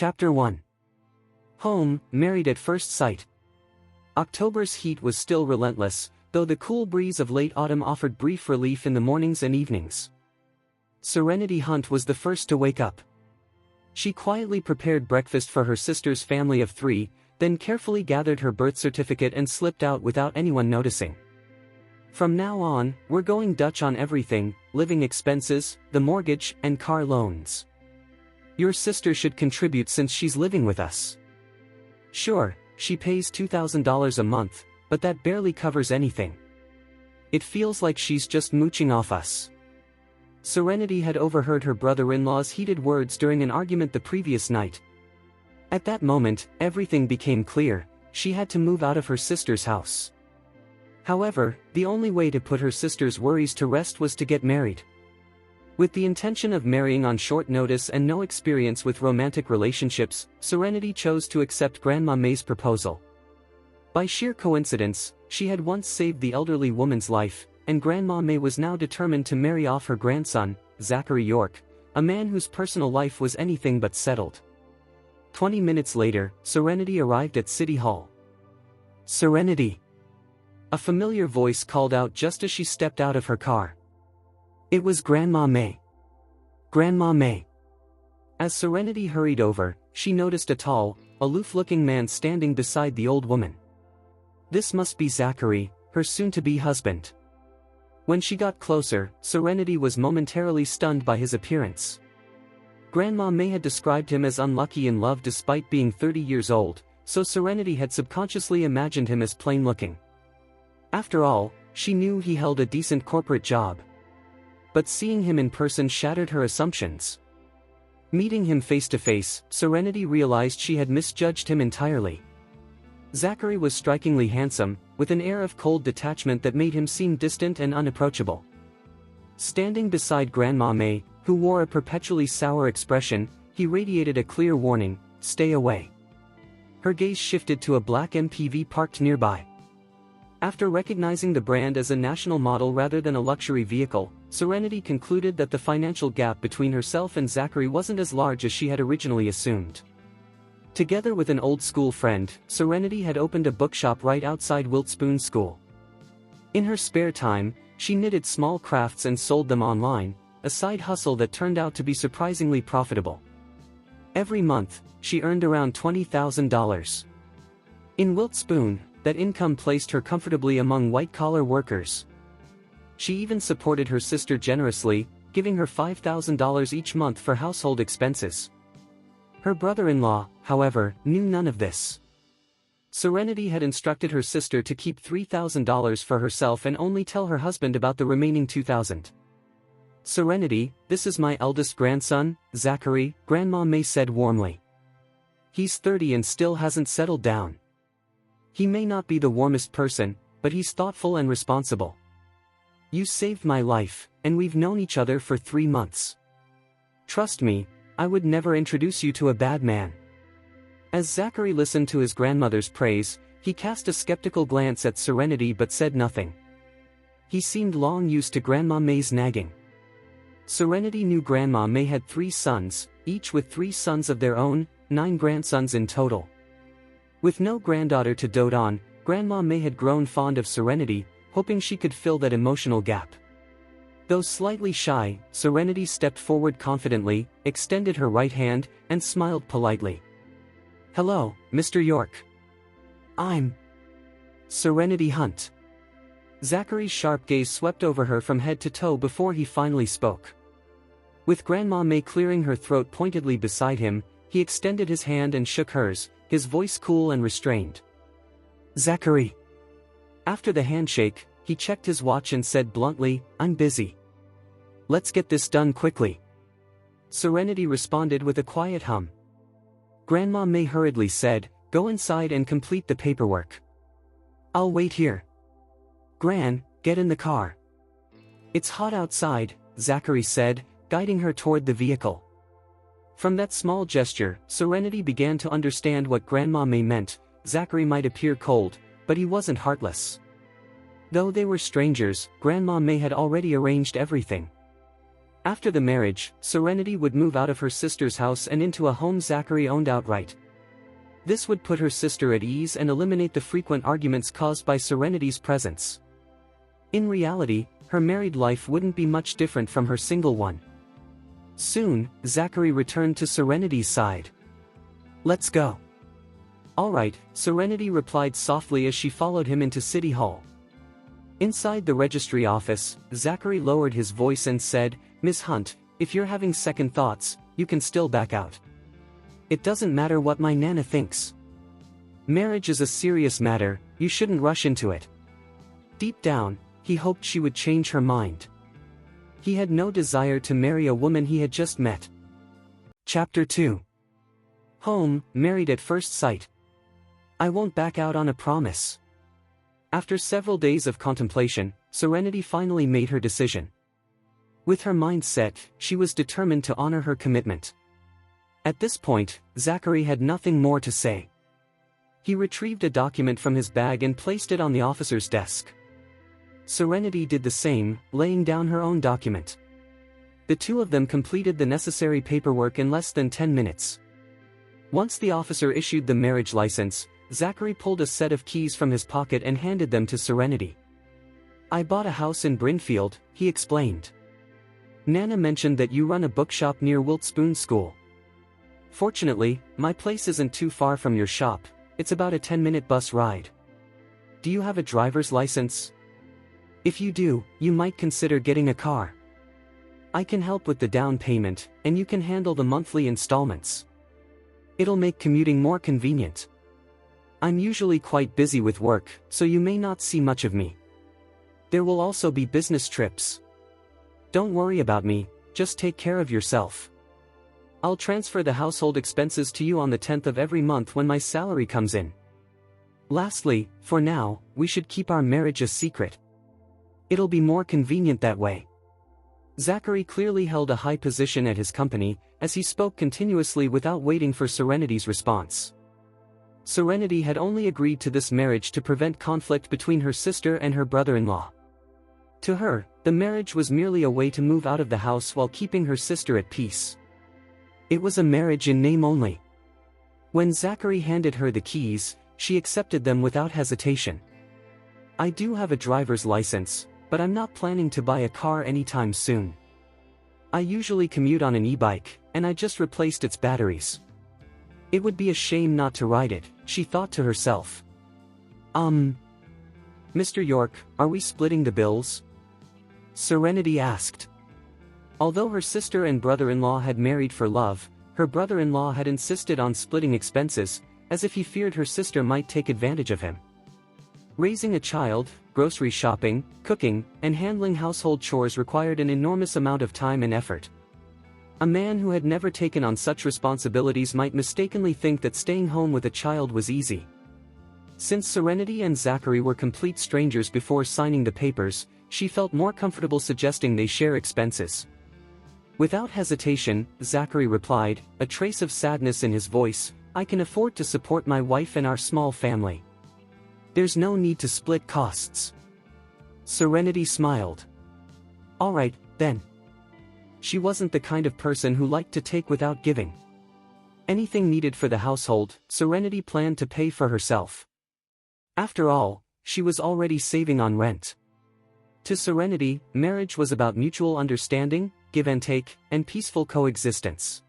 Chapter 1. Home, married at first sight. October's heat was still relentless, though the cool breeze of late autumn offered brief relief in the mornings and evenings. Serenity Hunt was the first to wake up. She quietly prepared breakfast for her sister's family of 3, then carefully gathered her birth certificate and slipped out without anyone noticing. "From now on, we're going Dutch on everything, living expenses, the mortgage, and car loans. Your sister should contribute since she's living with us. Sure, she pays $2,000 a month, but that barely covers anything. It feels like she's just mooching off us." Serenity had overheard her brother-in-law's heated words during an argument the previous night. At that moment, everything became clear: she had to move out of her sister's house. However, the only way to put her sister's worries to rest was to get married. With the intention of marrying on short notice and no experience with romantic relationships, Serenity chose to accept Grandma May's proposal. By sheer coincidence, she had once saved the elderly woman's life, and Grandma May was now determined to marry off her grandson, Zachary York, a man whose personal life was anything but settled. 20 minutes later, Serenity arrived at City Hall. "Serenity!" A familiar voice called out just as she stepped out of her car. It was Grandma May. Grandma May. As Serenity hurried over, she noticed a tall, aloof-looking man standing beside the old woman. This must be Zachary, her soon-to-be husband. When she got closer, Serenity was momentarily stunned by his appearance. Grandma May had described him as unlucky in love despite being 30 years old, so Serenity had subconsciously imagined him as plain-looking. After all, she knew he held a decent corporate job. But seeing him in person shattered her assumptions. Meeting him face-to-face, Serenity realized she had misjudged him entirely. Zachary was strikingly handsome, with an air of cold detachment that made him seem distant and unapproachable. Standing beside Grandma May, who wore a perpetually sour expression, he radiated a clear warning: stay away. Her gaze shifted to a black MPV parked nearby. After recognizing the brand as a national model rather than a luxury vehicle, Serenity concluded that the financial gap between herself and Zachary wasn't as large as she had originally assumed. Together with an old-school friend, Serenity had opened a bookshop right outside Wiltspoon School. In her spare time, she knitted small crafts and sold them online, a side hustle that turned out to be surprisingly profitable. Every month, she earned around $20,000. In Wiltspoon, that income placed her comfortably among white-collar workers. She even supported her sister generously, giving her $5,000 each month for household expenses. Her brother-in-law, however, knew none of this. Serenity had instructed her sister to keep $3,000 for herself and only tell her husband about the remaining $2,000. "Serenity, this is my eldest grandson, Zachary," Grandma May said warmly. "He's 30 and still hasn't settled down. He may not be the warmest person, but he's thoughtful and responsible. You saved my life, and we've known each other for 3 months. Trust me, I would never introduce you to a bad man." As Zachary listened to his grandmother's praise, he cast a skeptical glance at Serenity but said nothing. He seemed long used to Grandma May's nagging. Serenity knew Grandma May had 3 sons, each with 3 sons of their own, 9 grandsons in total. With no granddaughter to dote on, Grandma May had grown fond of Serenity, hoping she could fill that emotional gap. Though slightly shy, Serenity stepped forward confidently, extended her right hand, and smiled politely. "Hello, Mr. York. I'm Serenity Hunt." Zachary's sharp gaze swept over her from head to toe before he finally spoke. With Grandma May clearing her throat pointedly beside him, he extended his hand and shook hers, his voice cool and restrained. "Zachary." After the handshake, he checked his watch and said bluntly, "I'm busy. Let's get this done quickly." Serenity responded with a quiet hum. Grandma May hurriedly said, "Go inside and complete the paperwork. I'll wait here." "Gran, get in the car. It's hot outside," Zachary said, guiding her toward the vehicle. From that small gesture, Serenity began to understand what Grandma May meant. Zachary might appear cold, but he wasn't heartless. Though they were strangers, Grandma May had already arranged everything. After the marriage, Serenity would move out of her sister's house and into a home Zachary owned outright. This would put her sister at ease and eliminate the frequent arguments caused by Serenity's presence. In reality, her married life wouldn't be much different from her single one. Soon, Zachary returned to Serenity's side. "Let's go." "Alright," Serenity replied softly as she followed him into City Hall. Inside the registry office, Zachary lowered his voice and said, "Miss Hunt, if you're having second thoughts, you can still back out. It doesn't matter what my Nana thinks. Marriage is a serious matter, you shouldn't rush into it." Deep down, he hoped she would change her mind. He had no desire to marry a woman he had just met. Chapter 2. Home, Married at First Sight. I won't back out on a promise. After several days of contemplation, Serenity finally made her decision. With her mind set, she was determined to honor her commitment. At this point, Zachary had nothing more to say. He retrieved a document from his bag and placed it on the officer's desk. Serenity did the same, laying down her own document. The two of them completed the necessary paperwork in less than 10 minutes. Once the officer issued the marriage license, Zachary pulled a set of keys from his pocket and handed them to Serenity. "I bought a house in Brinfield," he explained. "Nana mentioned that you run a bookshop near Wiltspoon School. Fortunately, my place isn't too far from your shop, it's about a 10-minute bus ride. Do you have a driver's license? If you do, you might consider getting a car. I can help with the down payment, and you can handle the monthly installments. It'll make commuting more convenient. I'm usually quite busy with work, so you may not see much of me. There will also be business trips. Don't worry about me, just take care of yourself. I'll transfer the household expenses to you on the 10th of every month when my salary comes in. Lastly, for now, we should keep our marriage a secret. It'll be more convenient that way." Zachary clearly held a high position at his company, as he spoke continuously without waiting for Serenity's response. Serenity had only agreed to this marriage to prevent conflict between her sister and her brother-in-law. To her, the marriage was merely a way to move out of the house while keeping her sister at peace. It was a marriage in name only. When Zachary handed her the keys, she accepted them without hesitation. "I do have a driver's license, but I'm not planning to buy a car anytime soon. I usually commute on an e-bike, and I just replaced its batteries. It would be a shame not to ride it," she thought to herself. Mr. York, are we splitting the bills?" Serenity asked. Although her sister and brother-in-law had married for love, her brother-in-law had insisted on splitting expenses, as if he feared her sister might take advantage of him. Raising a child, grocery shopping, cooking, and handling household chores required an enormous amount of time and effort. A man who had never taken on such responsibilities might mistakenly think that staying home with a child was easy. Since Serenity and Zachary were complete strangers before signing the papers, she felt more comfortable suggesting they share expenses. Without hesitation, Zachary replied, a trace of sadness in his voice, "I can afford to support my wife and our small family. There's no need to split costs." Serenity smiled. "All right, then." She wasn't the kind of person who liked to take without giving. Anything needed for the household, Serenity planned to pay for herself. After all, she was already saving on rent. To Serenity, marriage was about mutual understanding, give and take, and peaceful coexistence.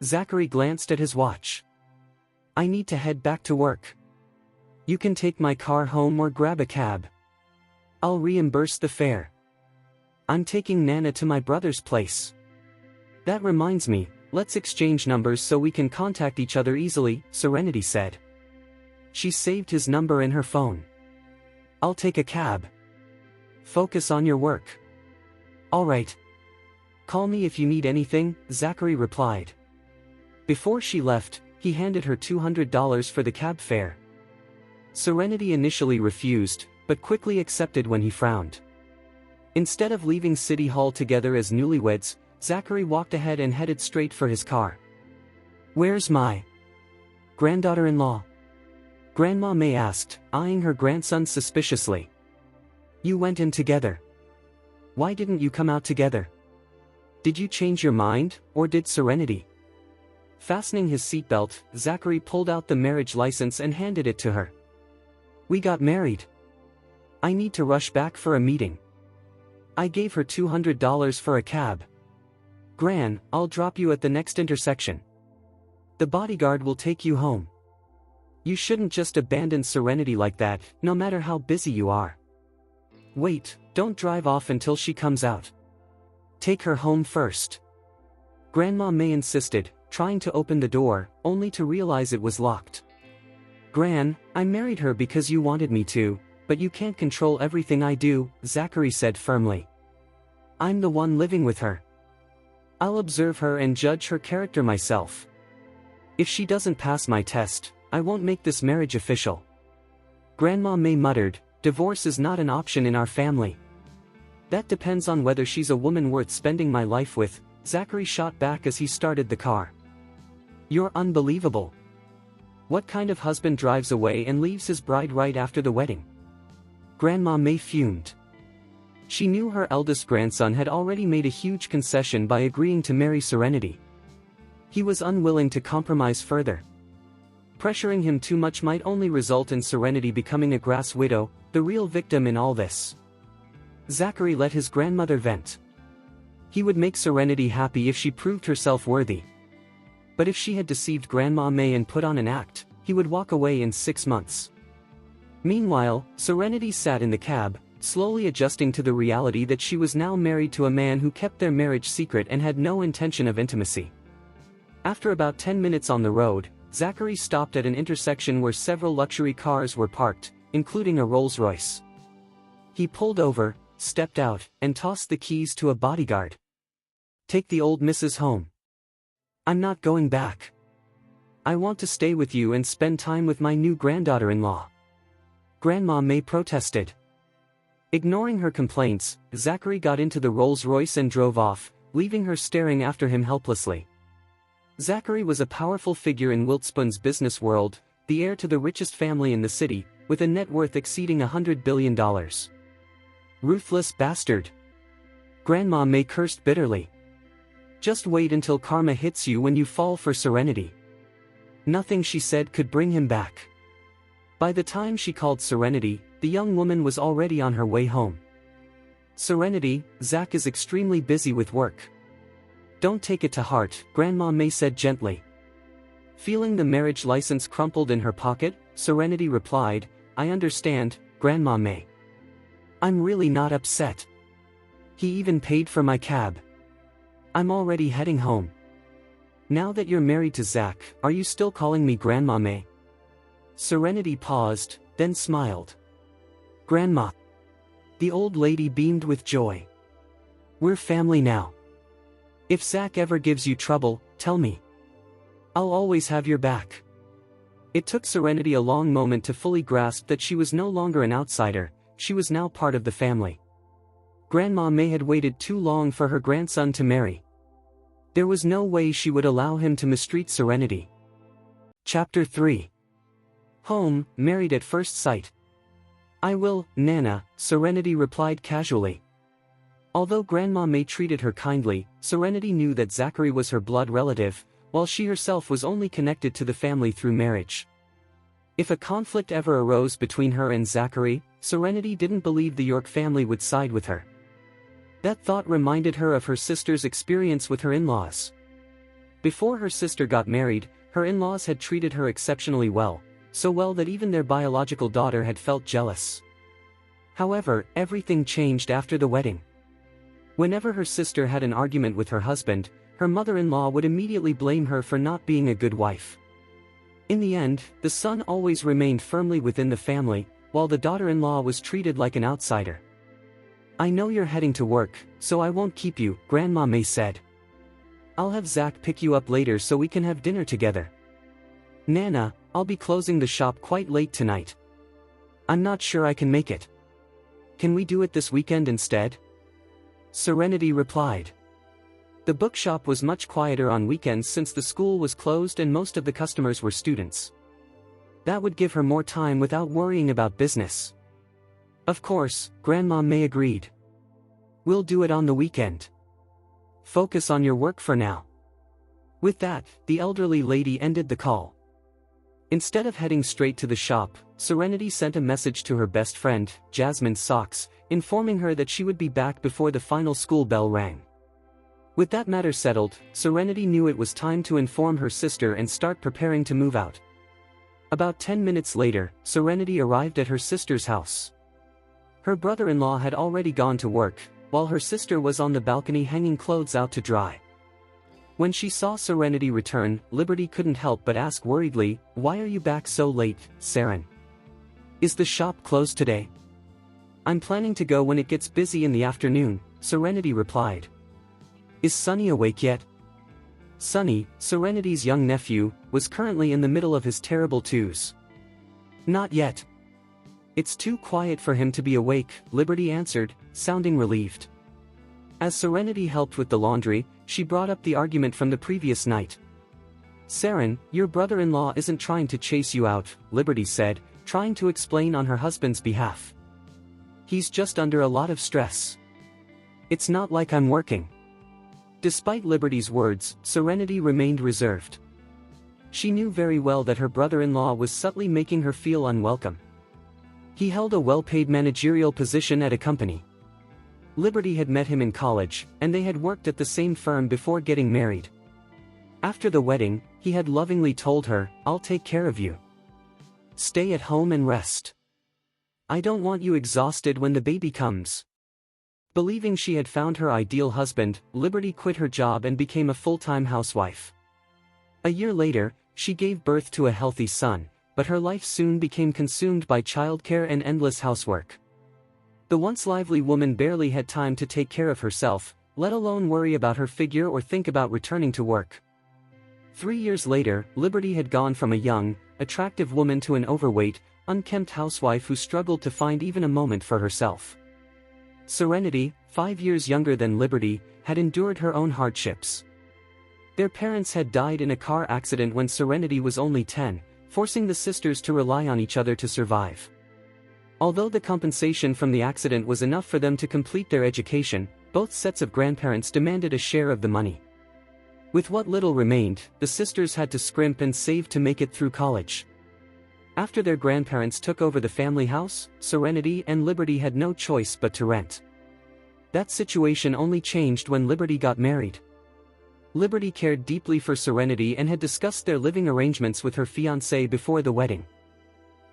Zachary glanced at his watch. "I need to head back to work. You can take my car home or grab a cab. I'll reimburse the fare. I'm taking Nana to my brother's place. That reminds me, let's exchange numbers so we can contact each other easily," Serenity said. She saved his number in her phone. "I'll take a cab. Focus on your work." "All right. Call me if you need anything," Zachary replied. Before she left, he handed her $200 for the cab fare. Serenity initially refused, but quickly accepted when he frowned. Instead of leaving City Hall together as newlyweds, Zachary walked ahead and headed straight for his car. "Where's my granddaughter-in-law?" Grandma May asked, eyeing her grandson suspiciously. "You went in together. Why didn't you come out together?" Did you change your mind, or did Serenity? Fastening his seatbelt, Zachary pulled out the marriage license and handed it to her. We got married. I need to rush back for a meeting. I gave her $200 for a cab. Gran, I'll drop you at the next intersection. The bodyguard will take you home. You shouldn't just abandon Serenity like that, no matter how busy you are. Wait, don't drive off until she comes out. Take her home first. Grandma May insisted, trying to open the door, only to realize it was locked. Gran, I married her because you wanted me to, but you can't control everything I do, Zachary said firmly. I'm the one living with her. I'll observe her and judge her character myself. If she doesn't pass my test, I won't make this marriage official. Grandma May muttered, divorce is not an option in our family. That depends on whether she's a woman worth spending my life with, Zachary shot back as he started the car. You're unbelievable. What kind of husband drives away and leaves his bride right after the wedding? Grandma May fumed. She knew her eldest grandson had already made a huge concession by agreeing to marry Serenity. He was unwilling to compromise further. Pressuring him too much might only result in Serenity becoming a grass widow, the real victim in all this. Zachary let his grandmother vent. He would make Serenity happy if she proved herself worthy. But if she had deceived Grandma May and put on an act, he would walk away in 6 months. Meanwhile, Serenity sat in the cab, slowly adjusting to the reality that she was now married to a man who kept their marriage secret and had no intention of intimacy. After about 10 minutes on the road, Zachary stopped at an intersection where several luxury cars were parked, including a Rolls-Royce. He pulled over, stepped out, and tossed the keys to a bodyguard. Take the old missus home. I'm not going back. I want to stay with you and spend time with my new granddaughter-in-law. Grandma May protested. Ignoring her complaints, Zachary got into the Rolls-Royce and drove off, leaving her staring after him helplessly. Zachary was a powerful figure in Wiltspun's business world, the heir to the richest family in the city, with a net worth exceeding $100 billion. Ruthless bastard. Grandma May cursed bitterly. Just wait until karma hits you when you fall for Serenity. Nothing she said could bring him back. By the time she called Serenity, the young woman was already on her way home. Serenity, Zach is extremely busy with work. Don't take it to heart, Grandma May said gently. Feeling the marriage license crumpled in her pocket, Serenity replied, I understand, Grandma May. I'm really not upset. He even paid for my cab. I'm already heading home. Now that you're married to Zach, are you still calling me Grandma May? Serenity paused, then smiled. Grandma. The old lady beamed with joy. We're family now. If Zach ever gives you trouble, tell me. I'll always have your back. It took Serenity a long moment to fully grasp that she was no longer an outsider, she was now part of the family. Grandma May had waited too long for her grandson to marry. There was no way she would allow him to mistreat Serenity. Chapter 3. Home, married at first sight. I will, Nana, Serenity replied casually. Although Grandma May treated her kindly, Serenity knew that Zachary was her blood relative, while she herself was only connected to the family through marriage. If a conflict ever arose between her and Zachary, Serenity didn't believe the York family would side with her. That thought reminded her of her sister's experience with her in-laws. Before her sister got married, her in-laws had treated her exceptionally well, so well that even their biological daughter had felt jealous. However, everything changed after the wedding. Whenever her sister had an argument with her husband, her mother-in-law would immediately blame her for not being a good wife. In the end, the son always remained firmly within the family, while the daughter-in-law was treated like an outsider. I know you're heading to work, so I won't keep you, Grandma May said. I'll have Zach pick you up later so we can have dinner together. Nana, I'll be closing the shop quite late tonight. I'm not sure I can make it. Can we do it this weekend instead? Serenity replied. The bookshop was much quieter on weekends since the school was closed and most of the customers were students. That would give her more time without worrying about business. Of course, Grandma May agreed. We'll do it on the weekend. focus on your work for now." With that, the elderly lady ended the call. Instead of heading straight to the shop, Serenity sent a message to her best friend, Jasmine Socks, informing her that she would be back before the final school bell rang. With that matter settled, Serenity knew it was time to inform her sister and start preparing to move out. About 10 minutes later, Serenity arrived at her sister's house. Her brother-in-law had already gone to work, while her sister was on the balcony hanging clothes out to dry. When she saw Serenity return, Liberty couldn't help but ask worriedly, "Why are you back so late, Seren? Is the shop closed today?" "I'm planning to go when it gets busy in the afternoon," Serenity replied. "Is Sunny awake yet?" Sunny, Serenity's young nephew, was currently in the middle of his terrible twos. "Not yet. It's too quiet for him to be awake," Liberty answered, sounding relieved. As Serenity helped with the laundry, she brought up the argument from the previous night. "Seren, your brother-in-law isn't trying to chase you out," Liberty said, trying to explain on her husband's behalf. "He's just under a lot of stress. It's not like I'm working." Despite Liberty's words, Serenity remained reserved. She knew very well that her brother-in-law was subtly making her feel unwelcome. He held a well-paid managerial position at a company. Liberty had met him in college, and they had worked at the same firm before getting married. After the wedding, he had lovingly told her, "I'll take care of you. Stay at home and rest. I don't want you exhausted when the baby comes." Believing she had found her ideal husband, Liberty quit her job and became a full-time housewife. A year later, she gave birth to a healthy son, but her life soon became consumed by childcare and endless housework. The once lively woman barely had time to take care of herself, let alone worry about her figure or think about returning to work. 3 years later, Liberty had gone from a young, attractive woman to an overweight, unkempt housewife who struggled to find even a moment for herself. Serenity, 5 years younger than Liberty, had endured her own hardships. Their parents had died in a car accident when Serenity was only 10, forcing the sisters to rely on each other to survive. Although the compensation from the accident was enough for them to complete their education, both sets of grandparents demanded a share of the money. With what little remained, the sisters had to scrimp and save to make it through college. After their grandparents took over the family house, Serenity and Liberty had no choice but to rent. That situation only changed when Liberty got married. Liberty cared deeply for Serenity and had discussed their living arrangements with her fiancé before the wedding.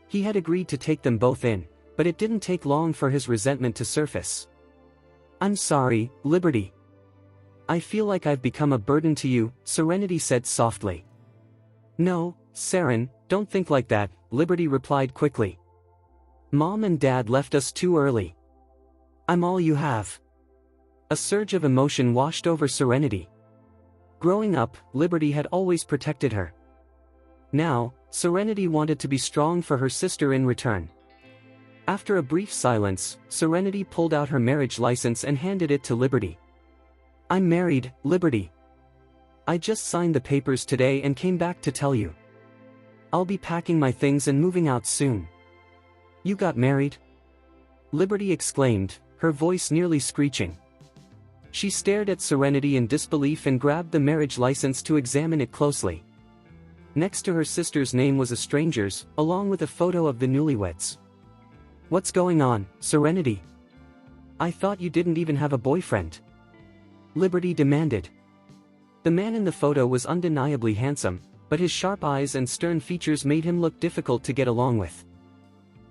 He had agreed to take them both in, but it didn't take long for his resentment to surface. "I'm sorry, Liberty. I feel like I've become a burden to you," Serenity said softly. "No, Seren, don't think like that," Liberty replied quickly. "Mom and Dad left us too early. I'm all you have." A surge of emotion washed over Serenity. Growing up, Liberty had always protected her. Now, Serenity wanted to be strong for her sister in return. After a brief silence, Serenity pulled out her marriage license and handed it to Liberty. "I'm married, Liberty. I just signed the papers today and came back to tell you. I'll be packing my things and moving out soon." "You got married?" Liberty exclaimed, her voice nearly screeching. She stared at Serenity in disbelief and grabbed the marriage license to examine it closely. Next to her sister's name was a stranger's, along with a photo of the newlyweds. "What's going on, Serenity? I thought you didn't even have a boyfriend," Liberty demanded. The man in the photo was undeniably handsome, but his sharp eyes and stern features made him look difficult to get along with.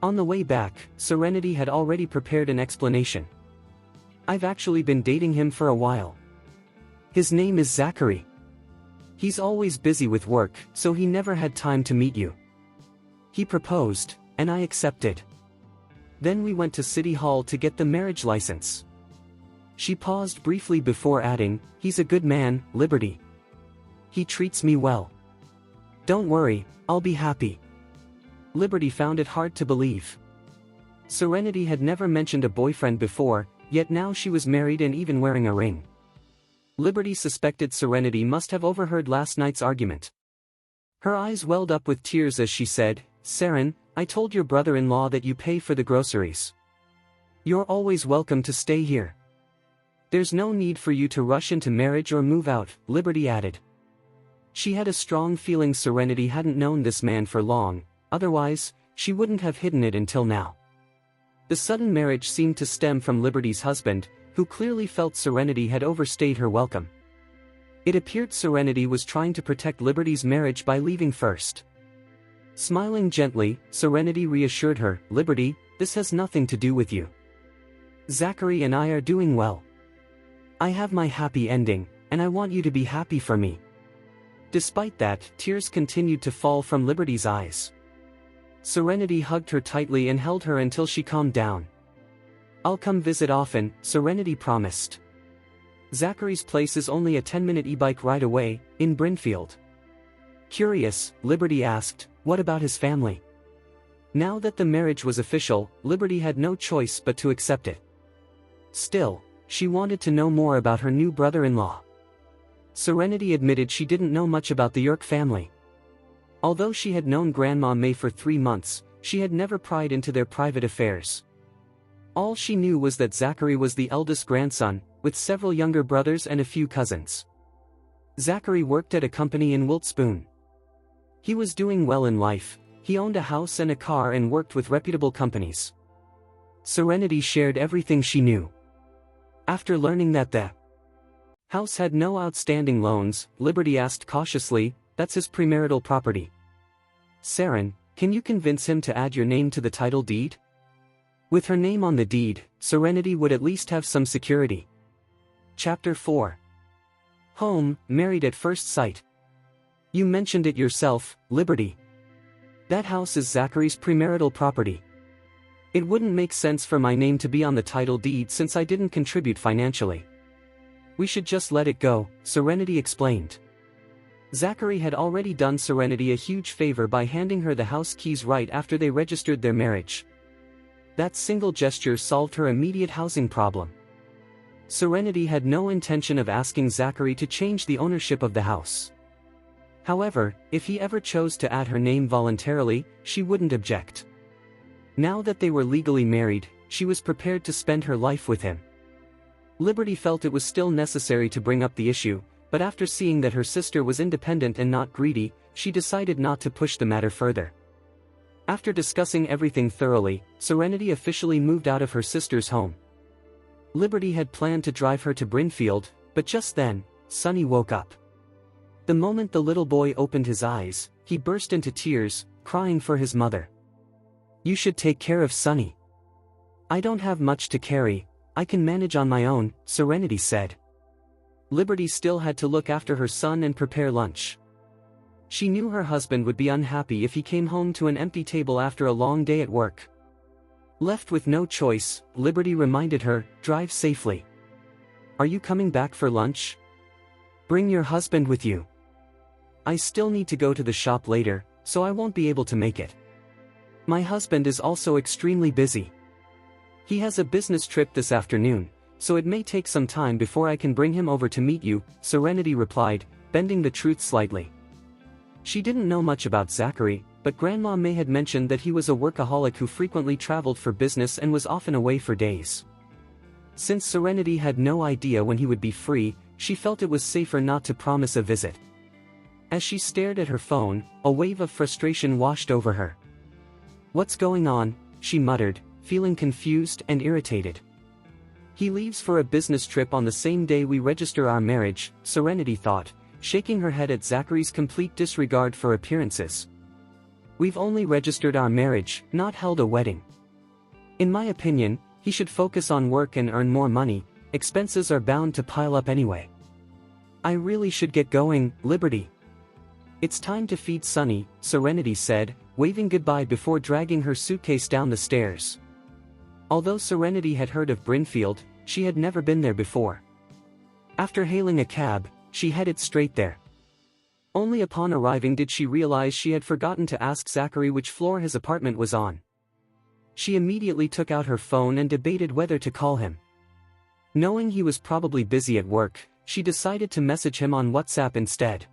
On the way back, Serenity had already prepared an explanation. "I've actually been dating him for a while. His name is Zachary. He's always busy with work, so he never had time to meet you. He proposed, and I accepted. Then we went to City Hall to get the marriage license." She paused briefly before adding, "He's a good man, Liberty. He treats me well. Don't worry, I'll be happy." Liberty found it hard to believe. Serenity had never mentioned a boyfriend before, yet now she was married and even wearing a ring. Liberty suspected Serenity must have overheard last night's argument. Her eyes welled up with tears as she said, "Seren, I told your brother-in-law that you pay for the groceries. You're always welcome to stay here. There's no need for you to rush into marriage or move out, Liberty added. She had a strong feeling Serenity hadn't known this man for long, otherwise, she wouldn't have hidden it until now. The sudden marriage seemed to stem from Liberty's husband, who clearly felt Serenity had overstayed her welcome. It appeared Serenity was trying to protect Liberty's marriage by leaving first. Smiling gently, Serenity reassured her, "Liberty, this has nothing to do with you. Zachary and I are doing well. I have my happy ending, and I want you to be happy for me." Despite that, tears continued to fall from Liberty's eyes. Serenity hugged her tightly and held her until she calmed down. "I'll come visit often," Serenity promised. Zachary's place is only a 10-minute e-bike ride away, in Brinfield. Curious, Liberty asked, "What about his family?" Now that the marriage was official, Liberty had no choice but to accept it. Still, she wanted to know more about her new brother-in-law. Serenity admitted she didn't know much about the York family. Although she had known Grandma May for 3 months, she had never pried into their private affairs. All she knew was that Zachary was the eldest grandson, with several younger brothers and a few cousins. Zachary worked at a company in Wiltspoon. He was doing well in life, he owned a house and a car and worked with reputable companies. Serenity shared everything she knew. After learning that the house had no outstanding loans, Liberty asked cautiously, "That's his premarital property. Seren, can you convince him to add your name to the title deed?" With her name on the deed, Serenity would at least have some security. Chapter 4. Home, Married at First Sight. You mentioned it yourself, Liberty. That house is Zachary's premarital property. It wouldn't make sense for my name to be on the title deed since I didn't contribute financially. We should just let it go, Serenity explained. Zachary had already done Serenity a huge favor by handing her the house keys right after they registered their marriage. That single gesture solved her immediate housing problem. Serenity had no intention of asking Zachary to change the ownership of the house. However, if he ever chose to add her name voluntarily, she wouldn't object. Now that they were legally married, she was prepared to spend her life with him. Liberty felt it was still necessary to bring up the issue, but after seeing that her sister was independent and not greedy, she decided not to push the matter further. After discussing everything thoroughly, Serenity officially moved out of her sister's home. Liberty had planned to drive her to Brinfield, but just then, Sonny woke up. The moment the little boy opened his eyes, he burst into tears, crying for his mother. "You should take care of Sonny. I don't have much to carry, I can manage on my own," Serenity said. Liberty still had to look after her son and prepare lunch. She knew her husband would be unhappy if he came home to an empty table after a long day at work. Left with no choice, Liberty reminded her, "Drive safely. Are you coming back for lunch? Bring your husband with you. I still need to go to the shop later, so I won't be able to make it. My husband is also extremely busy. He has a business trip this afternoon, so it may take some time before I can bring him over to meet you," Serenity replied, bending the truth slightly. She didn't know much about Zachary, but Grandma May had mentioned that he was a workaholic who frequently traveled for business and was often away for days. Since Serenity had no idea when he would be free, she felt it was safer not to promise a visit. As she stared at her phone, a wave of frustration washed over her. "What's going on?" she muttered, feeling confused and irritated. "He leaves for a business trip on the same day we register our marriage," Serenity thought, shaking her head at Zachary's complete disregard for appearances. "We've only registered our marriage, not held a wedding. In my opinion, he should focus on work and earn more money, expenses are bound to pile up anyway. I really should get going, Liberty. It's time to feed Sonny," Serenity said, waving goodbye before dragging her suitcase down the stairs. Although Serenity had heard of Brinfield, she had never been there before. After hailing a cab, she headed straight there. Only upon arriving did she realize she had forgotten to ask Zachary which floor his apartment was on. She immediately took out her phone and debated whether to call him. Knowing he was probably busy at work, she decided to message him on WhatsApp instead.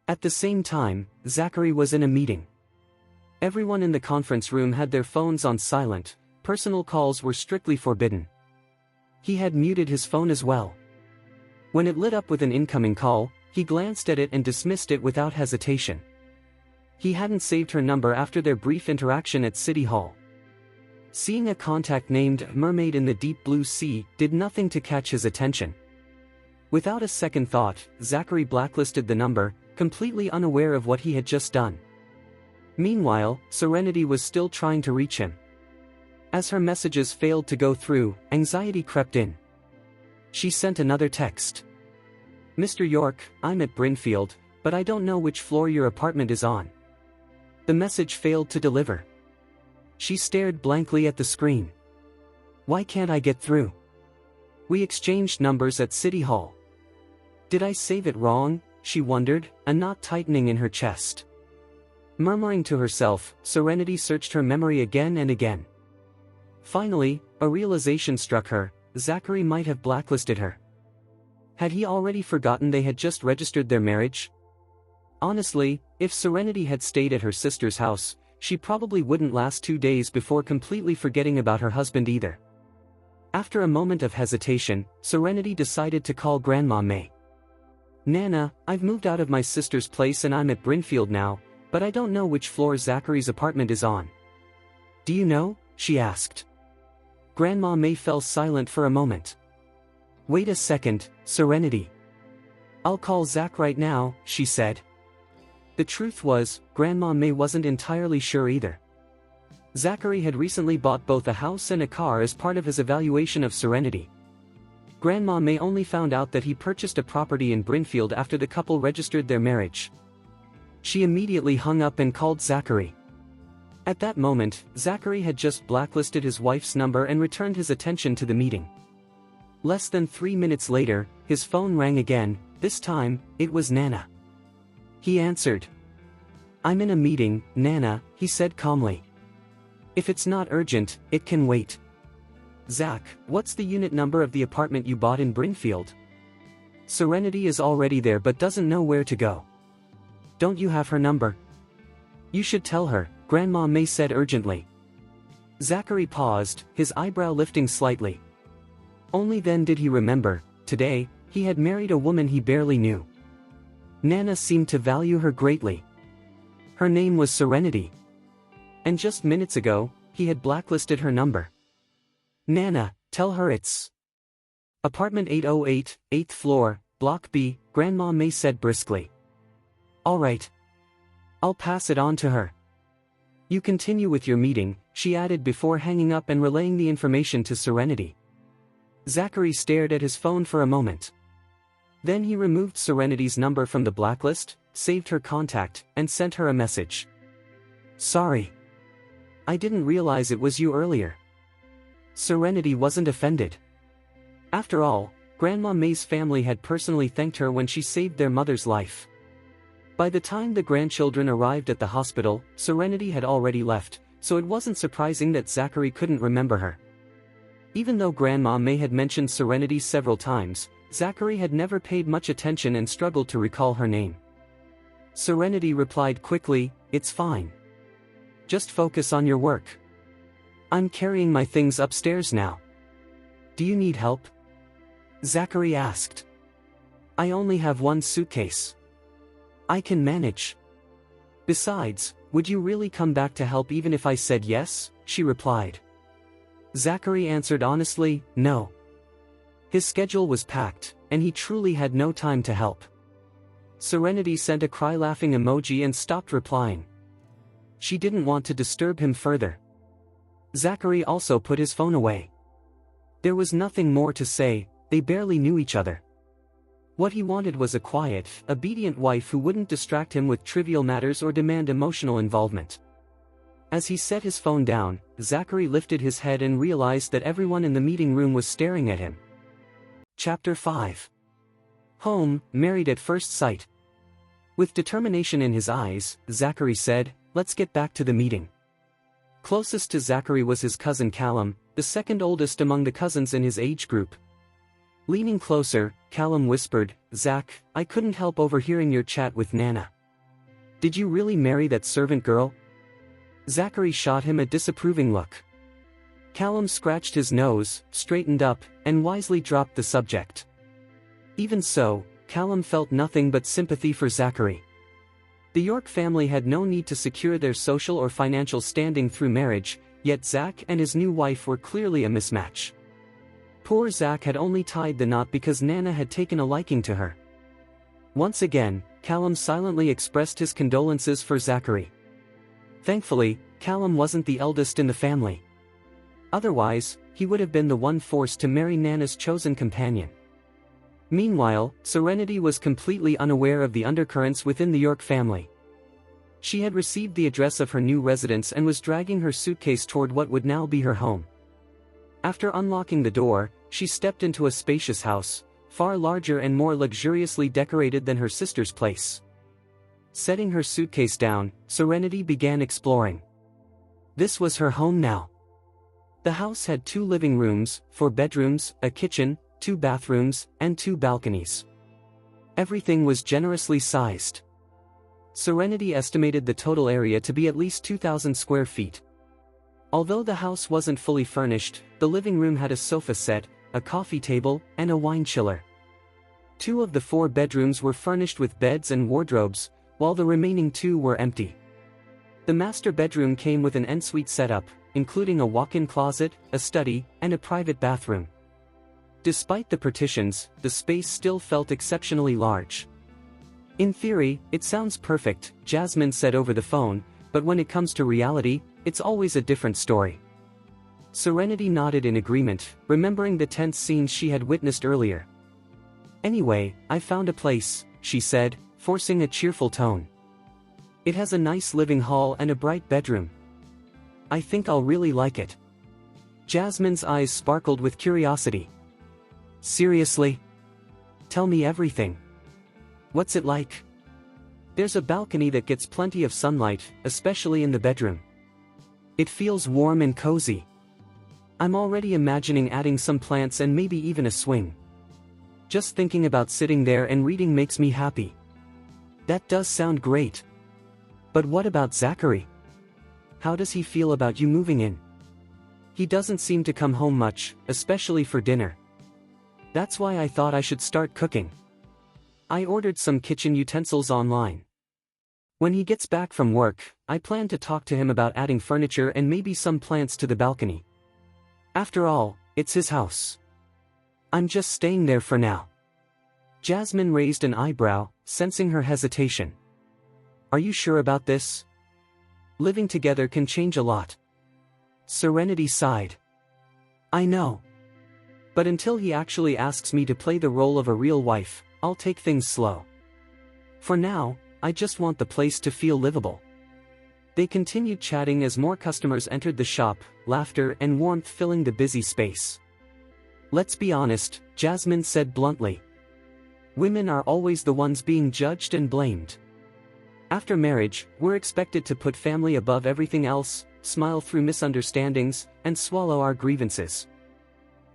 At the same time, Zachary was in a meeting. Everyone in the conference room had their phones on silent, personal calls were strictly forbidden. He had muted his phone as well. When it lit up with an incoming call, he glanced at it and dismissed it without hesitation. He hadn't saved her number after their brief interaction at City Hall. Seeing a contact named Mermaid in the deep blue sea did nothing to catch his attention. Without a second thought, Zachary blacklisted the number, completely unaware of what he had just done. Meanwhile, Serenity was still trying to reach him. As her messages failed to go through, anxiety crept in. She sent another text. "Mr. York, I'm at Brinfield, but I don't know which floor your apartment is on." The message failed to deliver. She stared blankly at the screen. "Why can't I get through? We exchanged numbers at City Hall. Did I save it wrong?" she wondered, a knot tightening in her chest. Murmuring to herself, Serenity searched her memory again and again. Finally, a realization struck her: Zachary might have blacklisted her. Had he already forgotten they had just registered their marriage? Honestly, if Serenity had stayed at her sister's house, she probably wouldn't last 2 days before completely forgetting about her husband either. After a moment of hesitation, Serenity decided to call Grandma May. "Nana, I've moved out of my sister's place and I'm at Brinfield now, but I don't know which floor Zachary's apartment is on. Do you know?" she asked. Grandma May fell silent for a moment. "Wait a second, Serenity. I'll call Zach right now," she said. The truth was, Grandma May wasn't entirely sure either. Zachary had recently bought both a house and a car as part of his evaluation of Serenity. Grandma May only found out that he purchased a property in Brinfield after the couple registered their marriage. She immediately hung up and called Zachary. At that moment, Zachary had just blacklisted his wife's number and returned his attention to the meeting. Less than 3 minutes later, his phone rang again. This time, it was Nana. He answered. "I'm in a meeting, Nana," he said calmly. "If it's not urgent, it can wait." "Zach, what's the unit number of the apartment you bought in Brinfield? Serenity is already there but doesn't know where to go. Don't you have her number?" "You should tell her," Grandma May said urgently. Zachary paused, his eyebrow lifting slightly. Only then did he remember, today, he had married a woman he barely knew. Nana seemed to value her greatly. Her name was Serenity. And just minutes ago, he had blacklisted her number. "Nana, tell her it's apartment 808, 8th floor, Block B," Grandma May said briskly. "All right. I'll pass it on to her. You continue with your meeting," she added before hanging up and relaying the information to Serenity. Zachary stared at his phone for a moment. Then he removed Serenity's number from the blacklist, saved her contact, and sent her a message. "Sorry. I didn't realize it was you earlier." Serenity wasn't offended. After all, Grandma May's family had personally thanked her when she saved their mother's life. By the time the grandchildren arrived at the hospital, Serenity had already left, so it wasn't surprising that Zachary couldn't remember her. Even though Grandma May had mentioned Serenity several times, Zachary had never paid much attention and struggled to recall her name. Serenity replied quickly, "It's fine. Just focus on your work. I'm carrying my things upstairs now. Do you need help?" Zachary asked. "I only have one suitcase. I can manage. Besides, would you really come back to help even if I said yes?" she replied. Zachary answered honestly, "No." His schedule was packed, and he truly had no time to help. Serenity sent a cry-laughing emoji and stopped replying. She didn't want to disturb him further. Zachary also put his phone away. There was nothing more to say, they barely knew each other. What he wanted was a quiet, obedient wife who wouldn't distract him with trivial matters or demand emotional involvement. As he set his phone down, Zachary lifted his head and realized that everyone in the meeting room was staring at him. Chapter 5. Home, married at first sight. With determination in his eyes, Zachary said, "Let's get back to the meeting." Closest to Zachary was his cousin Callum, the second oldest among the cousins in his age group. Leaning closer, Callum whispered, "Zach, I couldn't help overhearing your chat with Nana. Did you really marry that servant girl?" Zachary shot him a disapproving look. Callum scratched his nose, straightened up, and wisely dropped the subject. Even so, Callum felt nothing but sympathy for Zachary. The York family had no need to secure their social or financial standing through marriage, yet Zach and his new wife were clearly a mismatch. Poor Zach had only tied the knot because Nana had taken a liking to her. Once again, Callum silently expressed his condolences for Zachary. Thankfully, Callum wasn't the eldest in the family. Otherwise, he would have been the one forced to marry Nana's chosen companion. Meanwhile, Serenity was completely unaware of the undercurrents within the York family. She had received the address of her new residence and was dragging her suitcase toward what would now be her home. After unlocking the door, she stepped into a spacious house, far larger and more luxuriously decorated than her sister's place. Setting her suitcase down, Serenity began exploring. This was her home now. The house had 2 living rooms, 4 bedrooms, a kitchen, 2 bathrooms, and 2 balconies. Everything was generously sized. Serenity estimated the total area to be at least 2,000 square feet. Although the house wasn't fully furnished, the living room had a sofa set, a coffee table, and a wine chiller. 2 of the 4 bedrooms were furnished with beds and wardrobes, while the remaining 2 were empty. The master bedroom came with an ensuite setup, including a walk-in closet, a study, and a private bathroom. Despite the partitions, the space still felt exceptionally large. In theory, it sounds perfect, Jasmine said over the phone, but when it comes to reality, it's always a different story. Serenity nodded in agreement, remembering the tense scenes she had witnessed earlier. Anyway, I found a place, she said, forcing a cheerful tone. It has a nice living hall and a bright bedroom. I think I'll really like it. Jasmine's eyes sparkled with curiosity. Seriously? Tell me everything. What's it like? There's a balcony that gets plenty of sunlight, especially in the bedroom. It feels warm and cozy. I'm already imagining adding some plants and maybe even a swing. Just thinking about sitting there and reading makes me happy. That does sound great. But what about Zachary? How does he feel about you moving in? He doesn't seem to come home much, especially for dinner. That's why I thought I should start cooking. I ordered some kitchen utensils online. When he gets back from work, I plan to talk to him about adding furniture and maybe some plants to the balcony. After all, it's his house. I'm just staying there for now. Jasmine raised an eyebrow, sensing her hesitation. Are you sure about this? Living together can change a lot. Serenity sighed. I know. But until he actually asks me to play the role of a real wife, I'll take things slow. For now, I just want the place to feel livable. They continued chatting as more customers entered the shop, laughter and warmth filling the busy space. Let's be honest, Jasmine said bluntly. Women are always the ones being judged and blamed. After marriage, we're expected to put family above everything else, smile through misunderstandings, and swallow our grievances.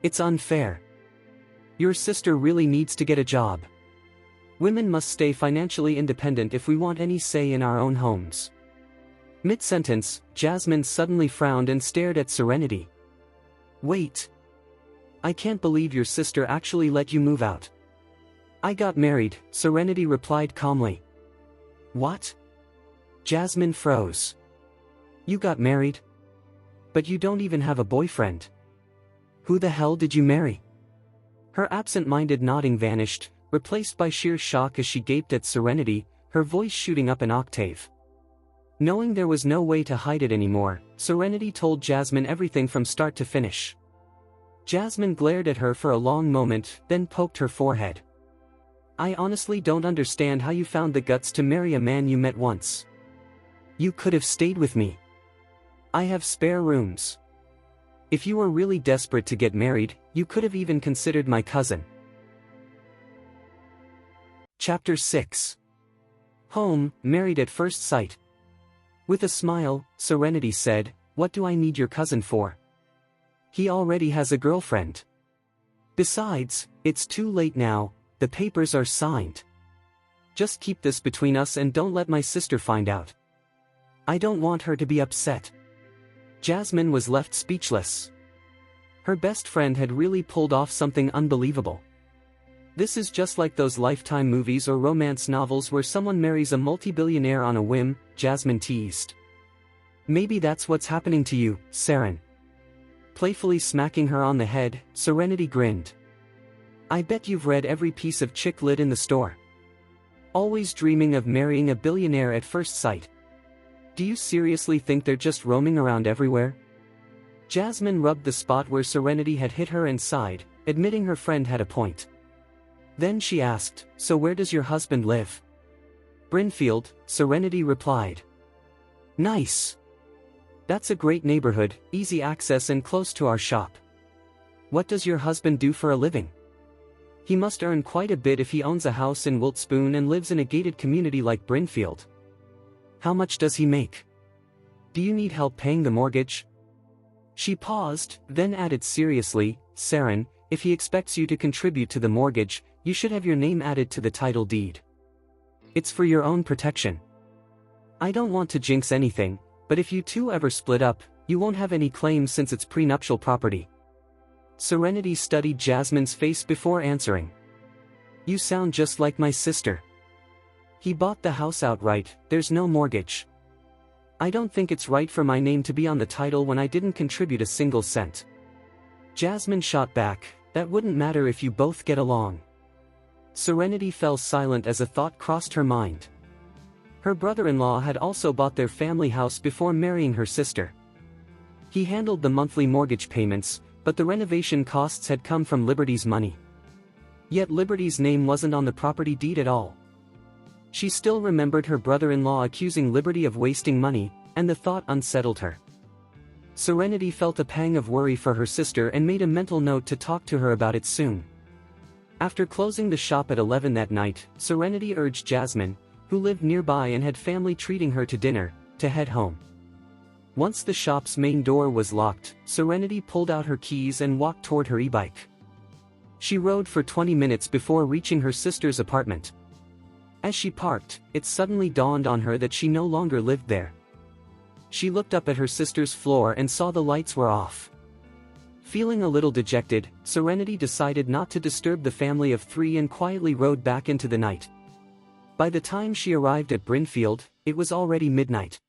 It's unfair. Your sister really needs to get a job. Women must stay financially independent if we want any say in our own homes. Mid-sentence, Jasmine suddenly frowned and stared at Serenity. Wait. I can't believe your sister actually let you move out. I got married, Serenity replied calmly. What? Jasmine froze. You got married? But you don't even have a boyfriend. Who the hell did you marry? Her absent-minded nodding vanished, replaced by sheer shock as she gaped at Serenity, her voice shooting up an octave. Knowing there was no way to hide it anymore, Serenity told Jasmine everything from start to finish. Jasmine glared at her for a long moment, then poked her forehead. I honestly don't understand how you found the guts to marry a man you met once. You could have stayed with me. I have spare rooms. If you were really desperate to get married, you could have even considered my cousin. Chapter 6. Home, Married at First Sight. With a smile, Serenity said, What do I need your cousin for? He already has a girlfriend. Besides, it's too late now, the papers are signed. Just keep this between us and don't let my sister find out. I don't want her to be upset. Jasmine was left speechless. Her best friend had really pulled off something unbelievable. This is just like those Lifetime movies or romance novels where someone marries a multi-billionaire on a whim, Jasmine teased. Maybe that's what's happening to you, Seren. Playfully smacking her on the head, Serenity grinned. I bet you've read every piece of chick lit in the store. Always dreaming of marrying a billionaire at first sight. Do you seriously think they're just roaming around everywhere? Jasmine rubbed the spot where Serenity had hit her and sighed, admitting her friend had a point. Then she asked, so where does your husband live? Brinfield, Serenity replied. Nice. That's a great neighborhood, easy access and close to our shop. What does your husband do for a living? He must earn quite a bit if he owns a house in Wiltspoon and lives in a gated community like Brinfield. How much does he make? Do you need help paying the mortgage? She paused, then added seriously, Seren, if he expects you to contribute to the mortgage, you should have your name added to the title deed. It's for your own protection. I don't want to jinx anything, but if you two ever split up, you won't have any claims since it's prenuptial property. Serenity studied Jasmine's face before answering. You sound just like my sister. He bought the house outright, there's no mortgage. I don't think it's right for my name to be on the title when I didn't contribute a single cent. Jasmine shot back, that wouldn't matter if you both get along. Serenity fell silent as a thought crossed her mind. Her brother-in-law had also bought their family house before marrying her sister. He handled the monthly mortgage payments, but the renovation costs had come from Liberty's money. Yet Liberty's name wasn't on the property deed at all. She still remembered her brother-in-law accusing Liberty of wasting money, and the thought unsettled her. Serenity felt a pang of worry for her sister and made a mental note to talk to her about it soon. After closing the shop at 11 that night, Serenity urged Jasmine, who lived nearby and had family treating her to dinner, to head home. Once the shop's main door was locked, Serenity pulled out her keys and walked toward her e-bike. She rode for 20 minutes before reaching her sister's apartment. As she parked, it suddenly dawned on her that she no longer lived there. She looked up at her sister's floor and saw the lights were off. Feeling a little dejected, Serenity decided not to disturb the family of three and quietly rode back into the night. By the time she arrived at Brinfield, it was already midnight.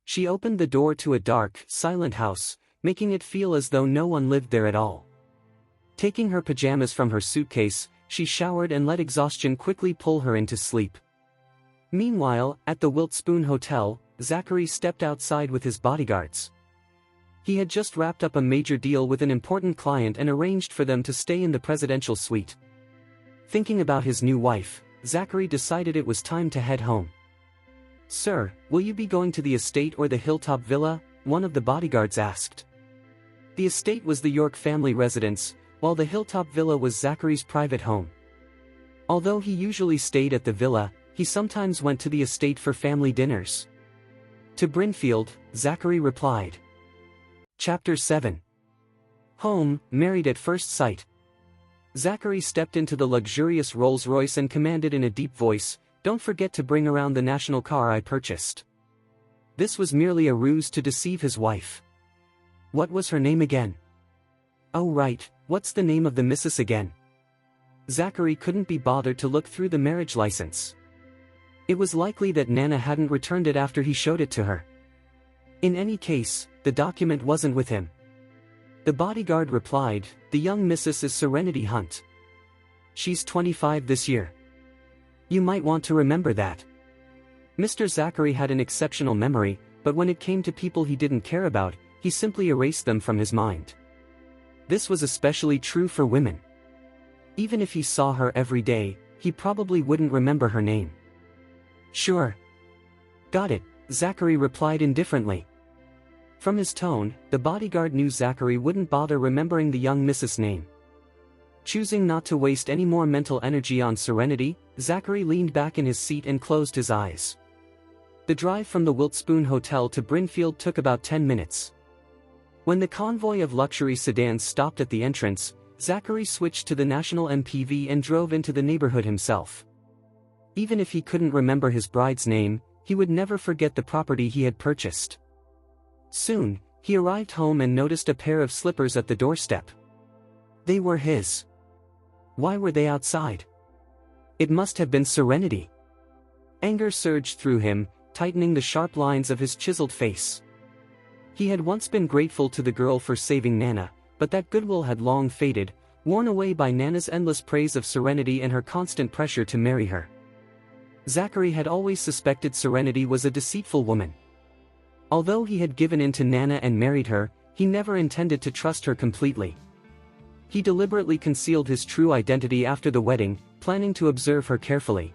She opened the door to a dark, silent house, making it feel as though no one lived there at all. Taking her pajamas from her suitcase, she showered and let exhaustion quickly pull her into sleep. Meanwhile, at the Wiltspoon Hotel, Zachary stepped outside with his bodyguards. He had just wrapped up a major deal with an important client and arranged for them to stay in the presidential suite. Thinking about his new wife, Zachary decided it was time to head home. Sir, will you be going to the estate or the hilltop villa? One of the bodyguards asked. The estate was the York family residence, while the hilltop villa was Zachary's private home. Although he usually stayed at the villa, he sometimes went to the estate for family dinners. To Brinfield, Zachary replied. Chapter 7. Home, Married at First Sight. Zachary stepped into the luxurious Rolls-Royce and commanded in a deep voice, "Don't forget to bring around the national car I purchased." This was merely a ruse to deceive his wife. What was her name again? Oh right, what's the name of the missus again? Zachary couldn't be bothered to look through the marriage license. It was likely that Nana hadn't returned it after he showed it to her. In any case, the document wasn't with him. The bodyguard replied, "The young missus is Serenity Hunt. She's 25 this year. You might want to remember that." Mr. Zachary had an exceptional memory, but when it came to people he didn't care about, he simply erased them from his mind. This was especially true for women. Even if he saw her every day, he probably wouldn't remember her name. Sure. Got it, Zachary replied indifferently. From his tone, the bodyguard knew Zachary wouldn't bother remembering the young missus' name. Choosing not to waste any more mental energy on Serenity, Zachary leaned back in his seat and closed his eyes. The drive from the Wiltspoon Hotel to Brinfield took about 10 minutes. When the convoy of luxury sedans stopped at the entrance, Zachary switched to the national MPV and drove into the neighborhood himself. Even if he couldn't remember his bride's name, he would never forget the property he had purchased. Soon, He arrived home and noticed a pair of slippers at the doorstep. They were his. Why were they outside? It must have been Serenity. Anger surged through him, tightening the sharp lines of his chiseled face. He had once been grateful to the girl for saving Nana, but that goodwill had long faded, worn away by Nana's endless praise of Serenity and her constant pressure to marry her. Zachary had always suspected Serenity was a deceitful woman. Although he had given in to Nana and married her, he never intended to trust her completely. He deliberately concealed his true identity after the wedding, planning to observe her carefully.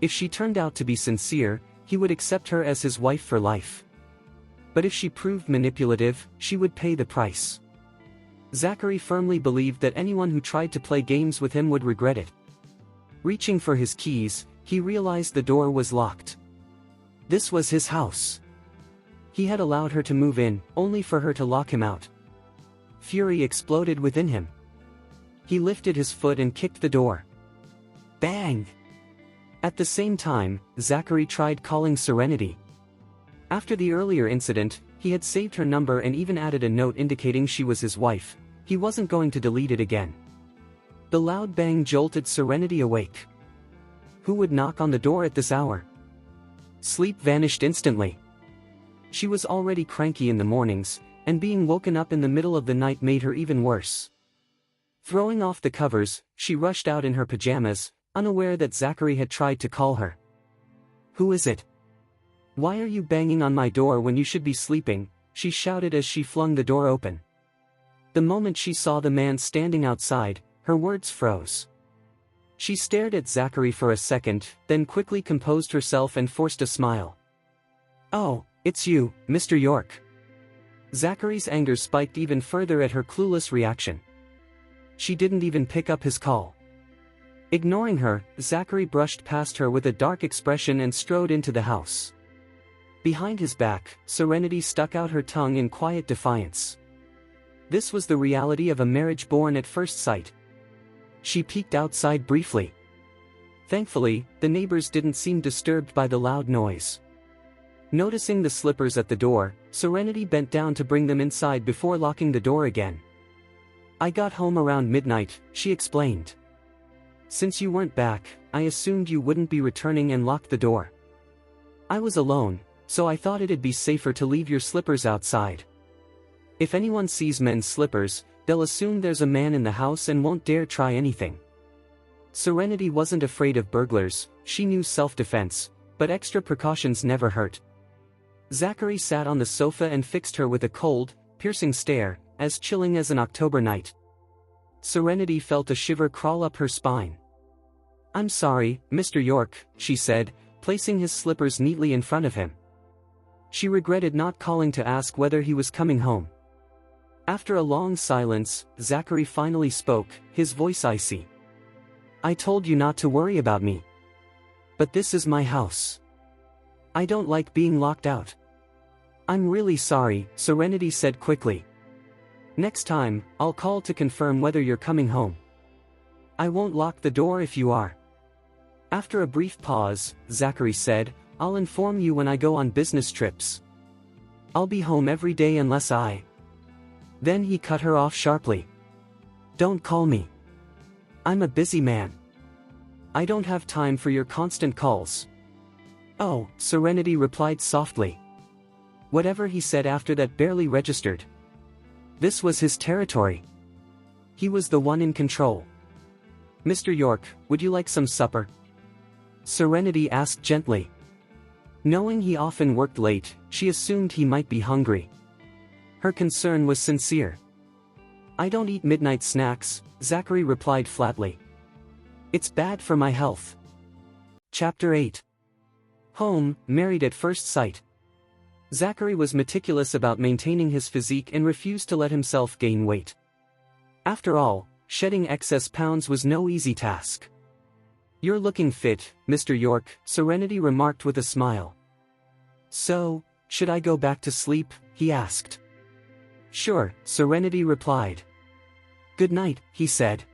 If she turned out to be sincere, he would accept her as his wife for life. But if she proved manipulative, she would pay the price. Zachary firmly believed that anyone who tried to play games with him would regret it. Reaching for his keys, he realized the door was locked. This was his house. He had allowed her to move in, only for her to lock him out. Fury exploded within him. He lifted his foot and kicked the door. Bang! At the same time, Zachary tried calling Serenity. After the earlier incident, he had saved her number and even added a note indicating she was his wife. He wasn't going to delete it again. The loud bang jolted Serenity awake. Who would knock on the door at this hour? Sleep vanished instantly. She was already cranky in the mornings, and being woken up in the middle of the night made her even worse. Throwing off the covers, she rushed out in her pajamas, unaware that Zachary had tried to call her. Who is it? Why are you banging on my door when you should be sleeping? She shouted as she flung the door open. The moment she saw the man standing outside, her words froze. She stared at Zachary for a second, then quickly composed herself and forced a smile. Oh, it's you, Mr. York. Zachary's anger spiked even further at her clueless reaction. She didn't even pick up his call. Ignoring her, Zachary brushed past her with a dark expression and strode into the house. Behind his back, Serenity stuck out her tongue in quiet defiance. This was the reality of a marriage born at first sight. She peeked outside briefly. Thankfully, the neighbors didn't seem disturbed by the loud noise. Noticing the slippers at the door, Serenity bent down to bring them inside before locking the door again. I got home around midnight, she explained. Since you weren't back, I assumed you wouldn't be returning and locked the door. I was alone, so I thought it'd be safer to leave your slippers outside. If anyone sees men's slippers, they'll assume there's a man in the house and won't dare try anything. Serenity wasn't afraid of burglars, she knew self-defense, but extra precautions never hurt. Zachary sat on the sofa and fixed her with a cold, piercing stare, as chilling as an October night. Serenity felt a shiver crawl up her spine. I'm sorry, Mr. York, she said, placing his slippers neatly in front of him. She regretted not calling to ask whether he was coming home. After a long silence, Zachary finally spoke, his voice icy. I told you not to worry about me. But this is my house. I don't like being locked out. I'm really sorry, Serenity said quickly. Next time, I'll call to confirm whether you're coming home. I won't lock the door if you are. After a brief pause, Zachary said, I'll inform you when I go on business trips. I'll be home every day unless I... Then he cut her off sharply. Don't call me. I'm a busy man. I don't have time for your constant calls. Oh, Serenity replied softly. Whatever he said after that barely registered. This was his territory. He was the one in control. Mr. York, would you like some supper? Serenity asked gently. Knowing he often worked late, she assumed he might be hungry. Her concern was sincere. I don't eat midnight snacks, Zachary replied flatly. It's bad for my health. Chapter 8. Home, married at first sight. Zachary was meticulous about maintaining his physique and refused to let himself gain weight. After all, shedding excess pounds was no easy task. You're looking fit, Mr. York, Serenity remarked with a smile. So, should I go back to sleep? He asked. Sure, Serenity replied. Good night, he said.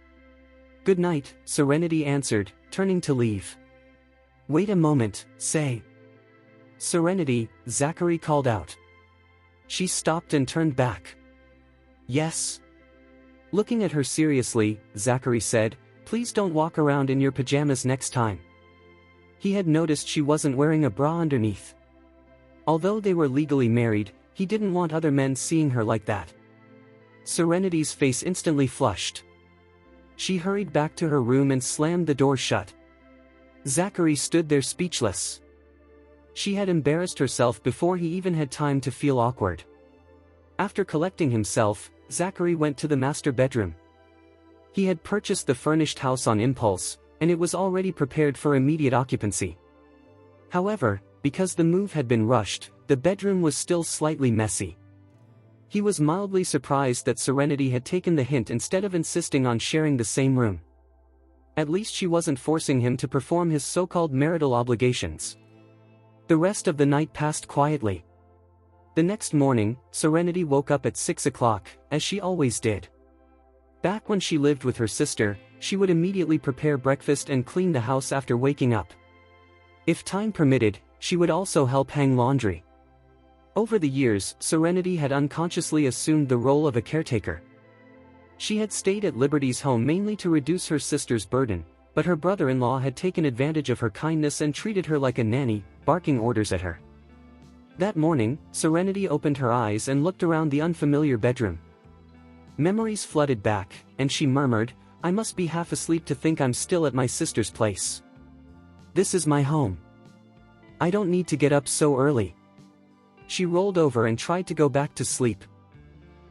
Good night, Serenity answered, turning to leave. Wait a moment, say. Serenity, Zachary called out. She stopped and turned back. Yes. Looking at her seriously, Zachary said, "Please don't walk around in your pajamas next time." He had noticed she wasn't wearing a bra underneath. Although they were legally married, he didn't want other men seeing her like that. Serenity's face instantly flushed. She hurried back to her room and slammed the door shut. Zachary stood there speechless. She had embarrassed herself before he even had time to feel awkward. After collecting himself, Zachary went to the master bedroom. He had purchased the furnished house on impulse, and it was already prepared for immediate occupancy. However, because the move had been rushed, the bedroom was still slightly messy. He was mildly surprised that Serenity had taken the hint instead of insisting on sharing the same room. At least she wasn't forcing him to perform his so-called marital obligations. The rest of the night passed quietly. The next morning, Serenity woke up at 6 o'clock, as she always did. Back when she lived with her sister, she would immediately prepare breakfast and clean the house after waking up. If time permitted, she would also help hang laundry. Over the years, Serenity had unconsciously assumed the role of a caretaker. She had stayed at Liberty's home mainly to reduce her sister's burden, but her brother-in-law had taken advantage of her kindness and treated her like a nanny, barking orders at her. That morning, Serenity opened her eyes and looked around the unfamiliar bedroom. Memories flooded back, and she murmured, "I must be half asleep to think I'm still at my sister's place. This is my home. I don't need to get up so early." She rolled over and tried to go back to sleep.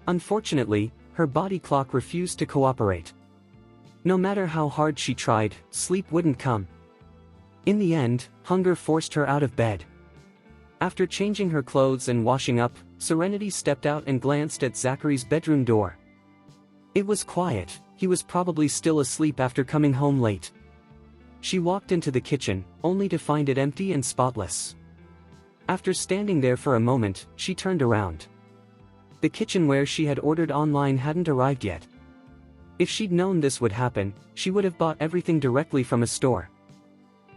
Unfortunately, her body clock refused to cooperate. No matter how hard she tried, sleep wouldn't come. In the end, hunger forced her out of bed. After changing her clothes and washing up, Serenity stepped out and glanced at Zachary's bedroom door. It was quiet. He was probably still asleep after coming home late. She walked into the kitchen, only to find it empty and spotless. After standing there for a moment, she turned around. The kitchenware she had ordered online hadn't arrived yet. If she'd known this would happen, she would have bought everything directly from a store.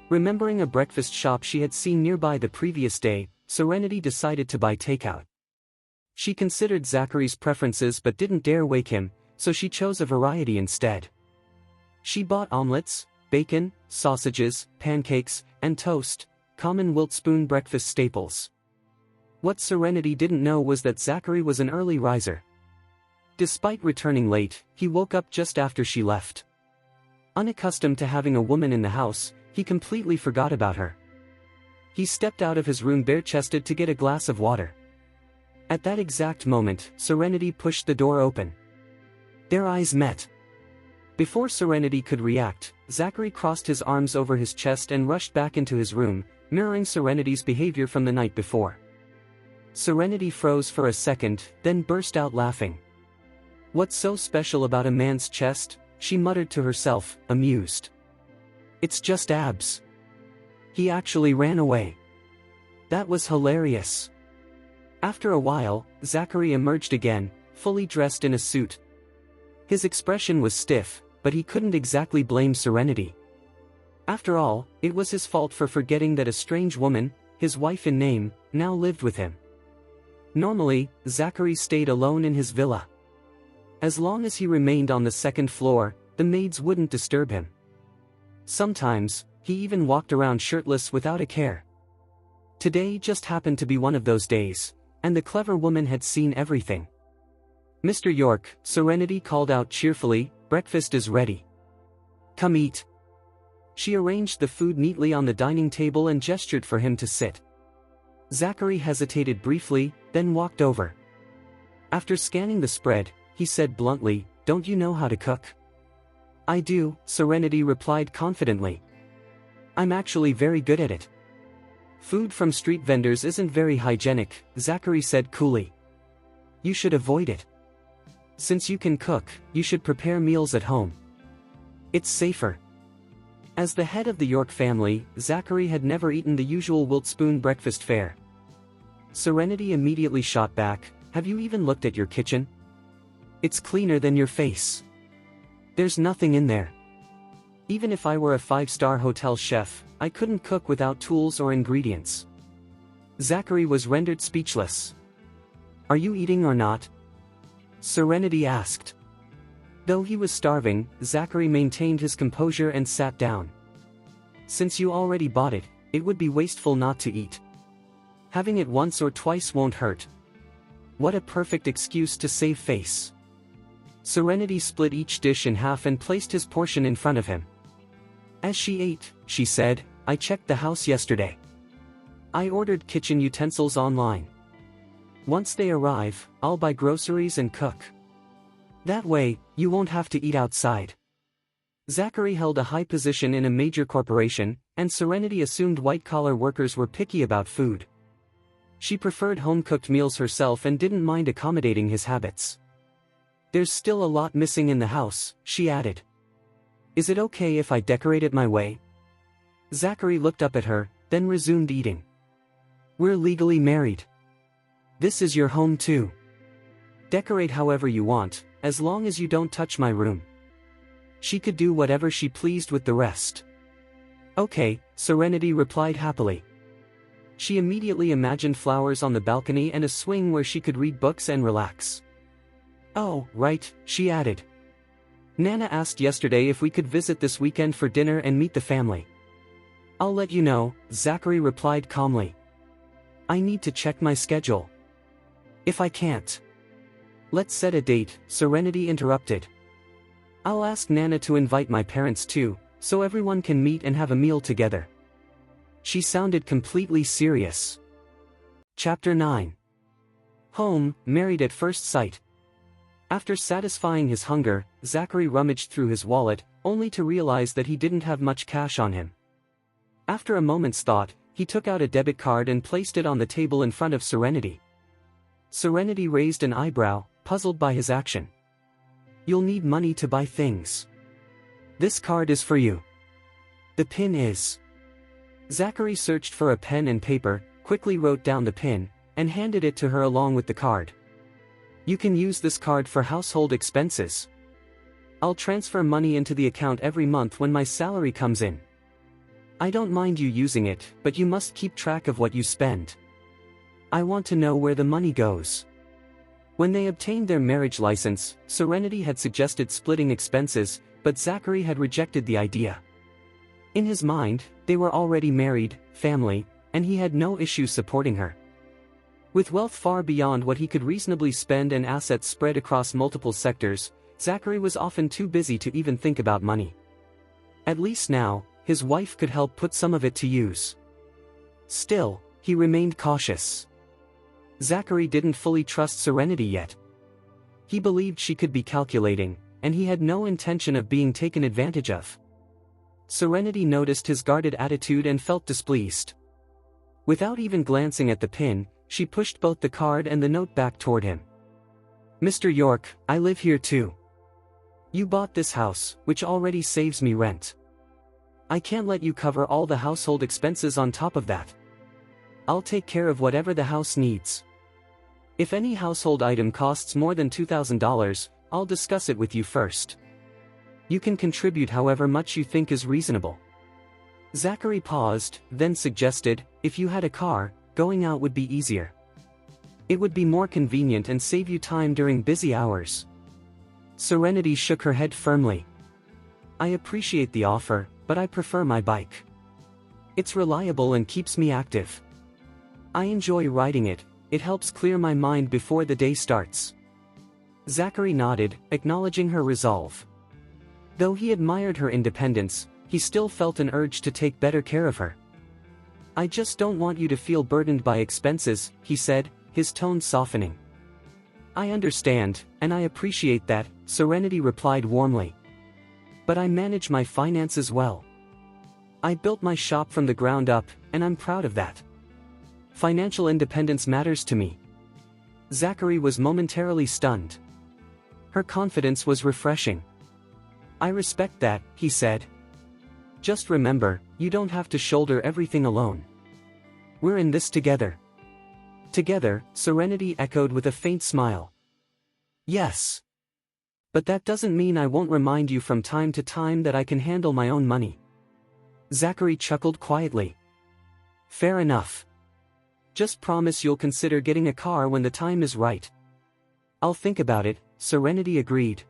Remembering a breakfast shop she had seen nearby the previous day, Serenity decided to buy takeout. She considered Zachary's preferences but didn't dare wake him, so she chose a variety instead. She bought omelets, bacon, sausages, pancakes, and toast, common Wiltspoon breakfast staples. What Serenity didn't know was that Zachary was an early riser. Despite returning late, he woke up just after she left. Unaccustomed to having a woman in the house, he completely forgot about her. He stepped out of his room bare-chested to get a glass of water. At that exact moment, Serenity pushed the door open. Their eyes met. Before Serenity could react, Zachary crossed his arms over his chest and rushed back into his room, mirroring Serenity's behavior from the night before. Serenity froze for a second, then burst out laughing. "What's so special about a man's chest?" she muttered to herself, amused. "It's just abs." He actually ran away. That was hilarious. After a while, Zachary emerged again, fully dressed in a suit. His expression was stiff, but he couldn't exactly blame Serenity. After all, it was his fault for forgetting that a strange woman, his wife in name, now lived with him. Normally, Zachary stayed alone in his villa. As long as he remained on the second floor, the maids wouldn't disturb him. Sometimes, he even walked around shirtless without a care. Today just happened to be one of those days, and the clever woman had seen everything. "Mr. York," Serenity called out cheerfully, "breakfast is ready. Come eat." She arranged the food neatly on the dining table and gestured for him to sit. Zachary hesitated briefly, then walked over. After scanning the spread, he said bluntly, "Don't you know how to cook?" "I do," Serenity replied confidently. "I'm actually very good at it." "Food from street vendors isn't very hygienic," Zachary said coolly. "You should avoid it. Since you can cook, you should prepare meals at home. It's safer." As the head of the York family, Zachary had never eaten the usual Wiltspoon breakfast fare. Serenity immediately shot back, "Have you even looked at your kitchen? It's cleaner than your face. There's nothing in there. Even if I were a 5-star hotel chef, I couldn't cook without tools or ingredients." Zachary was rendered speechless. Are you eating or not? Serenity asked. Though he was starving, Zachary maintained his composure and sat down. Since you already bought it, it would be wasteful not to eat. Having it once or twice won't hurt. What a perfect excuse to save face. Serenity split each dish in half and placed his portion in front of him. As she ate, she said, I checked the house yesterday. I ordered kitchen utensils online. Once they arrive, I'll buy groceries and cook. That way, you won't have to eat outside. Zachary held a high position in a major corporation, and Serenity assumed white-collar workers were picky about food. She preferred home-cooked meals herself and didn't mind accommodating his habits. There's still a lot missing in the house, she added. Is it okay if I decorate it my way? Zachary looked up at her, then resumed eating. We're legally married. This is your home too. Decorate however you want, as long as you don't touch my room. She could do whatever she pleased with the rest. Okay, Serenity replied happily. She immediately imagined flowers on the balcony and a swing where she could read books and relax. Oh, right, she added. Nana asked yesterday if we could visit this weekend for dinner and meet the family. I'll let you know, Zachary replied calmly. I need to check my schedule. If I can't. Let's set a date, Serenity interrupted. I'll ask Nana to invite my parents too, so everyone can meet and have a meal together. She sounded completely serious. Chapter 9. Home, married at first sight. After satisfying his hunger, Zachary rummaged through his wallet, only to realize that he didn't have much cash on him. After a moment's thought, he took out a debit card and placed it on the table in front of Serenity. Serenity raised an eyebrow, puzzled by his action. You'll need money to buy things. This card is for you. The PIN is. Zachary searched for a pen and paper, quickly wrote down the PIN, and handed it to her along with the card. You can use this card for household expenses. I'll transfer money into the account every month when my salary comes in. I don't mind you using it, but you must keep track of what you spend. I want to know where the money goes. When they obtained their marriage license, Serenity had suggested splitting expenses, but Zachary had rejected the idea. In his mind, they were already married, family, and he had no issue supporting her. With wealth far beyond what he could reasonably spend and assets spread across multiple sectors, Zachary was often too busy to even think about money. At least now, his wife could help put some of it to use. Still, he remained cautious. Zachary didn't fully trust Serenity yet. He believed she could be calculating, and he had no intention of being taken advantage of. Serenity noticed his guarded attitude and felt displeased. Without even glancing at the PIN, she pushed both the card and the note back toward him. Mr. York, I live here too. You bought this house, which already saves me rent. I can't let you cover all the household expenses on top of that. I'll take care of whatever the house needs. If any household item costs more than $2,000, I'll discuss it with you first. You can contribute however much you think is reasonable. Zachary paused, then suggested, if you had a car, going out would be easier. It would be more convenient and save you time during busy hours. Serenity shook her head firmly. I appreciate the offer, but I prefer my bike. It's reliable and keeps me active. I enjoy riding it, it helps clear my mind before the day starts. Zachary nodded, acknowledging her resolve. Though he admired her independence, he still felt an urge to take better care of her. I just don't want you to feel burdened by expenses, he said, his tone softening. I understand, and I appreciate that, Serenity replied warmly. But I manage my finances well. I built my shop from the ground up, and I'm proud of that. Financial independence matters to me. Zachary was momentarily stunned. Her confidence was refreshing. I respect that, he said. Just remember, you don't have to shoulder everything alone. We're in this together. Together, Serenity echoed with a faint smile. Yes. But that doesn't mean I won't remind you from time to time that I can handle my own money. Zachary chuckled quietly. Fair enough. Just promise you'll consider getting a car when the time is right. I'll think about it, Serenity agreed.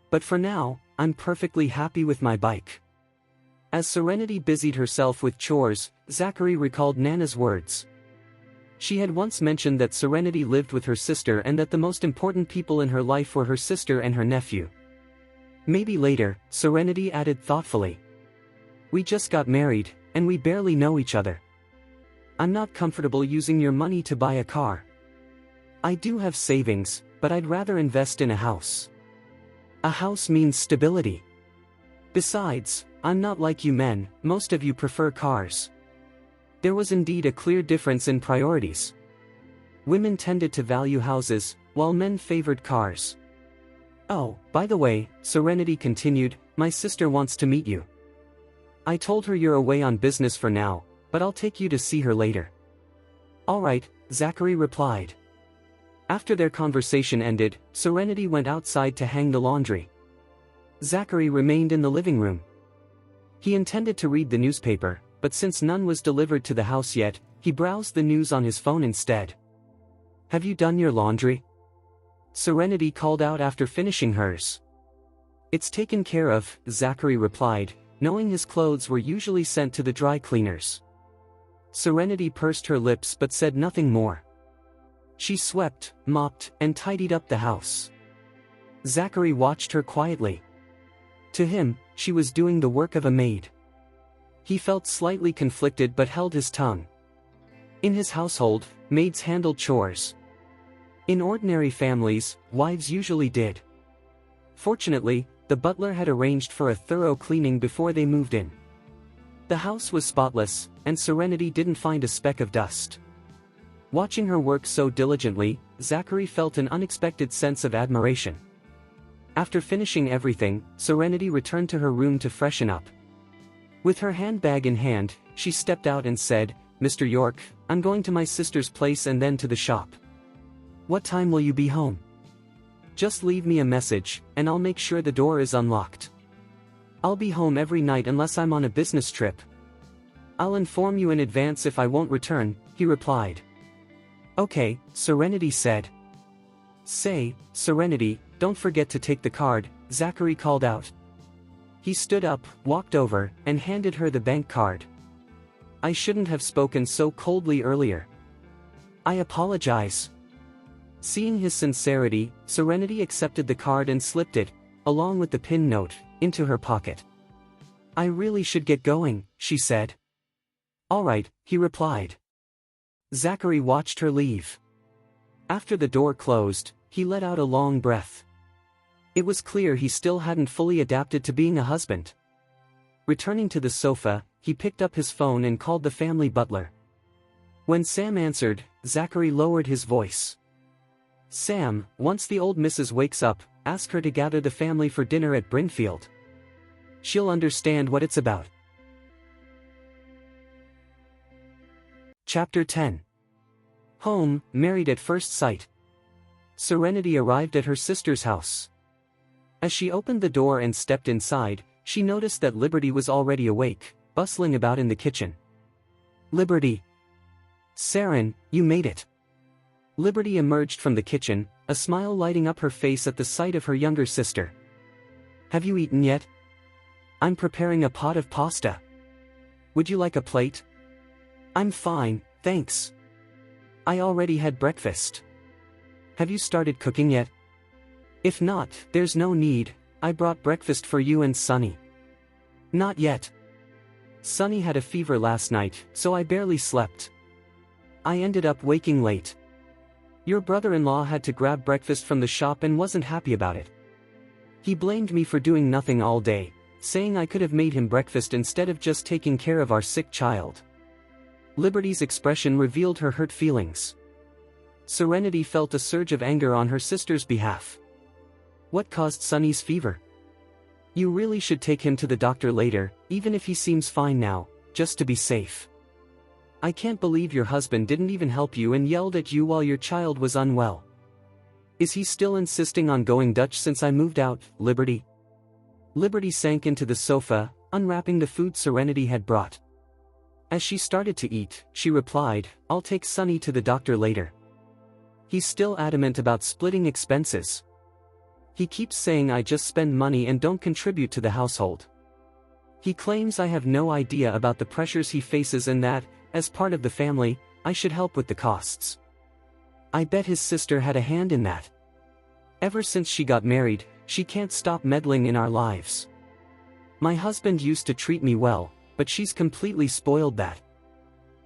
But for now, I'm perfectly happy with my bike. As Serenity busied herself with chores, Zachary recalled Nana's words. She had once mentioned that Serenity lived with her sister and that the most important people in her life were her sister and her nephew. Maybe later, Serenity added thoughtfully. We just got married, and we barely know each other. I'm not comfortable using your money to buy a car. I do have savings, but I'd rather invest in a house. A house means stability. Besides, I'm not like you men, most of you prefer cars. There was indeed a clear difference in priorities. Women tended to value houses, while men favored cars. Oh, by the way, Serenity continued, my sister wants to meet you. I told her you're away on business for now, but I'll take you to see her later. All right, Zachary replied. After their conversation ended, Serenity went outside to hang the laundry. Zachary remained in the living room. He intended to read the newspaper, but since none was delivered to the house yet, he browsed the news on his phone instead. Have you done your laundry? Serenity called out after finishing hers. It's taken care of, Zachary replied, knowing his clothes were usually sent to the dry cleaners. Serenity pursed her lips but said nothing more. She swept, mopped, and tidied up the house. Zachary watched her quietly. To him, she was doing the work of a maid. He felt slightly conflicted but held his tongue. In his household, maids handled chores. In ordinary families, wives usually did. Fortunately, the butler had arranged for a thorough cleaning before they moved in. The house was spotless, and Serenity didn't find a speck of dust. Watching her work so diligently, Zachary felt an unexpected sense of admiration. After finishing everything, Serenity returned to her room to freshen up. With her handbag in hand, she stepped out and said, Mr. York, I'm going to my sister's place and then to the shop. What time will you be home? Just leave me a message, and I'll make sure the door is unlocked. I'll be home every night unless I'm on a business trip. I'll inform you in advance if I won't return, he replied. Okay, Serenity said. Say, Serenity, don't forget to take the card, Zachary called out. He stood up, walked over, and handed her the bank card. I shouldn't have spoken so coldly earlier. I apologize. Seeing his sincerity, Serenity accepted the card and slipped it, along with the PIN note, into her pocket. I really should get going, she said. All right, he replied. Zachary watched her leave. After the door closed, he let out a long breath. It was clear he still hadn't fully adapted to being a husband. Returning to the sofa, he picked up his phone and called the family butler. When Sam answered, Zachary lowered his voice. Sam, once the old missus wakes up, ask her to gather the family for dinner at Brinfield. She'll understand what it's about. Chapter 10. Home, married at first sight. Serenity arrived at her sister's house. As she opened the door and stepped inside, she noticed that Liberty was already awake, bustling about in the kitchen. Liberty. Seren, you made it. Liberty emerged from the kitchen, a smile lighting up her face at the sight of her younger sister. Have you eaten yet? I'm preparing a pot of pasta. Would you like a plate? I'm fine, thanks. I already had breakfast. Have you started cooking yet? If not, there's no need, I brought breakfast for you and Sonny. Not yet. Sonny had a fever last night, so I barely slept. I ended up waking late. Your brother-in-law had to grab breakfast from the shop and wasn't happy about it. He blamed me for doing nothing all day, saying I could have made him breakfast instead of just taking care of our sick child. Liberty's expression revealed her hurt feelings. Serenity felt a surge of anger on her sister's behalf. What caused Sonny's fever? You really should take him to the doctor later, even if he seems fine now, just to be safe. I can't believe your husband didn't even help you and yelled at you while your child was unwell. Is he still insisting on going Dutch since I moved out, Liberty? Liberty sank into the sofa, unwrapping the food Serenity had brought. As she started to eat, she replied, "I'll take Sunny to the doctor later. He's still adamant about splitting expenses. He keeps saying I just spend money and don't contribute to the household. He claims I have no idea about the pressures he faces and that, as part of the family, I should help with the costs. I bet his sister had a hand in that. Ever since she got married, she can't stop meddling in our lives. My husband used to treat me well, but she's completely spoiled that."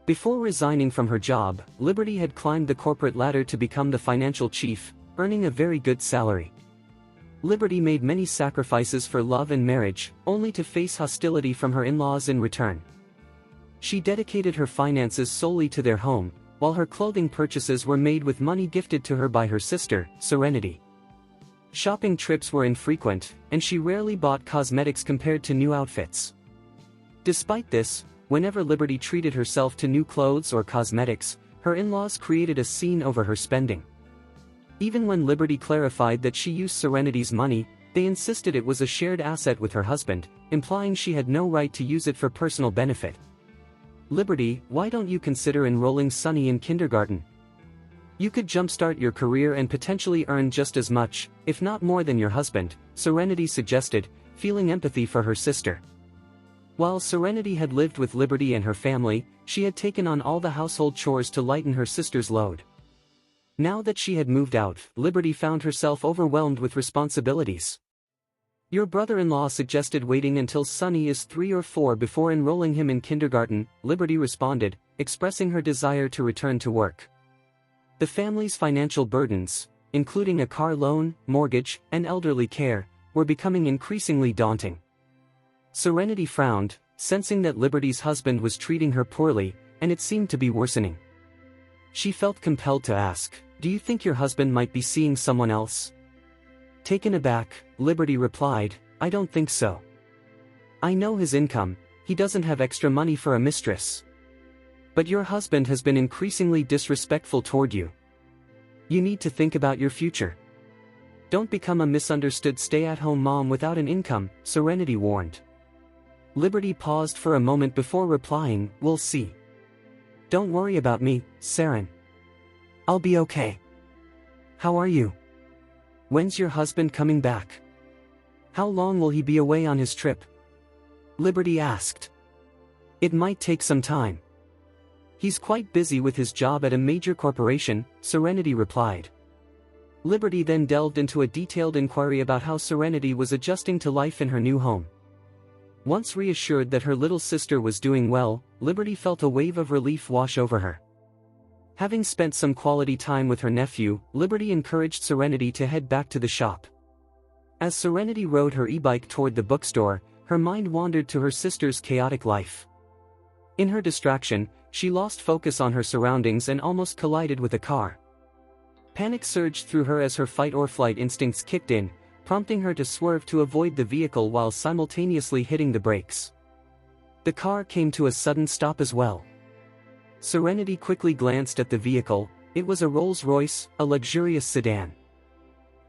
Before resigning from her job, Liberty had climbed the corporate ladder to become the financial chief, earning a very good salary. Liberty made many sacrifices for love and marriage, only to face hostility from her in-laws in return. She dedicated her finances solely to their home, while her clothing purchases were made with money gifted to her by her sister, Serenity. Shopping trips were infrequent, and she rarely bought cosmetics compared to new outfits. Despite this, whenever Liberty treated herself to new clothes or cosmetics, her in-laws created a scene over her spending. Even when Liberty clarified that she used Serenity's money, they insisted it was a shared asset with her husband, implying she had no right to use it for personal benefit. "Liberty, why don't you consider enrolling Sunny in kindergarten? You could jumpstart your career and potentially earn just as much, if not more than your husband," Serenity suggested, feeling empathy for her sister. While Serenity had lived with Liberty and her family, she had taken on all the household chores to lighten her sister's load. Now that she had moved out, Liberty found herself overwhelmed with responsibilities. "Your brother-in-law suggested waiting until Sunny is 3 or 4 before enrolling him in kindergarten," Liberty responded, expressing her desire to return to work. The family's financial burdens, including a car loan, mortgage, and elderly care, were becoming increasingly daunting. Serenity frowned, sensing that Liberty's husband was treating her poorly, and it seemed to be worsening. She felt compelled to ask, "Do you think your husband might be seeing someone else?" Taken aback, Liberty replied, "I don't think so. I know his income, he doesn't have extra money for a mistress. But your husband has been increasingly disrespectful toward you. You need to think about your future. Don't become a misunderstood stay-at-home mom without an income," Serenity warned. Liberty paused for a moment before replying, "We'll see. Don't worry about me, Seren. I'll be okay. How are you? When's your husband coming back? How long will he be away on his trip?" Liberty asked. "It might take some time. He's quite busy with his job at a major corporation," Serenity replied. Liberty then delved into a detailed inquiry about how Serenity was adjusting to life in her new home. Once reassured that her little sister was doing well, Liberty felt a wave of relief wash over her. Having spent some quality time with her nephew, Liberty encouraged Serenity to head back to the shop. As Serenity rode her e-bike toward the bookstore, her mind wandered to her sister's chaotic life. In her distraction, she lost focus on her surroundings and almost collided with a car. Panic surged through her as her fight-or-flight instincts kicked in, prompting her to swerve to avoid the vehicle while simultaneously hitting the brakes. The car came to a sudden stop as well. Serenity quickly glanced at the vehicle. It was a Rolls-Royce, a luxurious sedan.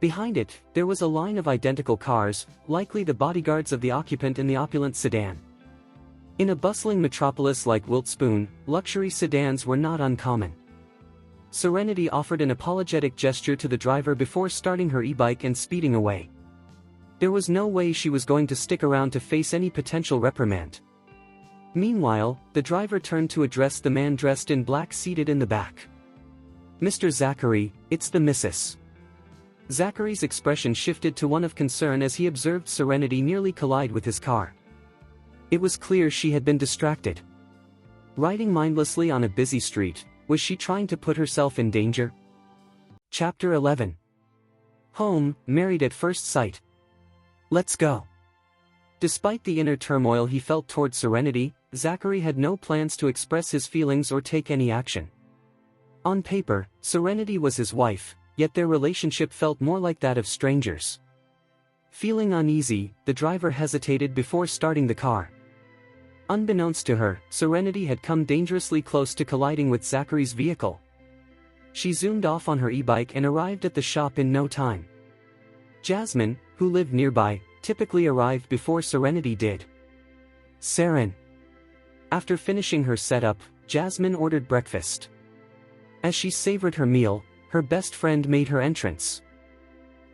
Behind it, there was a line of identical cars, likely the bodyguards of the occupant in the opulent sedan. In a bustling metropolis like Wiltspoon, luxury sedans were not uncommon. Serenity offered an apologetic gesture to the driver before starting her e-bike and speeding away. There was no way she was going to stick around to face any potential reprimand. Meanwhile, the driver turned to address the man dressed in black seated in the back. "Mr. Zachary, it's the missus." Zachary's expression shifted to one of concern as he observed Serenity nearly collide with his car. It was clear she had been distracted. Riding mindlessly on a busy street, was she trying to put herself in danger? Chapter 11. Home, married at first sight. Let's go. Despite the inner turmoil he felt toward Serenity, Zachary had no plans to express his feelings or take any action. On paper, Serenity was his wife, yet their relationship felt more like that of strangers. Feeling uneasy, the driver hesitated before starting the car. Unbeknownst to her, Serenity had come dangerously close to colliding with Zachary's vehicle. She zoomed off on her e-bike and arrived at the shop in no time. Jasmine, who lived nearby, typically arrived before Serenity did. "Seren. After finishing her setup, Jasmine ordered breakfast. As she savored her meal, her best friend made her entrance.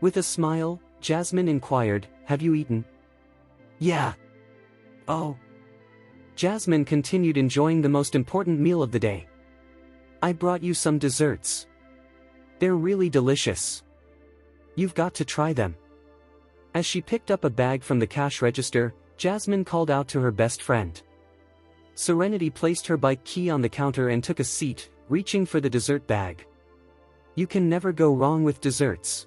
With a smile, Jasmine inquired, "Have you eaten?" "Yeah." "Oh." Jasmine continued enjoying the most important meal of the day. "I brought you some desserts. They're really delicious. You've got to try them." As she picked up a bag from the cash register, Jasmine called out to her best friend. Serenity placed her bike key on the counter and took a seat, reaching for the dessert bag. "You can never go wrong with desserts.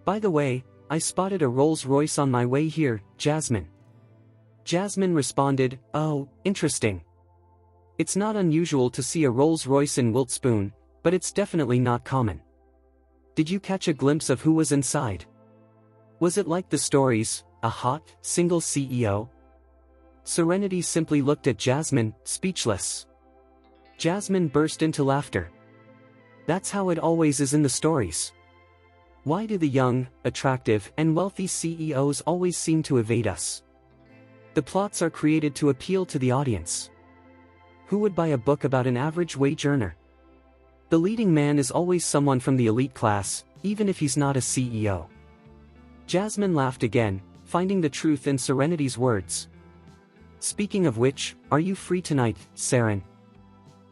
By the way, I spotted a Rolls-Royce on my way here, Jasmine." Jasmine responded, "Oh, interesting. It's not unusual to see a Rolls-Royce in Wiltspoon, but it's definitely not common. Did you catch a glimpse of who was inside? Was it like the stories, a hot, single CEO?" Serenity simply looked at Jasmine, speechless. Jasmine burst into laughter. "That's how it always is in the stories. Why do the young, attractive, and wealthy CEOs always seem to evade us? The plots are created to appeal to the audience. Who would buy a book about an average wage earner? The leading man is always someone from the elite class, even if he's not a CEO." Jasmine laughed again, finding the truth in Serenity's words. "Speaking of which, are you free tonight, Seren?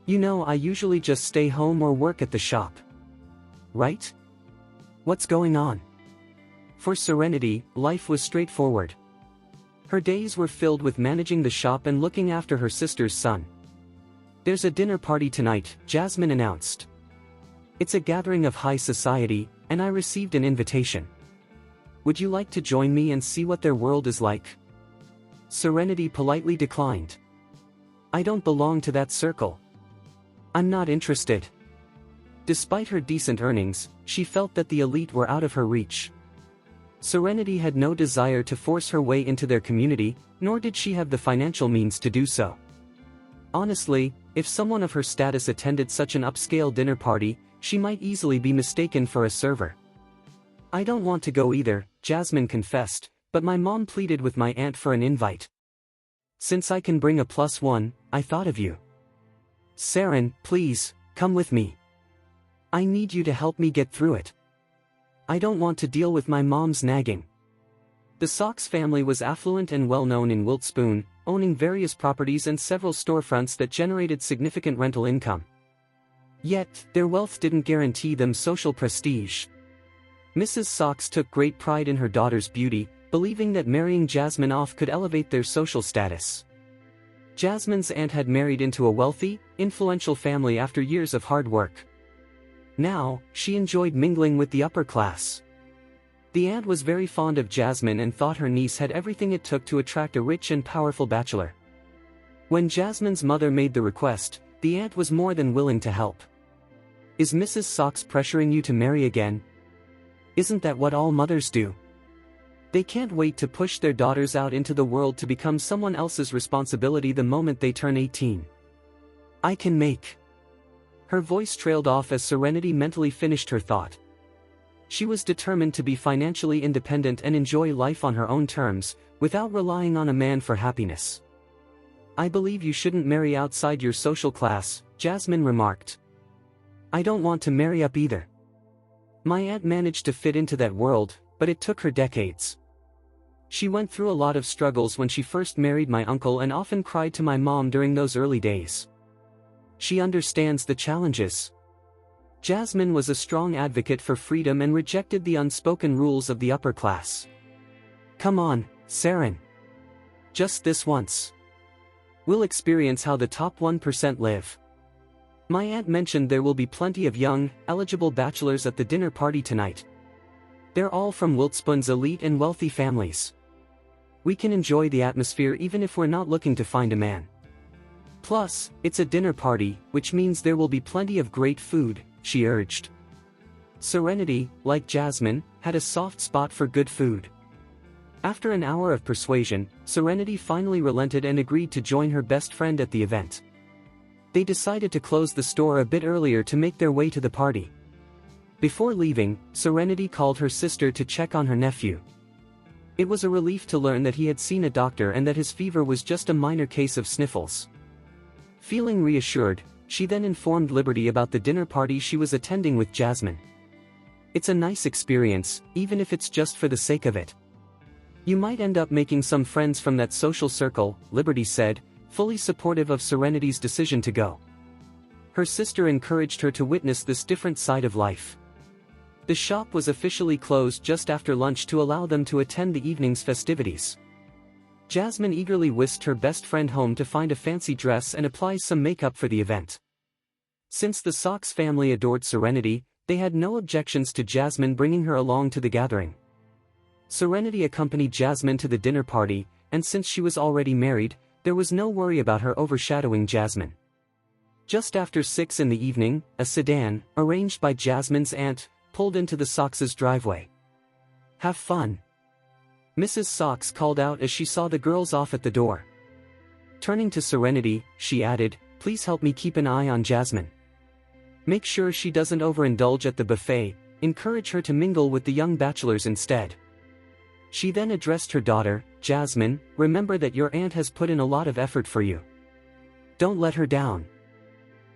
You know I usually just stay home or work at the shop. Right? What's going on?" For Serenity, life was straightforward. Her days were filled with managing the shop and looking after her sister's son. "There's a dinner party tonight," Jasmine announced. "It's a gathering of high society, and I received an invitation. Would you like to join me and see what their world is like?" Serenity politely declined. "I don't belong to that circle. I'm not interested." Despite her decent earnings, she felt that the elite were out of her reach. Serenity had no desire to force her way into their community, nor did she have the financial means to do so. Honestly, if someone of her status attended such an upscale dinner party, she might easily be mistaken for a server. "I don't want to go either," Jasmine confessed, "but my mom pleaded with my aunt for an invite. Since I can bring a +1, I thought of you. Seren, please, come with me. I need you to help me get through it. I don't want to deal with my mom's nagging." The Sox family was affluent and well-known in Wiltspoon, owning various properties and several storefronts that generated significant rental income. Yet, their wealth didn't guarantee them social prestige. Mrs. Sox took great pride in her daughter's beauty, believing that marrying Jasmine off could elevate their social status. Jasmine's aunt had married into a wealthy, influential family after years of hard work. Now, she enjoyed mingling with the upper class. The aunt was very fond of Jasmine and thought her niece had everything it took to attract a rich and powerful bachelor. When Jasmine's mother made the request, the aunt was more than willing to help. "Is Mrs. Sox pressuring you to marry again? Isn't that what all mothers do? They can't wait to push their daughters out into the world to become someone else's responsibility the moment they turn 18. I can make..." Her voice trailed off as Serenity mentally finished her thought. She was determined to be financially independent and enjoy life on her own terms, without relying on a man for happiness. "I believe you shouldn't marry outside your social class," Jasmine remarked. "I don't want to marry up either. My aunt managed to fit into that world, but it took her decades. She went through a lot of struggles when she first married my uncle and often cried to my mom during those early days. She understands the challenges." Jasmine was a strong advocate for freedom and rejected the unspoken rules of the upper class. "Come on, Seren. Just this once. We'll experience how the top 1% live. My aunt mentioned there will be plenty of young, eligible bachelors at the dinner party tonight. They're all from Wiltspoon's elite and wealthy families. We can enjoy the atmosphere even if we're not looking to find a man. Plus, it's a dinner party, which means there will be plenty of great food," she urged. Serenity, like Jasmine, had a soft spot for good food. After an hour of persuasion, Serenity finally relented and agreed to join her best friend at the event. They decided to close the store a bit earlier to make their way to the party. Before leaving, Serenity called her sister to check on her nephew. It was a relief to learn that he had seen a doctor and that his fever was just a minor case of sniffles. Feeling reassured, she then informed Liberty about the dinner party she was attending with Jasmine. "It's a nice experience, even if it's just for the sake of it. You might end up making some friends from that social circle," Liberty said, fully supportive of Serenity's decision to go. Her sister encouraged her to witness this different side of life. The shop was officially closed just after lunch to allow them to attend the evening's festivities. Jasmine eagerly whisked her best friend home to find a fancy dress and apply some makeup for the event. Since the Sox family adored Serenity, they had no objections to Jasmine bringing her along to the gathering. Serenity accompanied Jasmine to the dinner party, and since she was already married, there was no worry about her overshadowing Jasmine. Just after 6 in the evening, a sedan, arranged by Jasmine's aunt, pulled into the Sox's driveway. "Have fun," Mrs. Sox called out as she saw the girls off at the door. Turning to Serenity, she added, "Please help me keep an eye on Jasmine. Make sure she doesn't overindulge at the buffet, encourage her to mingle with the young bachelors instead." She then addressed her daughter, "Jasmine, remember that your aunt has put in a lot of effort for you. Don't let her down."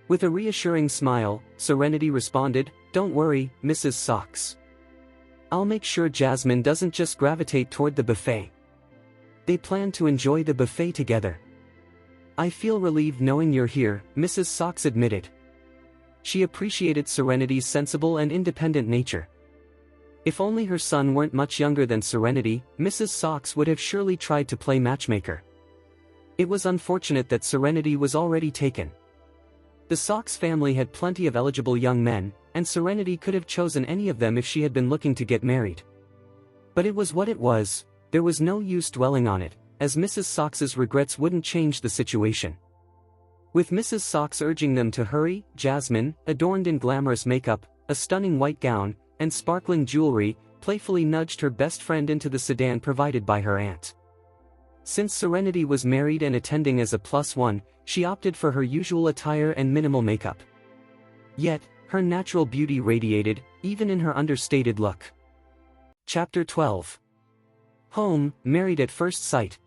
With a reassuring smile, Serenity responded, "Don't worry, Mrs. Sox. I'll make sure Jasmine doesn't just gravitate toward the buffet." They plan to enjoy the buffet together. "I feel relieved knowing you're here," Mrs. Sox admitted. She appreciated Serenity's sensible and independent nature. If only her son weren't much younger than Serenity, Mrs. Sox would have surely tried to play matchmaker. It was unfortunate that Serenity was already taken. The Sox family had plenty of eligible young men, and Serenity could have chosen any of them if she had been looking to get married. But it was what it was, there was no use dwelling on it, as Mrs. Sox's regrets wouldn't change the situation. With Mrs. Sox urging them to hurry, Jasmine, adorned in glamorous makeup, a stunning white gown, and sparkling jewelry, playfully nudged her best friend into the sedan provided by her aunt. Since Serenity was married and attending as a +1, she opted for her usual attire and minimal makeup. Yet, her natural beauty radiated, even in her understated look. Chapter 12. Home, Married at First Sight.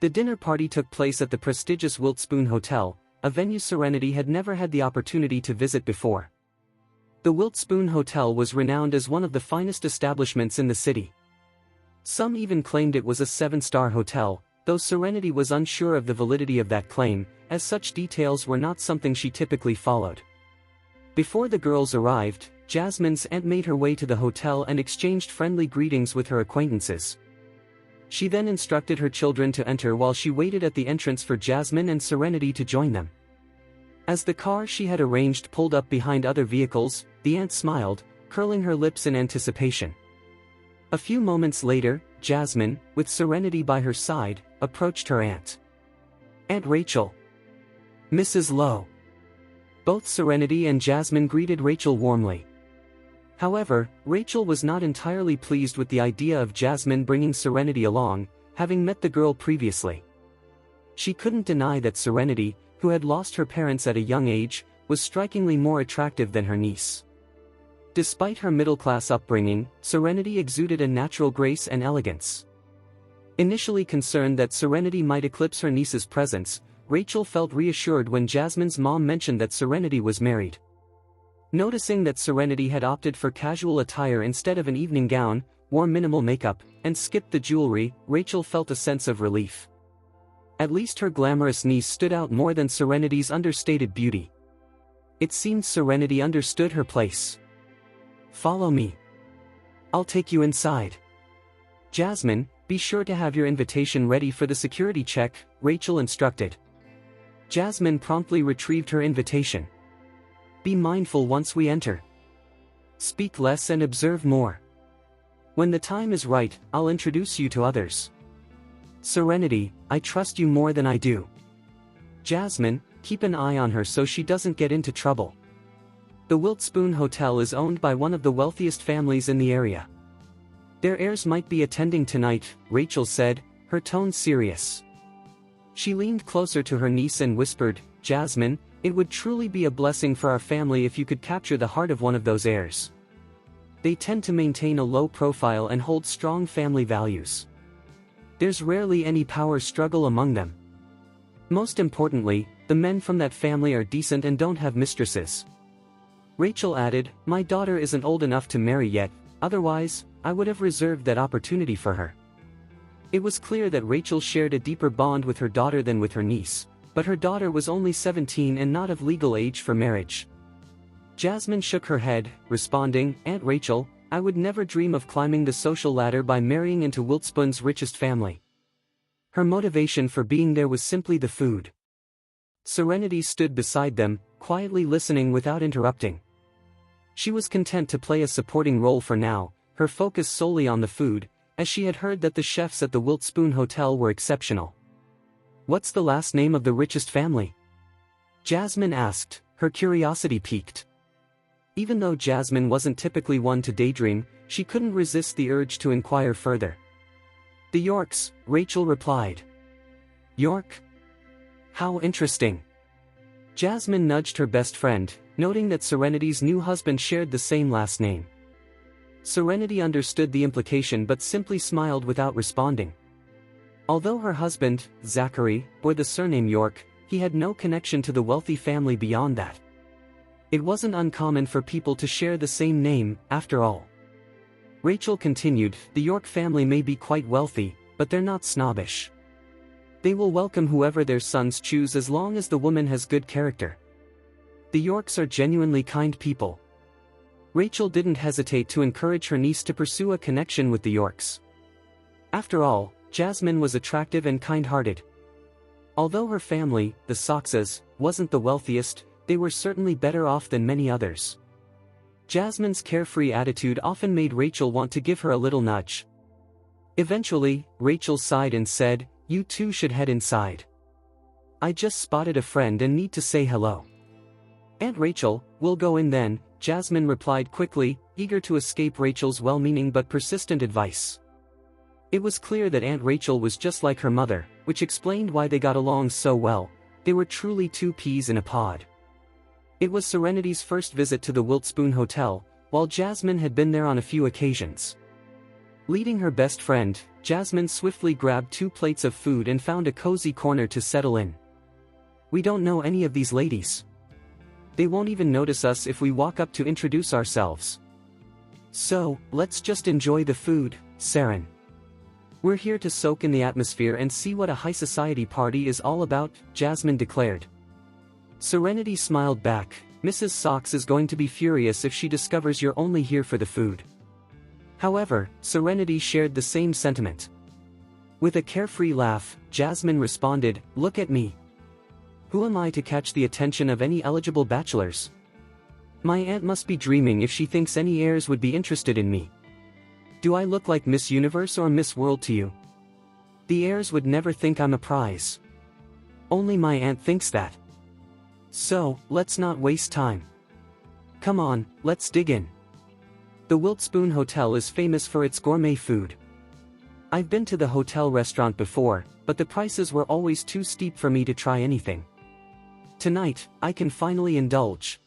The dinner party took place at the prestigious Wiltspoon Hotel, a venue Serenity had never had the opportunity to visit before. The Wiltspoon Hotel was renowned as one of the finest establishments in the city. Some even claimed it was a 7-star hotel, though Serenity was unsure of the validity of that claim, as such details were not something she typically followed. Before the girls arrived, Jasmine's aunt made her way to the hotel and exchanged friendly greetings with her acquaintances. She then instructed her children to enter while she waited at the entrance for Jasmine and Serenity to join them. As the car she had arranged pulled up behind other vehicles, the aunt smiled, curling her lips in anticipation. A few moments later, Jasmine, with Serenity by her side, approached her aunt. "Aunt Rachel. Mrs. Lowe." Both Serenity and Jasmine greeted Rachel warmly. However, Rachel was not entirely pleased with the idea of Jasmine bringing Serenity along, having met the girl previously. She couldn't deny that Serenity, who had lost her parents at a young age, was strikingly more attractive than her niece. Despite her middle-class upbringing, Serenity exuded a natural grace and elegance. Initially concerned that Serenity might eclipse her niece's presence, Rachel felt reassured when Jasmine's mom mentioned that Serenity was married. Noticing that Serenity had opted for casual attire instead of an evening gown, wore minimal makeup, and skipped the jewelry, Rachel felt a sense of relief. At least her glamorous niece stood out more than Serenity's understated beauty. It seemed Serenity understood her place. "Follow me. I'll take you inside." "Jasmine, be sure to have your invitation ready for the security check," Rachel instructed. Jasmine promptly retrieved her invitation. "Be mindful once we enter. Speak less and observe more. When the time is right, I'll introduce you to others. Serenity, I trust you more than I do. Jasmine, keep an eye on her so she doesn't get into trouble. The Wiltspoon Hotel is owned by one of the wealthiest families in the area. Their heirs might be attending tonight," Rachel said, her tone serious. She leaned closer to her niece and whispered, "Jasmine, it would truly be a blessing for our family if you could capture the heart of one of those heirs. They tend to maintain a low profile and hold strong family values. There's rarely any power struggle among them. Most importantly, the men from that family are decent and don't have mistresses. Rachel added, "My daughter isn't old enough to marry yet, otherwise, I would have reserved that opportunity for her." It was clear that Rachel shared a deeper bond with her daughter than with her niece, but her daughter was only 17 and not of legal age for marriage. Jasmine shook her head, responding, "Aunt Rachel, I would never dream of climbing the social ladder by marrying into Wiltspoon's richest family." Her motivation for being there was simply the food. Serenity stood beside them, quietly listening without interrupting. She was content to play a supporting role for now, her focus solely on the food, as she had heard that the chefs at the Wiltspoon Hotel were exceptional. "What's the last name of the richest family?" Jasmine asked, her curiosity piqued. Even though Jasmine wasn't typically one to daydream, she couldn't resist the urge to inquire further. "The Yorks," Rachel replied. "York? How interesting." Jasmine nudged her best friend, noting that Serenity's new husband shared the same last name. Serenity understood the implication but simply smiled without responding. Although her husband, Zachary, bore the surname York, he had no connection to the wealthy family beyond that. It wasn't uncommon for people to share the same name, after all. Rachel continued, "The York family may be quite wealthy, but they're not snobbish. They will welcome whoever their sons choose as long as the woman has good character. The Yorks are genuinely kind people." Rachel didn't hesitate to encourage her niece to pursue a connection with the Yorks. After all, Jasmine was attractive and kind-hearted. Although her family, the Soxes, wasn't the wealthiest, they were certainly better off than many others. Jasmine's carefree attitude often made Rachel want to give her a little nudge. Eventually, Rachel sighed and said, "You two should head inside. I just spotted a friend and need to say hello." "Aunt Rachel, we'll go in then," Jasmine replied quickly, eager to escape Rachel's well-meaning but persistent advice. It was clear that Aunt Rachel was just like her mother, which explained why they got along so well. They were truly two peas in a pod. It was Serenity's first visit to the Wiltspoon Hotel, while Jasmine had been there on a few occasions. Leading her best friend, Jasmine swiftly grabbed 2 plates of food and found a cozy corner to settle in. "We don't know any of these ladies. They won't even notice us if we walk up to introduce ourselves. So, let's just enjoy the food, Seren. We're here to soak in the atmosphere and see what a high society party is all about," Jasmine declared. Serenity smiled back, "Mrs. Sox is going to be furious if she discovers you're only here for the food." However, Serenity shared the same sentiment. With a carefree laugh, Jasmine responded, "Look at me. Who am I to catch the attention of any eligible bachelors? My aunt must be dreaming if she thinks any heirs would be interested in me. Do I look like Miss Universe or Miss World to you? The heirs would never think I'm a prize. Only my aunt thinks that. So, let's not waste time. Come on, let's dig in." The Wiltspoon Hotel is famous for its gourmet food. I've been to the hotel restaurant before, but the prices were always too steep for me to try anything. Tonight, I can finally indulge.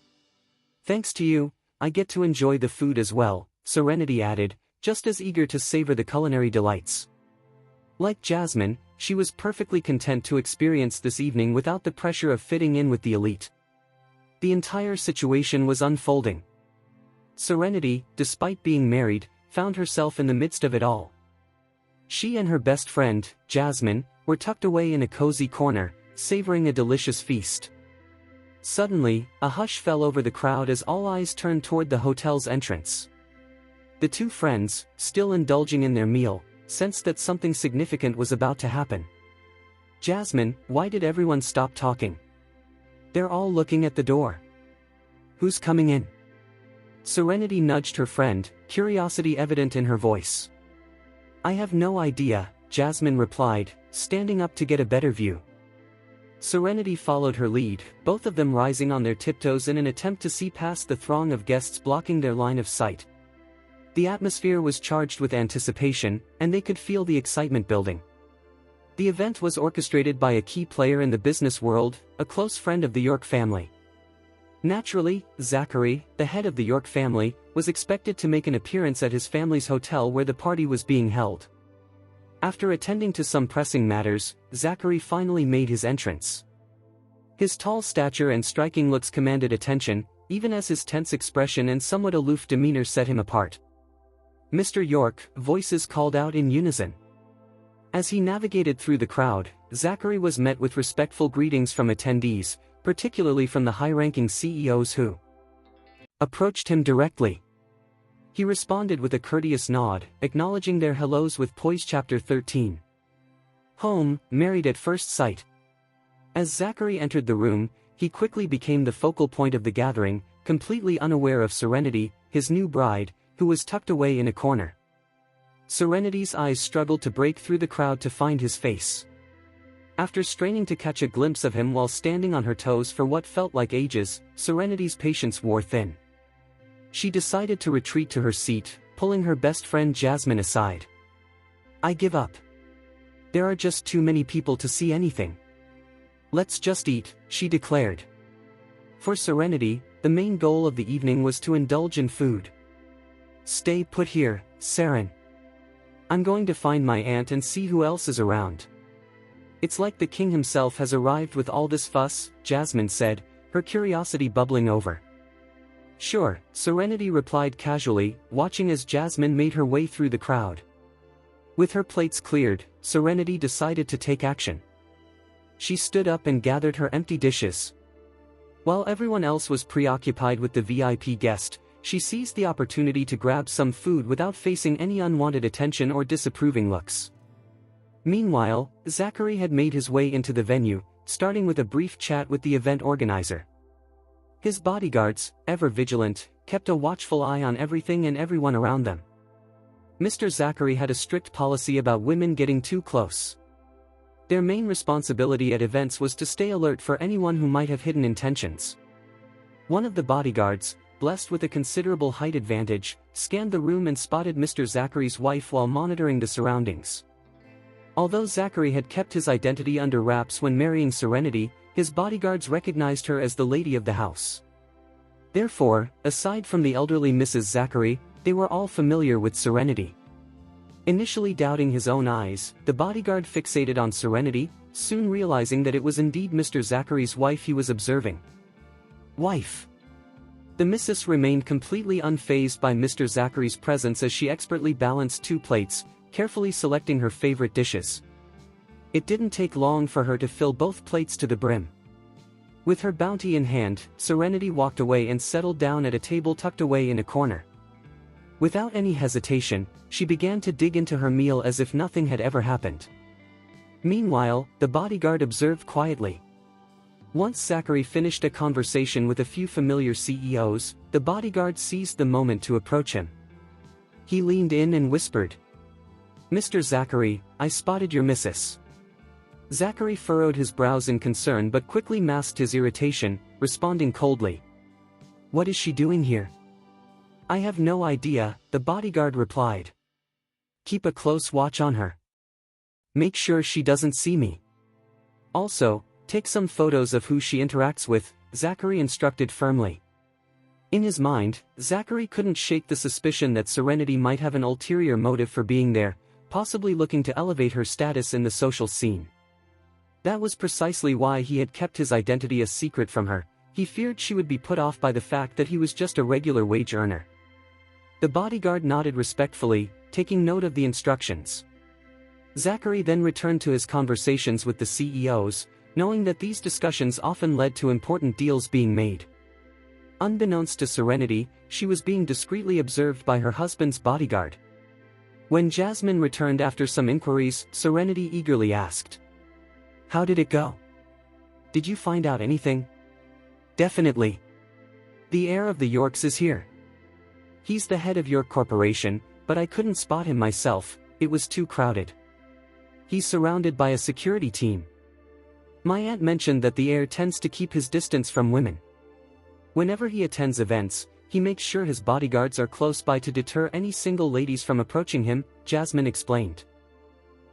Thanks to you, I get to enjoy the food as well, Serenity added, just as eager to savor the culinary delights. Like Jasmine, she was perfectly content to experience this evening without the pressure of fitting in with the elite. The entire situation was unfolding. Serenity, despite being married, found herself in the midst of it all. She and her best friend, Jasmine, were tucked away in a cozy corner, savoring a delicious feast. Suddenly, a hush fell over the crowd as all eyes turned toward the hotel's entrance. The two friends, still indulging in their meal, sensed that something significant was about to happen. "Jasmine, why did everyone stop talking? They're all looking at the door. Who's coming in?" Serenity nudged her friend, curiosity evident in her voice. "I have no idea," Jasmine replied, standing up to get a better view. Serenity followed her lead, both of them rising on their tiptoes in an attempt to see past the throng of guests blocking their line of sight. The atmosphere was charged with anticipation, and they could feel the excitement building. The event was orchestrated by a key player in the business world, a close friend of the York family. Naturally, Zachary, the head of the York family, was expected to make an appearance at his family's hotel where the party was being held. After attending to some pressing matters, Zachary finally made his entrance. His tall stature and striking looks commanded attention, even as his tense expression and somewhat aloof demeanor set him apart. "Mr. York," voices called out in unison. As he navigated through the crowd, Zachary was met with respectful greetings from attendees, particularly from the high-ranking CEOs who approached him directly. He responded with a courteous nod, acknowledging their hellos with poise. Chapter 13. Home, Married at First Sight. As Zachary entered the room, he quickly became the focal point of the gathering, completely unaware of Serenity, his new bride, who was tucked away in a corner. Serenity's eyes struggled to break through the crowd to find his face. After straining to catch a glimpse of him while standing on her toes for what felt like ages, Serenity's patience wore thin. She decided to retreat to her seat, pulling her best friend Jasmine aside. "I give up. There are just too many people to see anything. Let's just eat," she declared. For Serenity, the main goal of the evening was to indulge in food. "Stay put here, Seren. I'm going to find my aunt and see who else is around. It's like the king himself has arrived with all this fuss," Jasmine said, her curiosity bubbling over. "Sure," Serenity replied casually, watching as Jasmine made her way through the crowd. With her plates cleared, Serenity decided to take action. She stood up and gathered her empty dishes. While everyone else was preoccupied with the VIP guest, she seized the opportunity to grab some food without facing any unwanted attention or disapproving looks. Meanwhile, Zachary had made his way into the venue, starting with a brief chat with the event organizer. His bodyguards, ever vigilant, kept a watchful eye on everything and everyone around them. Mr. Zachary had a strict policy about women getting too close. Their main responsibility at events was to stay alert for anyone who might have hidden intentions. One of the bodyguards, blessed with a considerable height advantage, scanned the room and spotted Mr. Zachary's wife while monitoring the surroundings. Although Zachary had kept his identity under wraps when marrying Serenity, his bodyguards recognized her as the lady of the house. Therefore, aside from the elderly Mrs. Zachary, they were all familiar with Serenity. Initially doubting his own eyes, the bodyguard fixated on Serenity, soon realizing that it was indeed Mr. Zachary's wife he was observing. Wife. The missus remained completely unfazed by Mr. Zachary's presence as she expertly balanced two plates, carefully selecting her favorite dishes. It didn't take long for her to fill both plates to the brim. With her bounty in hand, Serenity walked away and settled down at a table tucked away in a corner. Without any hesitation, she began to dig into her meal as if nothing had ever happened. Meanwhile, the bodyguard observed quietly. Once Zachary finished a conversation with a few familiar CEOs, the bodyguard seized the moment to approach him. He leaned in and whispered, "Mr. Zachary, I spotted your missus." Zachary furrowed his brows in concern but quickly masked his irritation, responding coldly. "What is she doing here?" "I have no idea," the bodyguard replied. "Keep a close watch on her. Make sure she doesn't see me. Also, take some photos of who she interacts with," Zachary instructed firmly. In his mind, Zachary couldn't shake the suspicion that Serenity might have an ulterior motive for being there, possibly looking to elevate her status in the social scene. That was precisely why he had kept his identity a secret from her. He feared she would be put off by the fact that he was just a regular wage earner. The bodyguard nodded respectfully, taking note of the instructions. Zachary then returned to his conversations with the CEOs, knowing that these discussions often led to important deals being made. Unbeknownst to Serenity, she was being discreetly observed by her husband's bodyguard. When Jasmine returned after some inquiries, Serenity eagerly asked, "How did it go? Did you find out anything?" "Definitely. The heir of the Yorks is here. He's the head of York Corporation, but I couldn't spot him myself, it was too crowded. He's surrounded by a security team. My aunt mentioned that the heir tends to keep his distance from women. Whenever he attends events, he makes sure his bodyguards are close by to deter any single ladies from approaching him," Jasmine explained.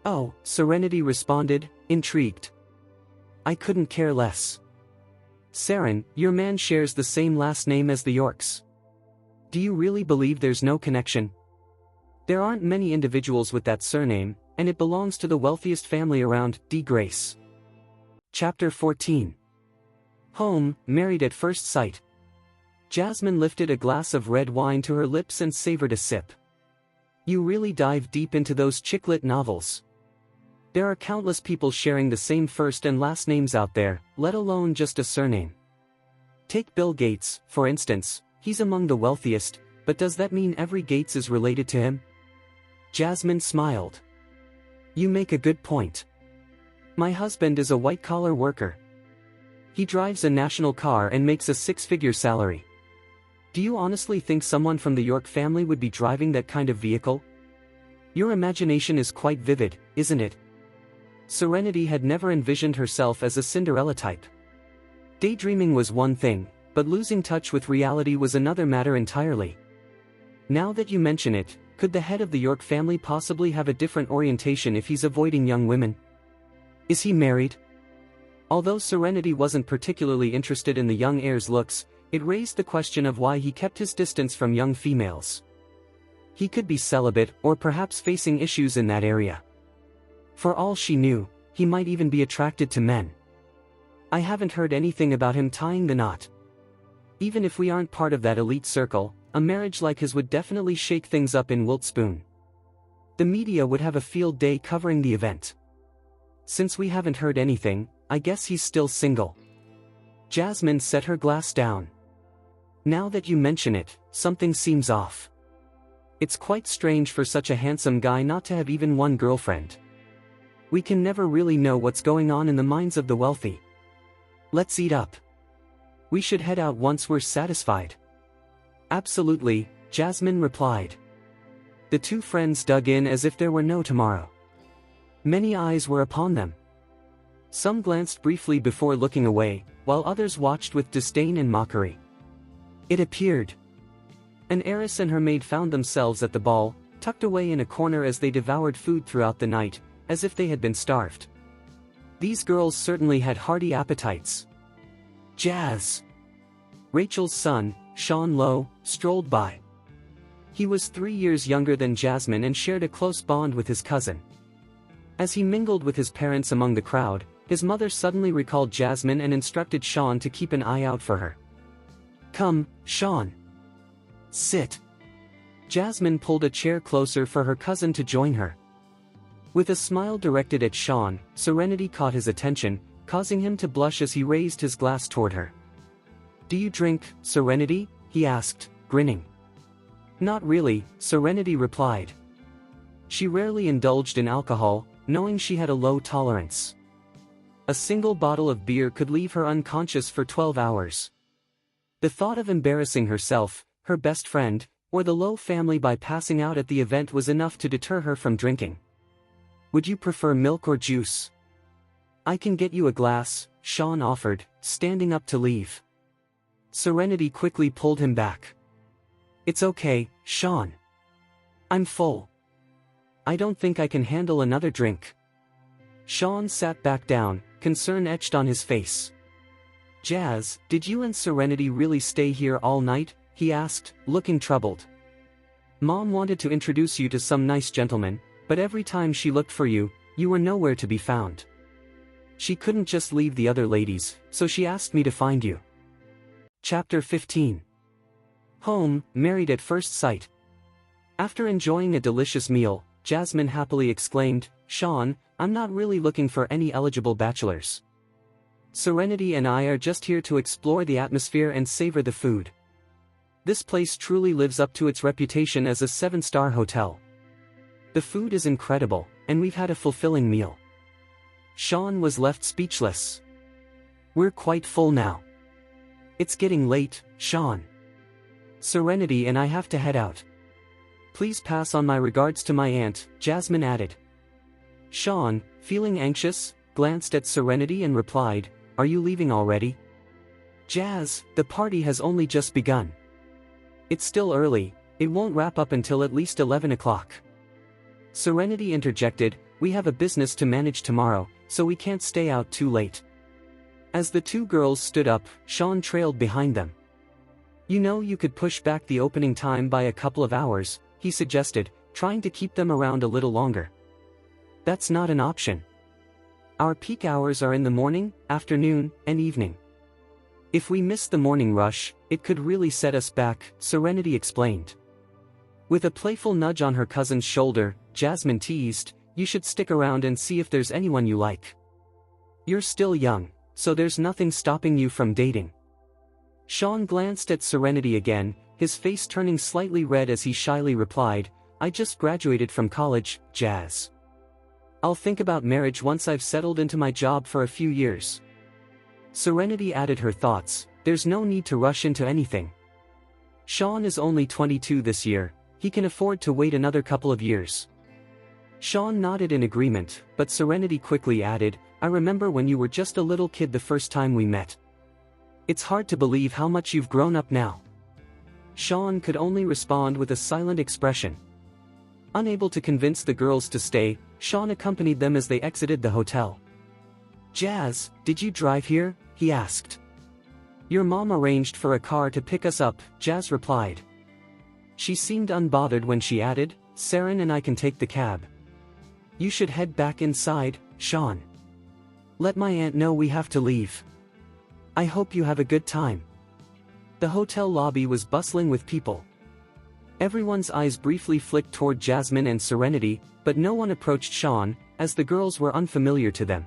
"Oh," Serenity responded, intrigued. "I couldn't care less. Seren, your man shares the same last name as the Yorks. Do you really believe there's no connection? There aren't many individuals with that surname, and it belongs to the wealthiest family around, D. Grace." Chapter 14. Home, married at first sight. Jasmine lifted a glass of red wine to her lips and savored a sip. You really dive deep into those chick lit novels. There are countless people sharing the same first and last names out there, let alone just a surname. Take Bill Gates, for instance. He's among the wealthiest, but does that mean every Gates is related to him? Jasmine smiled. You make a good point. My husband is a white-collar worker. He drives a national car and makes a six-figure salary. Do you honestly think someone from the York family would be driving that kind of vehicle? Your imagination is quite vivid, isn't it? Serenity had never envisioned herself as a Cinderella type. Daydreaming was one thing, but losing touch with reality was another matter entirely. Now that you mention it, could the head of the York family possibly have a different orientation if he's avoiding young women? Is he married? Although Serenity wasn't particularly interested in the young heir's looks, it raised the question of why he kept his distance from young females. He could be celibate or perhaps facing issues in that area. For all she knew, he might even be attracted to men. I haven't heard anything about him tying the knot. Even if we aren't part of that elite circle, a marriage like his would definitely shake things up in Wiltspoon. The media would have a field day covering the event. Since we haven't heard anything, I guess he's still single. Jasmine set her glass down. Now that you mention it, something seems off. It's quite strange for such a handsome guy not to have even one girlfriend. We can never really know what's going on in the minds of the wealthy. Let's eat up. We should head out once we're satisfied. Absolutely, Jasmine replied. The two friends dug in as if there were no tomorrow. Many eyes were upon them. Some glanced briefly before looking away, while others watched with disdain and mockery. It appeared. An heiress and her maid found themselves at the ball, tucked away in a corner as they devoured food throughout the night, as if they had been starved. These girls certainly had hearty appetites. Jazz. Rachel's son, Sean Lowe, strolled by. He was 3 years younger than Jasmine and shared a close bond with his cousin. As he mingled with his parents among the crowd, his mother suddenly recalled Jasmine and instructed Sean to keep an eye out for her. Come, Sean. Sit. Jasmine pulled a chair closer for her cousin to join her. With a smile directed at Sean, Serenity caught his attention, causing him to blush as he raised his glass toward her. Do you drink, Serenity? He asked, grinning. Not really, Serenity replied. She rarely indulged in alcohol, knowing she had a low tolerance. A single bottle of beer could leave her unconscious for 12 hours. The thought of embarrassing herself, her best friend, or the Lowe family by passing out at the event was enough to deter her from drinking. Would you prefer milk or juice? I can get you a glass, Sean offered, standing up to leave. Serenity quickly pulled him back. It's okay, Sean. I'm full. I don't think I can handle another drink. Sean sat back down, concern etched on his face. Jazz, did you and Serenity really stay here all night? He asked, looking troubled. Mom wanted to introduce you to some nice gentleman, but every time she looked for you, you were nowhere to be found. She couldn't just leave the other ladies, so she asked me to find you. Chapter 15. Home, married at first sight. After enjoying a delicious meal, Jasmine happily exclaimed, Sean, I'm not really looking for any eligible bachelors. Serenity and I are just here to explore the atmosphere and savor the food. This place truly lives up to its reputation as a 7-star hotel. The food is incredible, and we've had a fulfilling meal. Sean was left speechless. We're quite full now. It's getting late, Sean. Serenity and I have to head out. Please pass on my regards to my aunt, Jasmine added. Sean, feeling anxious, glanced at Serenity and replied, Are you leaving already? Jazz, the party has only just begun. It's still early, it won't wrap up until at least 11 o'clock. Serenity interjected, We have a business to manage tomorrow, so we can't stay out too late. As the two girls stood up, Sean trailed behind them. You know, you could push back the opening time by a couple of hours, he suggested, trying to keep them around a little longer. That's not an option. Our peak hours are in the morning, afternoon, and evening. If we miss the morning rush, it could really set us back, Serenity explained. With a playful nudge on her cousin's shoulder, Jasmine teased, "You should stick around and see if there's anyone you like. You're still young, so there's nothing stopping you from dating." Sean glanced at Serenity again, his face turning slightly red as he shyly replied, "I just graduated from college, Jazz. I'll think about marriage once I've settled into my job for a few years." Serenity added her thoughts, "There's no need to rush into anything. Sean is only 22 this year, he can afford to wait another couple of years." Sean nodded in agreement, but Serenity quickly added, "I remember when you were just a little kid the first time we met. It's hard to believe how much you've grown up now." Sean could only respond with a silent expression. Unable to convince the girls to stay, Sean accompanied them as they exited the hotel. "Jazz, did you drive here?" he asked. "Your mom arranged for a car to pick us up," Jazz replied. She seemed unbothered when she added, "Seren and I can take the cab. You should head back inside, Sean. Let my aunt know we have to leave. I hope you have a good time." The hotel lobby was bustling with people. Everyone's eyes briefly flicked toward Jasmine and Serenity, but no one approached Sean, as the girls were unfamiliar to them.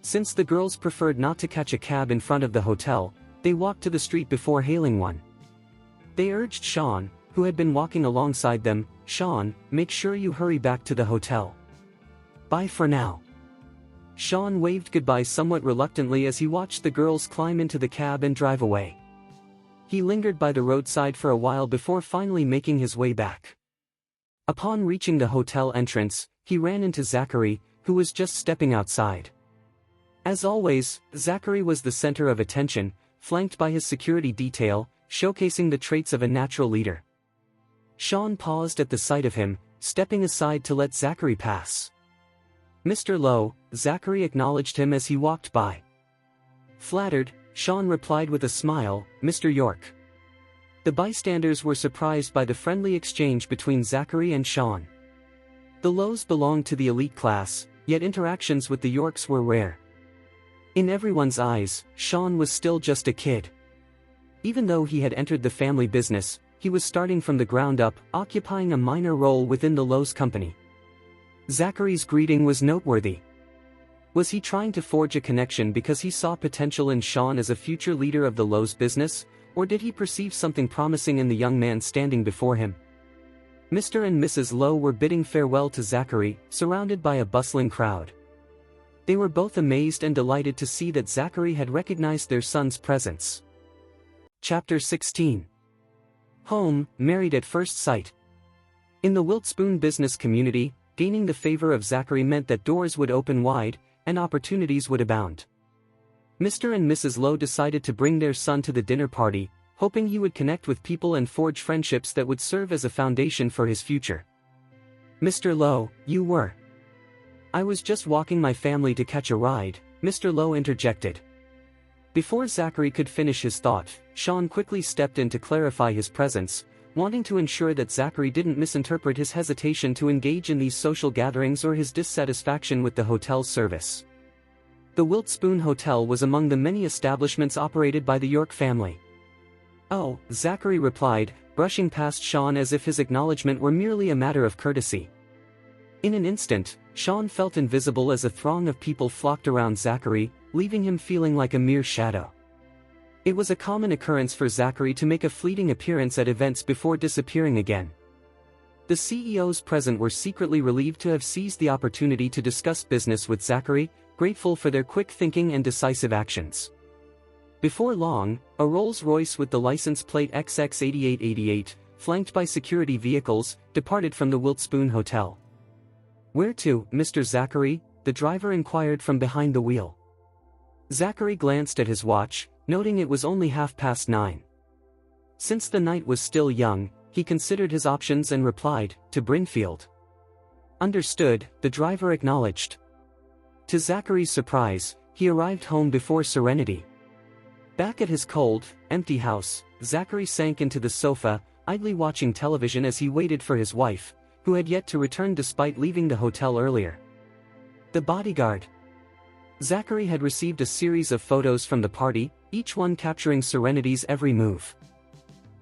Since the girls preferred not to catch a cab in front of the hotel, they walked to the street before hailing one. They urged Sean, who had been walking alongside them, "Sean, make sure you hurry back to the hotel. Bye for now." Sean waved goodbye somewhat reluctantly as he watched the girls climb into the cab and drive away. He lingered by the roadside for a while before finally making his way back. Upon reaching the hotel entrance, he ran into Zachary, who was just stepping outside. As always, Zachary was the center of attention, flanked by his security detail, showcasing the traits of a natural leader. Sean paused at the sight of him, stepping aside to let Zachary pass. "Mr. Lowe," Zachary acknowledged him as he walked by. Flattered, Sean replied with a smile, "Mr. York." The bystanders were surprised by the friendly exchange between Zachary and Sean. The Lowes belonged to the elite class, yet interactions with the Yorks were rare. In everyone's eyes, Sean was still just a kid. Even though he had entered the family business, he was starting from the ground up, occupying a minor role within the Lowes company. Zachary's greeting was noteworthy. Was he trying to forge a connection because he saw potential in Sean as a future leader of the Lowes business, or did he perceive something promising in the young man standing before him? Mr. and Mrs. Lowe were bidding farewell to Zachary, surrounded by a bustling crowd. They were both amazed and delighted to see that Zachary had recognized their son's presence. Chapter 16. Home, Married at First Sight. In the Wiltspoon business community, gaining the favor of Zachary meant that doors would open wide, and opportunities would abound. Mr. and Mrs. Lowe decided to bring their son to the dinner party, hoping he would connect with people and forge friendships that would serve as a foundation for his future. "Mr. Lowe, you were..." "I was just walking my family to catch a ride," Mr. Lowe interjected. Before Zachary could finish his thought, Sean quickly stepped in to clarify his presence, wanting to ensure that Zachary didn't misinterpret his hesitation to engage in these social gatherings or his dissatisfaction with the hotel's service. The Wiltspoon Hotel was among the many establishments operated by the York family. "Oh," Zachary replied, brushing past Sean as if his acknowledgement were merely a matter of courtesy. In an instant, Sean felt invisible as a throng of people flocked around Zachary, leaving him feeling like a mere shadow. It was a common occurrence for Zachary to make a fleeting appearance at events before disappearing again. The CEOs present were secretly relieved to have seized the opportunity to discuss business with Zachary, grateful for their quick thinking and decisive actions. Before long, a Rolls-Royce with the license plate XX8888, flanked by security vehicles, departed from the Wiltspoon Hotel. "Where to, Mr. Zachary?" the driver inquired from behind the wheel. Zachary glanced at his watch, noting it was only 9:30. Since the night was still young, he considered his options and replied, "To Brinfield." "Understood," the driver acknowledged. To Zachary's surprise, he arrived home before Serenity. Back at his cold, empty house, Zachary sank into the sofa, idly watching television as he waited for his wife, who had yet to return despite leaving the hotel earlier. "The bodyguard." Zachary had received a series of photos from the party, each one capturing Serenity's every move.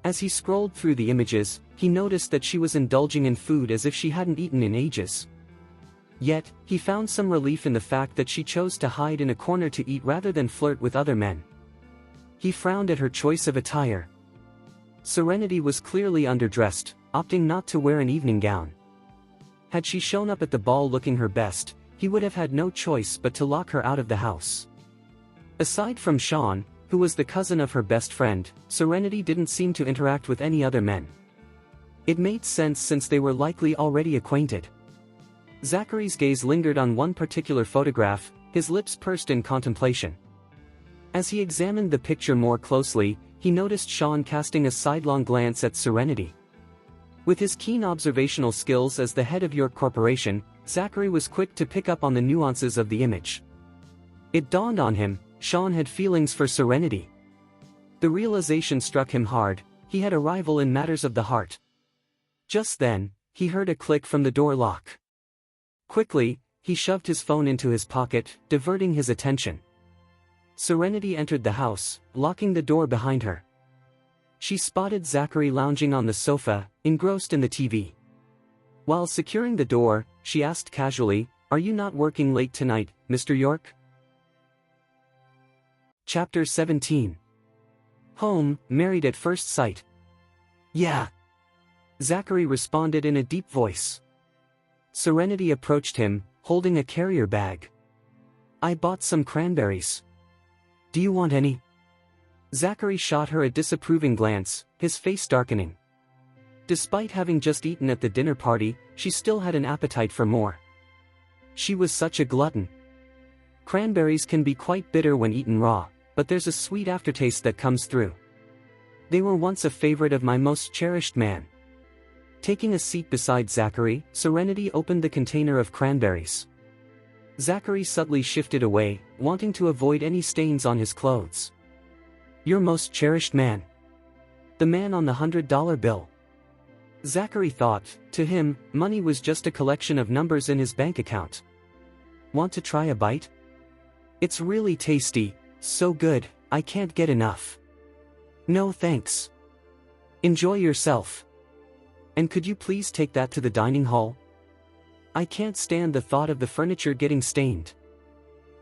As he scrolled through the images, he noticed that she was indulging in food as if she hadn't eaten in ages. Yet, he found some relief in the fact that she chose to hide in a corner to eat rather than flirt with other men. He frowned at her choice of attire. Serenity was clearly underdressed, opting not to wear an evening gown. Had she shown up at the ball looking her best, he would have had no choice but to lock her out of the house. Aside from Sean, who was the cousin of her best friend, Serenity didn't seem to interact with any other men. It made sense since they were likely already acquainted. Zachary's gaze lingered on one particular photograph, his lips pursed in contemplation. As he examined the picture more closely, he noticed Sean casting a sidelong glance at Serenity. With his keen observational skills as the head of York Corporation, Zachary was quick to pick up on the nuances of the image. It dawned on him, Sean had feelings for Serenity. The realization struck him hard, he had a rival in matters of the heart. Just then, he heard a click from the door lock. Quickly, he shoved his phone into his pocket, diverting his attention. Serenity entered the house, locking the door behind her. She spotted Zachary lounging on the sofa, engrossed in the TV. While securing the door, she asked casually, "Are you not working late tonight, Mr. York?" Chapter 17. Home, Married at First Sight. "Yeah," Zachary responded in a deep voice. Serenity approached him, holding a carrier bag. "I bought some cranberries. Do you want any?" Zachary shot her a disapproving glance, his face darkening. Despite having just eaten at the dinner party, she still had an appetite for more. She was such a glutton. Cranberries can be quite bitter when eaten raw, but there's a sweet aftertaste that comes through. They were once a favorite of my most cherished man. Taking a seat beside Zachary, Serenity opened the container of cranberries. Zachary subtly shifted away, wanting to avoid any stains on his clothes. "Your most cherished man?" "The man on the $100 bill." Zachary thought, to him, money was just a collection of numbers in his bank account. "Want to try a bite?" "It's really tasty, so good, I can't get enough." "No thanks. Enjoy yourself. And could you please take that to the dining hall? I can't stand the thought of the furniture getting stained."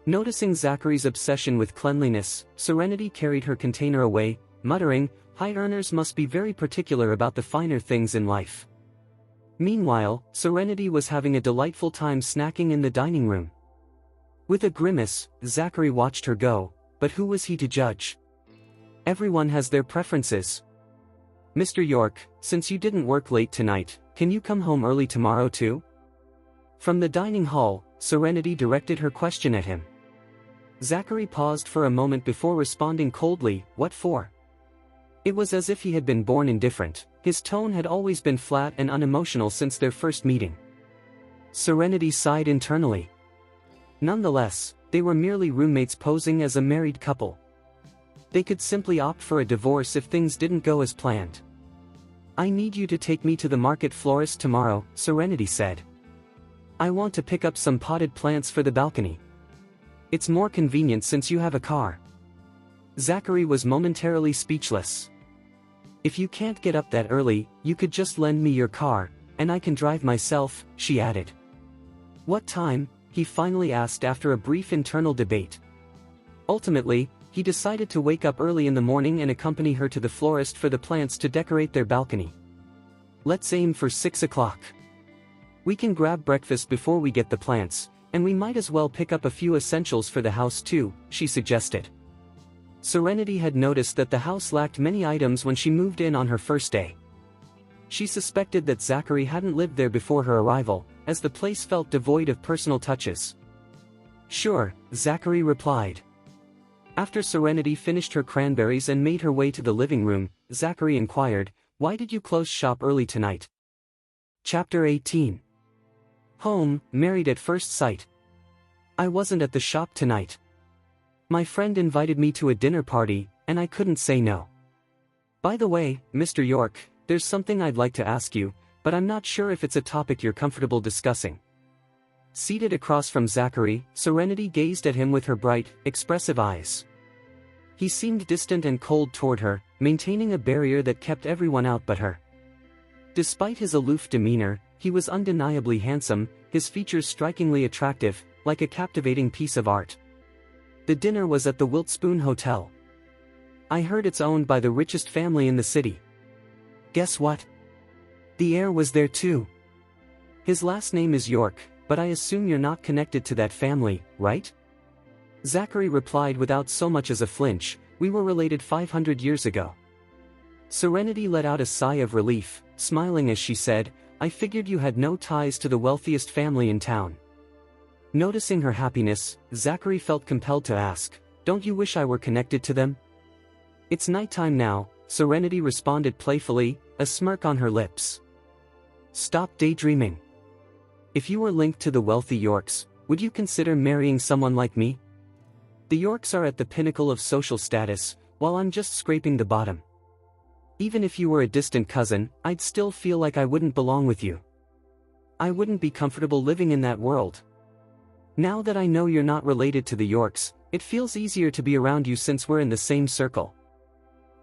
Noticing Zachary's obsession with cleanliness, Serenity carried her container away, muttering, "High earners must be very particular about the finer things in life." Meanwhile, Serenity was having a delightful time snacking in the dining room. With a grimace, Zachary watched her go, but who was he to judge? Everyone has their preferences. "Mr. York, since you didn't work late tonight, can you come home early tomorrow too?" From the dining hall, Serenity directed her question at him. Zachary paused for a moment before responding coldly, "What for?" It was as if he had been born indifferent, his tone had always been flat and unemotional since their first meeting. Serenity sighed internally. Nonetheless, they were merely roommates posing as a married couple. They could simply opt for a divorce if things didn't go as planned. "I need you to take me to the market florist tomorrow," Serenity said. "I want to pick up some potted plants for the balcony. It's more convenient since you have a car." Zachary was momentarily speechless. "If you can't get up that early, you could just lend me your car, and I can drive myself," she added. "What time?" he finally asked after a brief internal debate. Ultimately, he decided to wake up early in the morning and accompany her to the florist for the plants to decorate their balcony. "Let's aim for 6 o'clock. We can grab breakfast before we get the plants, and we might as well pick up a few essentials for the house too," she suggested. Serenity had noticed that the house lacked many items when she moved in on her first day. She suspected that Zachary hadn't lived there before her arrival, as the place felt devoid of personal touches. "Sure," Zachary replied. After Serenity finished her cranberries and made her way to the living room, Zachary inquired, "Why did you close shop early tonight?" Chapter 18. Home, Married at First Sight. "I wasn't at the shop tonight. My friend invited me to a dinner party, and I couldn't say no. By the way, Mr. York, there's something I'd like to ask you, but I'm not sure if it's a topic you're comfortable discussing." Seated across from Zachary, Serenity gazed at him with her bright, expressive eyes. He seemed distant and cold toward her, maintaining a barrier that kept everyone out but her. Despite his aloof demeanor, he was undeniably handsome, his features strikingly attractive, like a captivating piece of art. The dinner was at the Wiltspoon Hotel. I heard it's owned by the richest family in the city. Guess what? The heir was there too. His last name is York, but I assume you're not connected to that family, right? Zachary replied without so much as a flinch, we were related 500 years ago. Serenity let out a sigh of relief, smiling as she said, I figured you had no ties to the wealthiest family in town. Noticing her happiness, Zachary felt compelled to ask, don't you wish I were connected to them? It's nighttime now, Serenity responded playfully, a smirk on her lips. Stop daydreaming. If you were linked to the wealthy Yorks, would you consider marrying someone like me? The Yorks are at the pinnacle of social status, while I'm just scraping the bottom. Even if you were a distant cousin, I'd still feel like I wouldn't belong with you. I wouldn't be comfortable living in that world. Now that I know you're not related to the Yorks, it feels easier to be around you since we're in the same circle.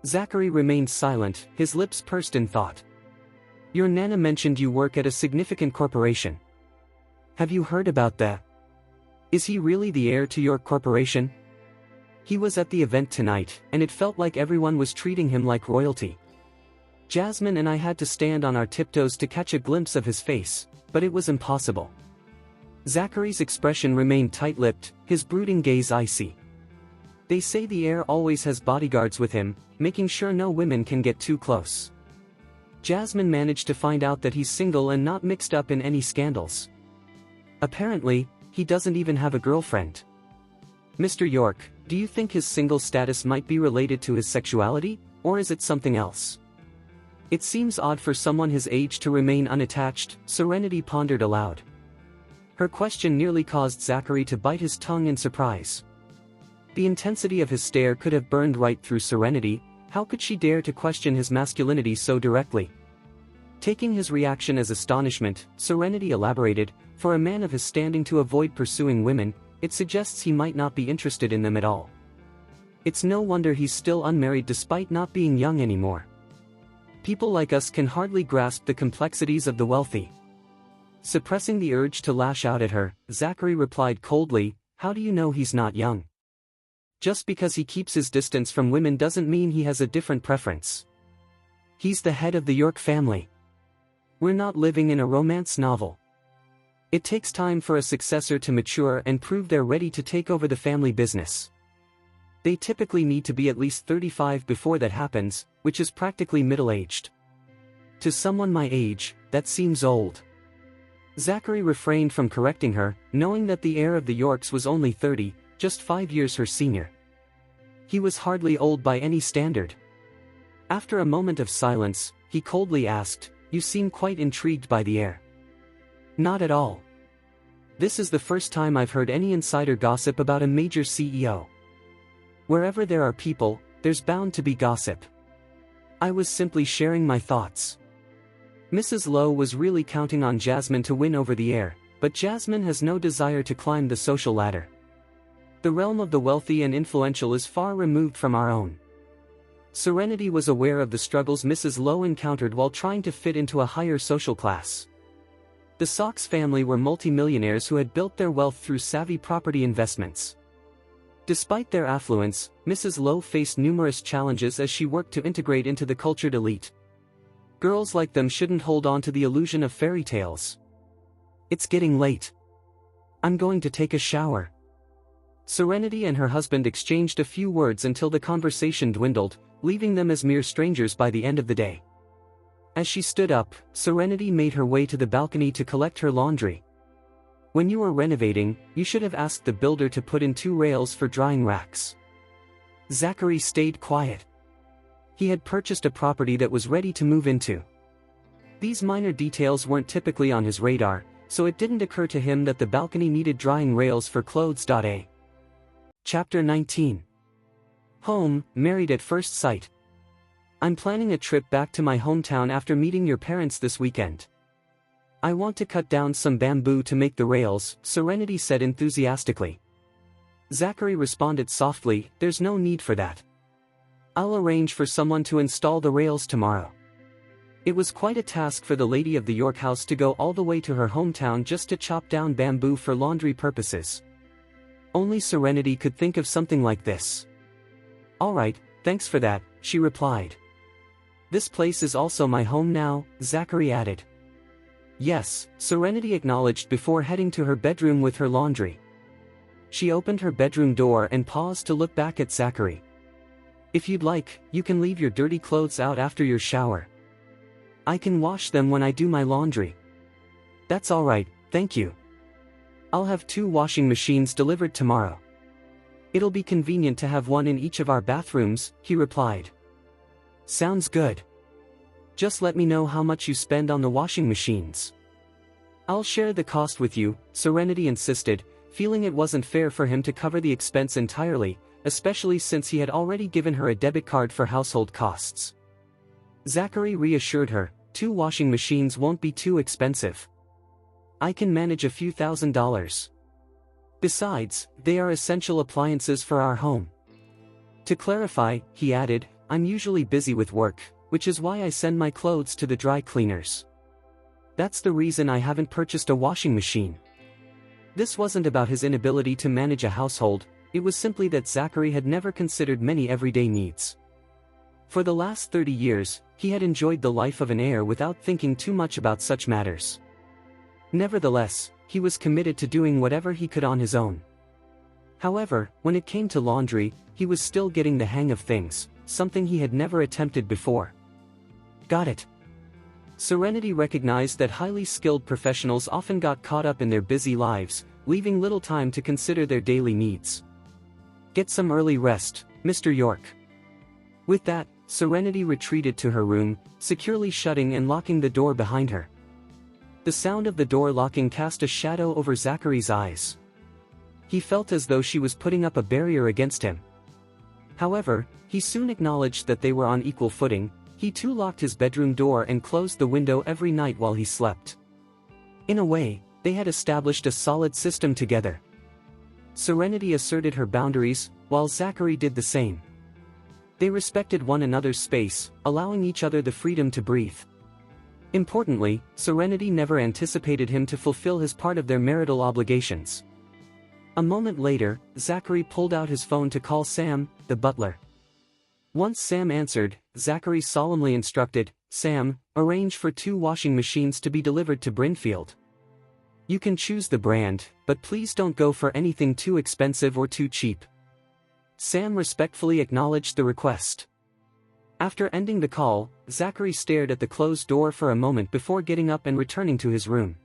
Zachary remained silent, his lips pursed in thought. Your Nana mentioned you work at a significant corporation. Have you heard about that? Is he really the heir to your corporation? He was at the event tonight, and it felt like everyone was treating him like royalty. Jasmine and I had to stand on our tiptoes to catch a glimpse of his face, but it was impossible. Zachary's expression remained tight-lipped, his brooding gaze icy. They say the heir always has bodyguards with him, making sure no women can get too close. Jasmine managed to find out that he's single and not mixed up in any scandals. Apparently, he doesn't even have a girlfriend. Mr. York, do you think his single status might be related to his sexuality, or is it something else? It seems odd for someone his age to remain unattached, Serenity pondered aloud. Her question nearly caused Zachary to bite his tongue in surprise. The intensity of his stare could have burned right through Serenity. How could she dare to question his masculinity so directly? Taking his reaction as astonishment, Serenity elaborated, for a man of his standing to avoid pursuing women, it suggests he might not be interested in them at all. It's no wonder he's still unmarried despite not being young anymore. People like us can hardly grasp the complexities of the wealthy. Suppressing the urge to lash out at her, Zachary replied coldly, how do you know he's not young? Just because he keeps his distance from women doesn't mean he has a different preference. He's the head of the York family. We're not living in a romance novel. It takes time for a successor to mature and prove they're ready to take over the family business. They typically need to be at least 35 before that happens, which is practically middle-aged. To someone my age, that seems old. Zachary refrained from correcting her, knowing that the heir of the Yorks was only 30, just 5 years her senior. He was hardly old by any standard. After a moment of silence, he coldly asked, you seem quite intrigued by the heir. Not at all. This is the first time I've heard any insider gossip about a major CEO. Wherever there are people, there's bound to be gossip. I was simply sharing my thoughts. Mrs. Lowe was really counting on Jasmine to win over the heir, but Jasmine has no desire to climb the social ladder. The realm of the wealthy and influential is far removed from our own. Serenity was aware of the struggles Mrs. Lowe encountered while trying to fit into a higher social class. The Sox family were multimillionaires who had built their wealth through savvy property investments. Despite their affluence, Mrs. Lowe faced numerous challenges as she worked to integrate into the cultured elite. Girls like them shouldn't hold on to the illusion of fairy tales. It's getting late. I'm going to take a shower. Serenity and her husband exchanged a few words until the conversation dwindled, leaving them as mere strangers by the end of the day. As she stood up, Serenity made her way to the balcony to collect her laundry. When you were renovating, you should have asked the builder to put in 2 rails for drying racks. Zachary stayed quiet. He had purchased a property that was ready to move into. These minor details weren't typically on his radar, so it didn't occur to him that the balcony needed drying rails for clothes. Chapter 19. Home, married at first sight. I'm planning a trip back to my hometown after meeting your parents this weekend. I want to cut down some bamboo to make the rails, Serenity said enthusiastically. Zachary responded softly, there's no need for that. I'll arrange for someone to install the rails tomorrow. It was quite a task for the lady of the York house to go all the way to her hometown just to chop down bamboo for laundry purposes. Only Serenity could think of something like this. All right, thanks for that, she replied. This place is also my home now, Zachary added. Yes, Serenity acknowledged before heading to her bedroom with her laundry. She opened her bedroom door and paused to look back at Zachary. If you'd like, you can leave your dirty clothes out after your shower. I can wash them when I do my laundry. That's all right, thank you. I'll have 2 washing machines delivered tomorrow. It'll be convenient to have one in each of our bathrooms, he replied. Sounds good. Just let me know how much you spend on the washing machines. I'll share the cost with you, Serenity insisted, feeling it wasn't fair for him to cover the expense entirely, especially since he had already given her a debit card for household costs. Zachary reassured her, 2 washing machines won't be too expensive. I can manage a few $1,000s. Besides, they are essential appliances for our home. To clarify, he added, I'm usually busy with work, which is why I send my clothes to the dry cleaners. That's the reason I haven't purchased a washing machine. This wasn't about his inability to manage a household, it was simply that Zachary had never considered many everyday needs. For the last 30 years, he had enjoyed the life of an heir without thinking too much about such matters. Nevertheless, he was committed to doing whatever he could on his own. However, when it came to laundry, he was still getting the hang of things, something he had never attempted before. Got it. Serenity recognized that highly skilled professionals often got caught up in their busy lives, leaving little time to consider their daily needs. Get some early rest, Mr. York. With that, Serenity retreated to her room, securely shutting and locking the door behind her. The sound of the door locking cast a shadow over Zachary's eyes. He felt as though she was putting up a barrier against him. However, he soon acknowledged that they were on equal footing. He too locked his bedroom door and closed the window every night while he slept. In a way, they had established a solid system together. Serenity asserted her boundaries, while Zachary did the same. They respected one another's space, allowing each other the freedom to breathe. Importantly, Serenity never anticipated him to fulfill his part of their marital obligations. A moment later, Zachary pulled out his phone to call Sam, the butler. Once Sam answered, Zachary solemnly instructed, Sam, arrange for 2 washing machines to be delivered to Brinfield. You can choose the brand, but please don't go for anything too expensive or too cheap. Sam respectfully acknowledged the request. After ending the call, Zachary stared at the closed door for a moment before getting up and returning to his room.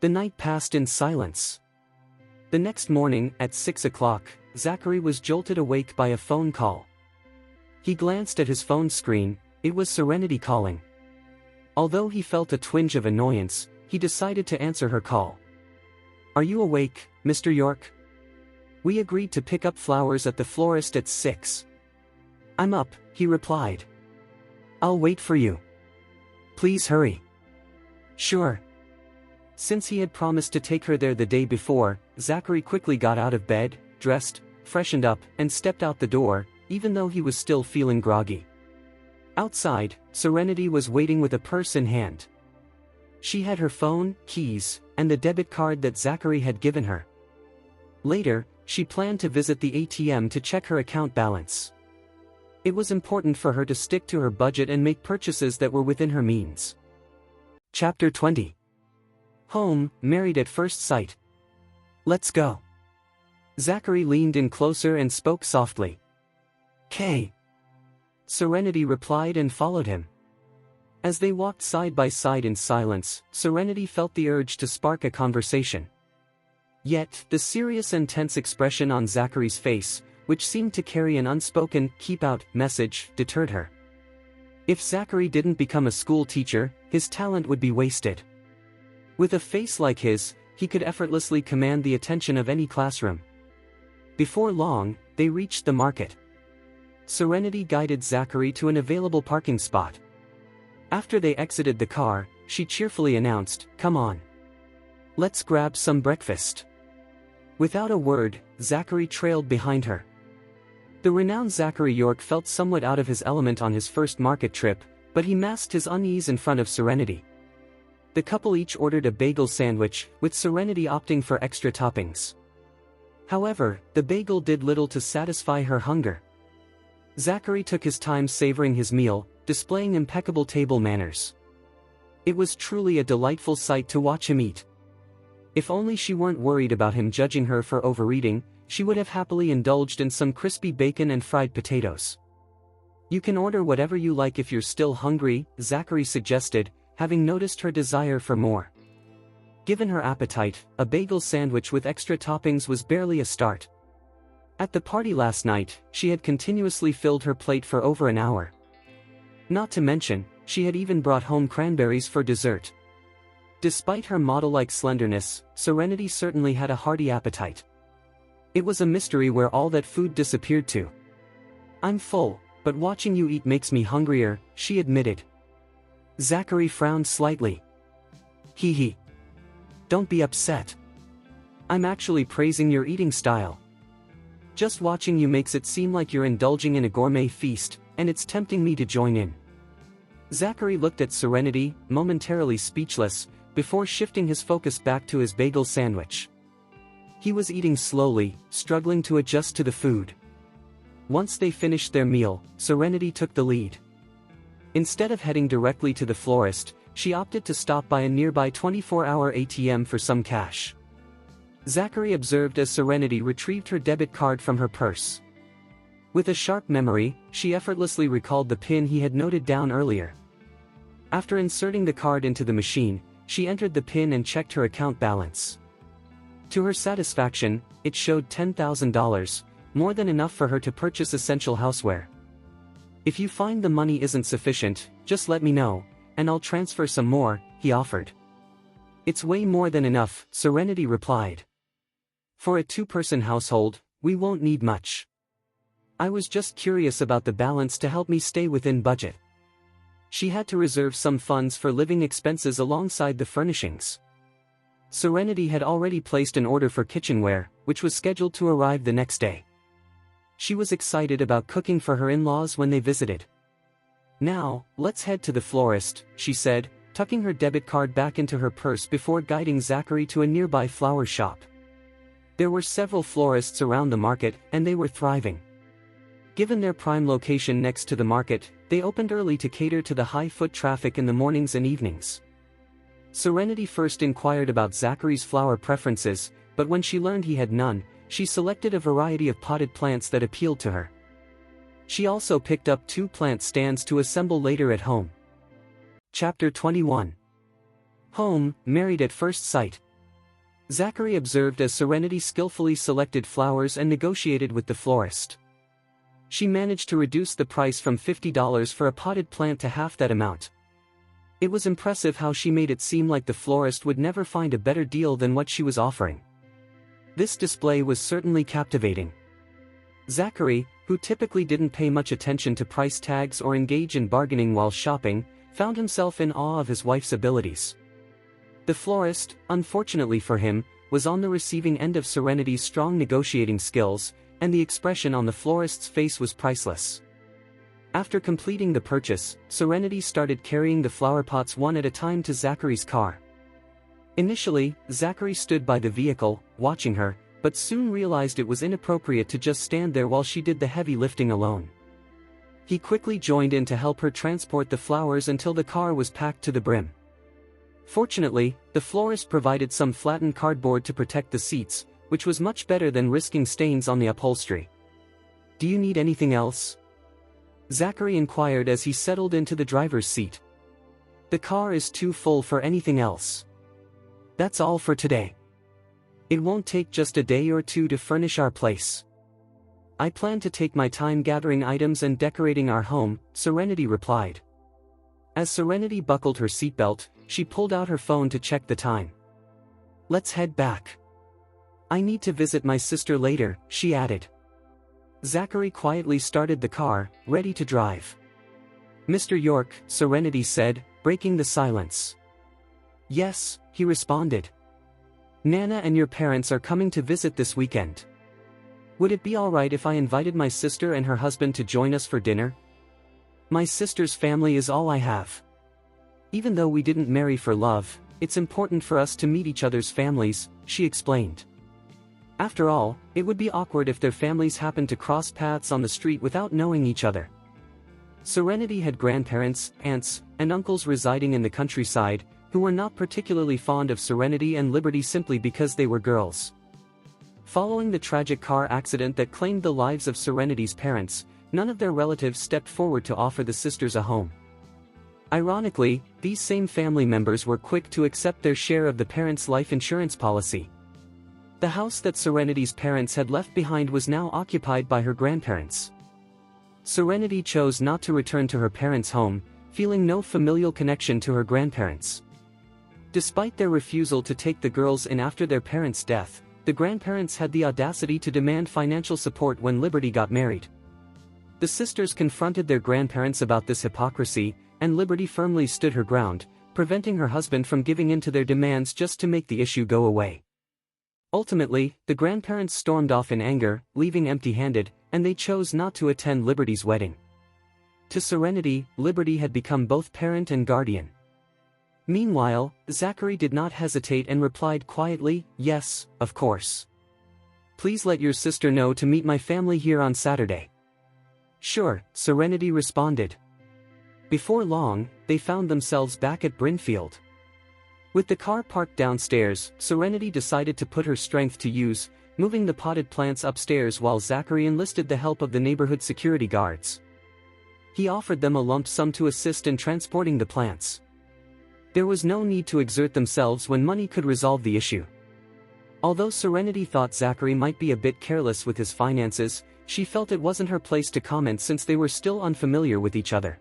The night passed in silence. The next morning, at 6 o'clock, Zachary was jolted awake by a phone call. He glanced at his phone screen, it was Serenity calling. Although he felt a twinge of annoyance, he decided to answer her call. Are you awake, Mr. York? We agreed to pick up flowers at the florist at 6. I'm up, he replied. I'll wait for you. Please hurry. Sure. Since he had promised to take her there the day before, Zachary quickly got out of bed, dressed, freshened up, and stepped out the door, even though he was still feeling groggy. Outside, Serenity was waiting with a purse in hand. She had her phone, keys, and the debit card that Zachary had given her. Later, she planned to visit the ATM to check her account balance. It was important for her to stick to her budget and make purchases that were within her means. Chapter 20. Home, married at first sight. Let's go. Zachary leaned in closer and spoke softly. "Kay." Serenity replied and followed him. As they walked side by side in silence, Serenity felt the urge to spark a conversation. Yet, the serious and tense expression on Zachary's face, which seemed to carry an unspoken "keep out" message, deterred her. If Zachary didn't become a school teacher, his talent would be wasted. With a face like his, he could effortlessly command the attention of any classroom. Before long, they reached the market. Serenity guided Zachary to an available parking spot. After they exited the car, she cheerfully announced, "Come on. Let's grab some breakfast." Without a word, Zachary trailed behind her. The renowned Zachary York felt somewhat out of his element on his first market trip, but he masked his unease in front of Serenity. The couple each ordered a bagel sandwich, with Serenity opting for extra toppings. However, the bagel did little to satisfy her hunger. Zachary took his time savoring his meal, displaying impeccable table manners. It was truly a delightful sight to watch him eat. If only she weren't worried about him judging her for overeating, she would have happily indulged in some crispy bacon and fried potatoes. "You can order whatever you like if you're still hungry," Zachary suggested, having noticed her desire for more. Given her appetite, a bagel sandwich with extra toppings was barely a start. At the party last night, she had continuously filled her plate for over an hour. Not to mention, she had even brought home cranberries for dessert. Despite her model-like slenderness, Serenity certainly had a hearty appetite. It was a mystery where all that food disappeared to. "I'm full, but watching you eat makes me hungrier," she admitted. Zachary frowned slightly. "Hee hee. Don't be upset. I'm actually praising your eating style. Just watching you makes it seem like you're indulging in a gourmet feast, and it's tempting me to join in." Zachary looked at Serenity, momentarily speechless, before shifting his focus back to his bagel sandwich. He was eating slowly, struggling to adjust to the food. Once they finished their meal, Serenity took the lead. Instead of heading directly to the florist, she opted to stop by a nearby 24-hour ATM for some cash. Zachary observed as Serenity retrieved her debit card from her purse. With a sharp memory, she effortlessly recalled the PIN he had noted down earlier. After inserting the card into the machine, she entered the PIN and checked her account balance. To her satisfaction, it showed $10,000, more than enough for her to purchase essential houseware. "If you find the money isn't sufficient, just let me know, and I'll transfer some more," he offered. "It's way more than enough," Serenity replied. "For a two-person household, we won't need much. I was just curious about the balance to help me stay within budget." She had to reserve some funds for living expenses alongside the furnishings. Serenity had already placed an order for kitchenware, which was scheduled to arrive the next day. She was excited about cooking for her in-laws when they visited. "Now, let's head to the florist," she said, tucking her debit card back into her purse before guiding Zachary to a nearby flower shop. There were several florists around the market, and they were thriving. Given their prime location next to the market, they opened early to cater to the high foot traffic in the mornings and evenings. Serenity first inquired about Zachary's flower preferences, but when she learned he had none, she selected a variety of potted plants that appealed to her. She also picked up 2 plant stands to assemble later at home. Chapter 21. Home, Married at First Sight. Zachary observed as Serenity skillfully selected flowers and negotiated with the florist. She managed to reduce the price from $50 for a potted plant to half that amount. It was impressive how she made it seem like the florist would never find a better deal than what she was offering. This display was certainly captivating. Zachary, who typically didn't pay much attention to price tags or engage in bargaining while shopping, found himself in awe of his wife's abilities. The florist, unfortunately for him, was on the receiving end of Serenity's strong negotiating skills, and the expression on the florist's face was priceless. After completing the purchase, Serenity started carrying the flower pots one at a time to Zachary's car. Initially, Zachary stood by the vehicle, watching her, but soon realized it was inappropriate to just stand there while she did the heavy lifting alone. He quickly joined in to help her transport the flowers until the car was packed to the brim. Fortunately, the florist provided some flattened cardboard to protect the seats, which was much better than risking stains on the upholstery. "Do you need anything else?" Zachary inquired as he settled into the driver's seat. "The car is too full for anything else. That's all for today. It won't take just a day or two to furnish our place. I plan to take my time gathering items and decorating our home," Serenity replied. As Serenity buckled her seatbelt, she pulled out her phone to check the time. "Let's head back. I need to visit my sister later," she added. Zachary quietly started the car, ready to drive. "Mr. York," Serenity said, breaking the silence. Yes, he responded. Nana and your parents are coming to visit this weekend. Would it be alright if I invited my sister and her husband to join us for dinner? My sister's family is all I have. Even though we didn't marry for love, it's important for us to meet each other's families, she explained. After all, it would be awkward if their families happened to cross paths on the street without knowing each other. Serenity had grandparents, aunts, and uncles residing in the countryside, who were not particularly fond of Serenity and Liberty simply because they were girls. Following the tragic car accident that claimed the lives of Serenity's parents, none of their relatives stepped forward to offer the sisters a home. Ironically, these same family members were quick to accept their share of the parents' life insurance policy. The house that Serenity's parents had left behind was now occupied by her grandparents. Serenity chose not to return to her parents' home, feeling no familial connection to her grandparents. Despite their refusal to take the girls in after their parents' death, the grandparents had the audacity to demand financial support when Liberty got married. The sisters confronted their grandparents about this hypocrisy, and Liberty firmly stood her ground, preventing her husband from giving in to their demands just to make the issue go away. Ultimately, the grandparents stormed off in anger, leaving empty-handed, and they chose not to attend Liberty's wedding. To Serenity, Liberty had become both parent and guardian. Meanwhile, Zachary did not hesitate and replied quietly, "Yes, of course. Please let your sister know to meet my family here on Saturday." "Sure," Serenity responded. Before long, they found themselves back at Brinfield. With the car parked downstairs, Serenity decided to put her strength to use, moving the potted plants upstairs while Zachary enlisted the help of the neighborhood security guards. He offered them a lump sum to assist in transporting the plants. There was no need to exert themselves when money could resolve the issue. Although Serenity thought Zachary might be a bit careless with his finances, she felt it wasn't her place to comment since they were still unfamiliar with each other.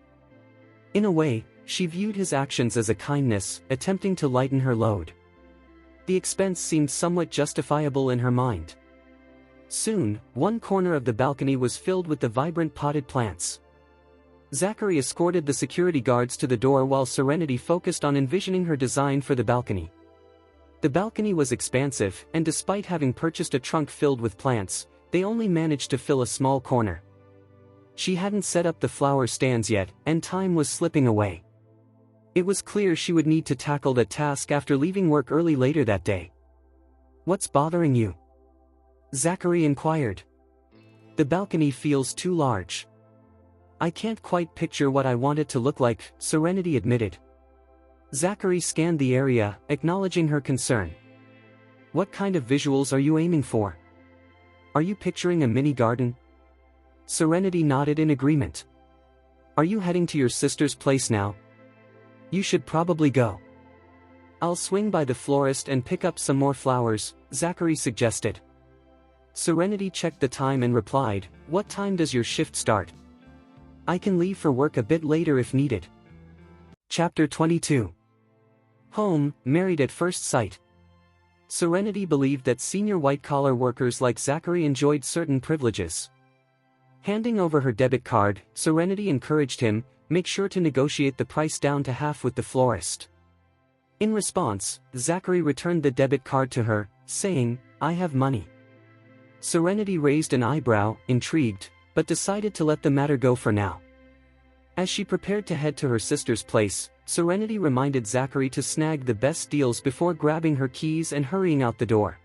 In a way, she viewed his actions as a kindness, attempting to lighten her load. The expense seemed somewhat justifiable in her mind. Soon, one corner of the balcony was filled with the vibrant potted plants. Zachary escorted the security guards to the door while Serenity focused on envisioning her design for the balcony. The balcony was expansive, and despite having purchased a trunk filled with plants, they only managed to fill a small corner. She hadn't set up the flower stands yet, and time was slipping away. It was clear she would need to tackle that task after leaving work early later that day. "What's bothering you?" Zachary inquired. "The balcony feels too large. I can't quite picture what I want it to look like," Serenity admitted. Zachary scanned the area, acknowledging her concern. "What kind of visuals are you aiming for? Are you picturing a mini garden?" Serenity nodded in agreement. "Are you heading to your sister's place now? You should probably go." "I'll swing by the florist and pick up some more flowers," Zachary suggested. Serenity checked the time and replied, "What time does your shift start? I can leave for work a bit later if needed." Chapter 22. Home, Married at First Sight. Serenity believed that senior white-collar workers like Zachary enjoyed certain privileges. Handing over her debit card, Serenity encouraged him, "Make sure to negotiate the price down to half with the florist." In response, Zachary returned the debit card to her, saying, "I have money." Serenity raised an eyebrow, intrigued, but decided to let the matter go for now. As she prepared to head to her sister's place, Serenity reminded Zachary to snag the best deals before grabbing her keys and hurrying out the door.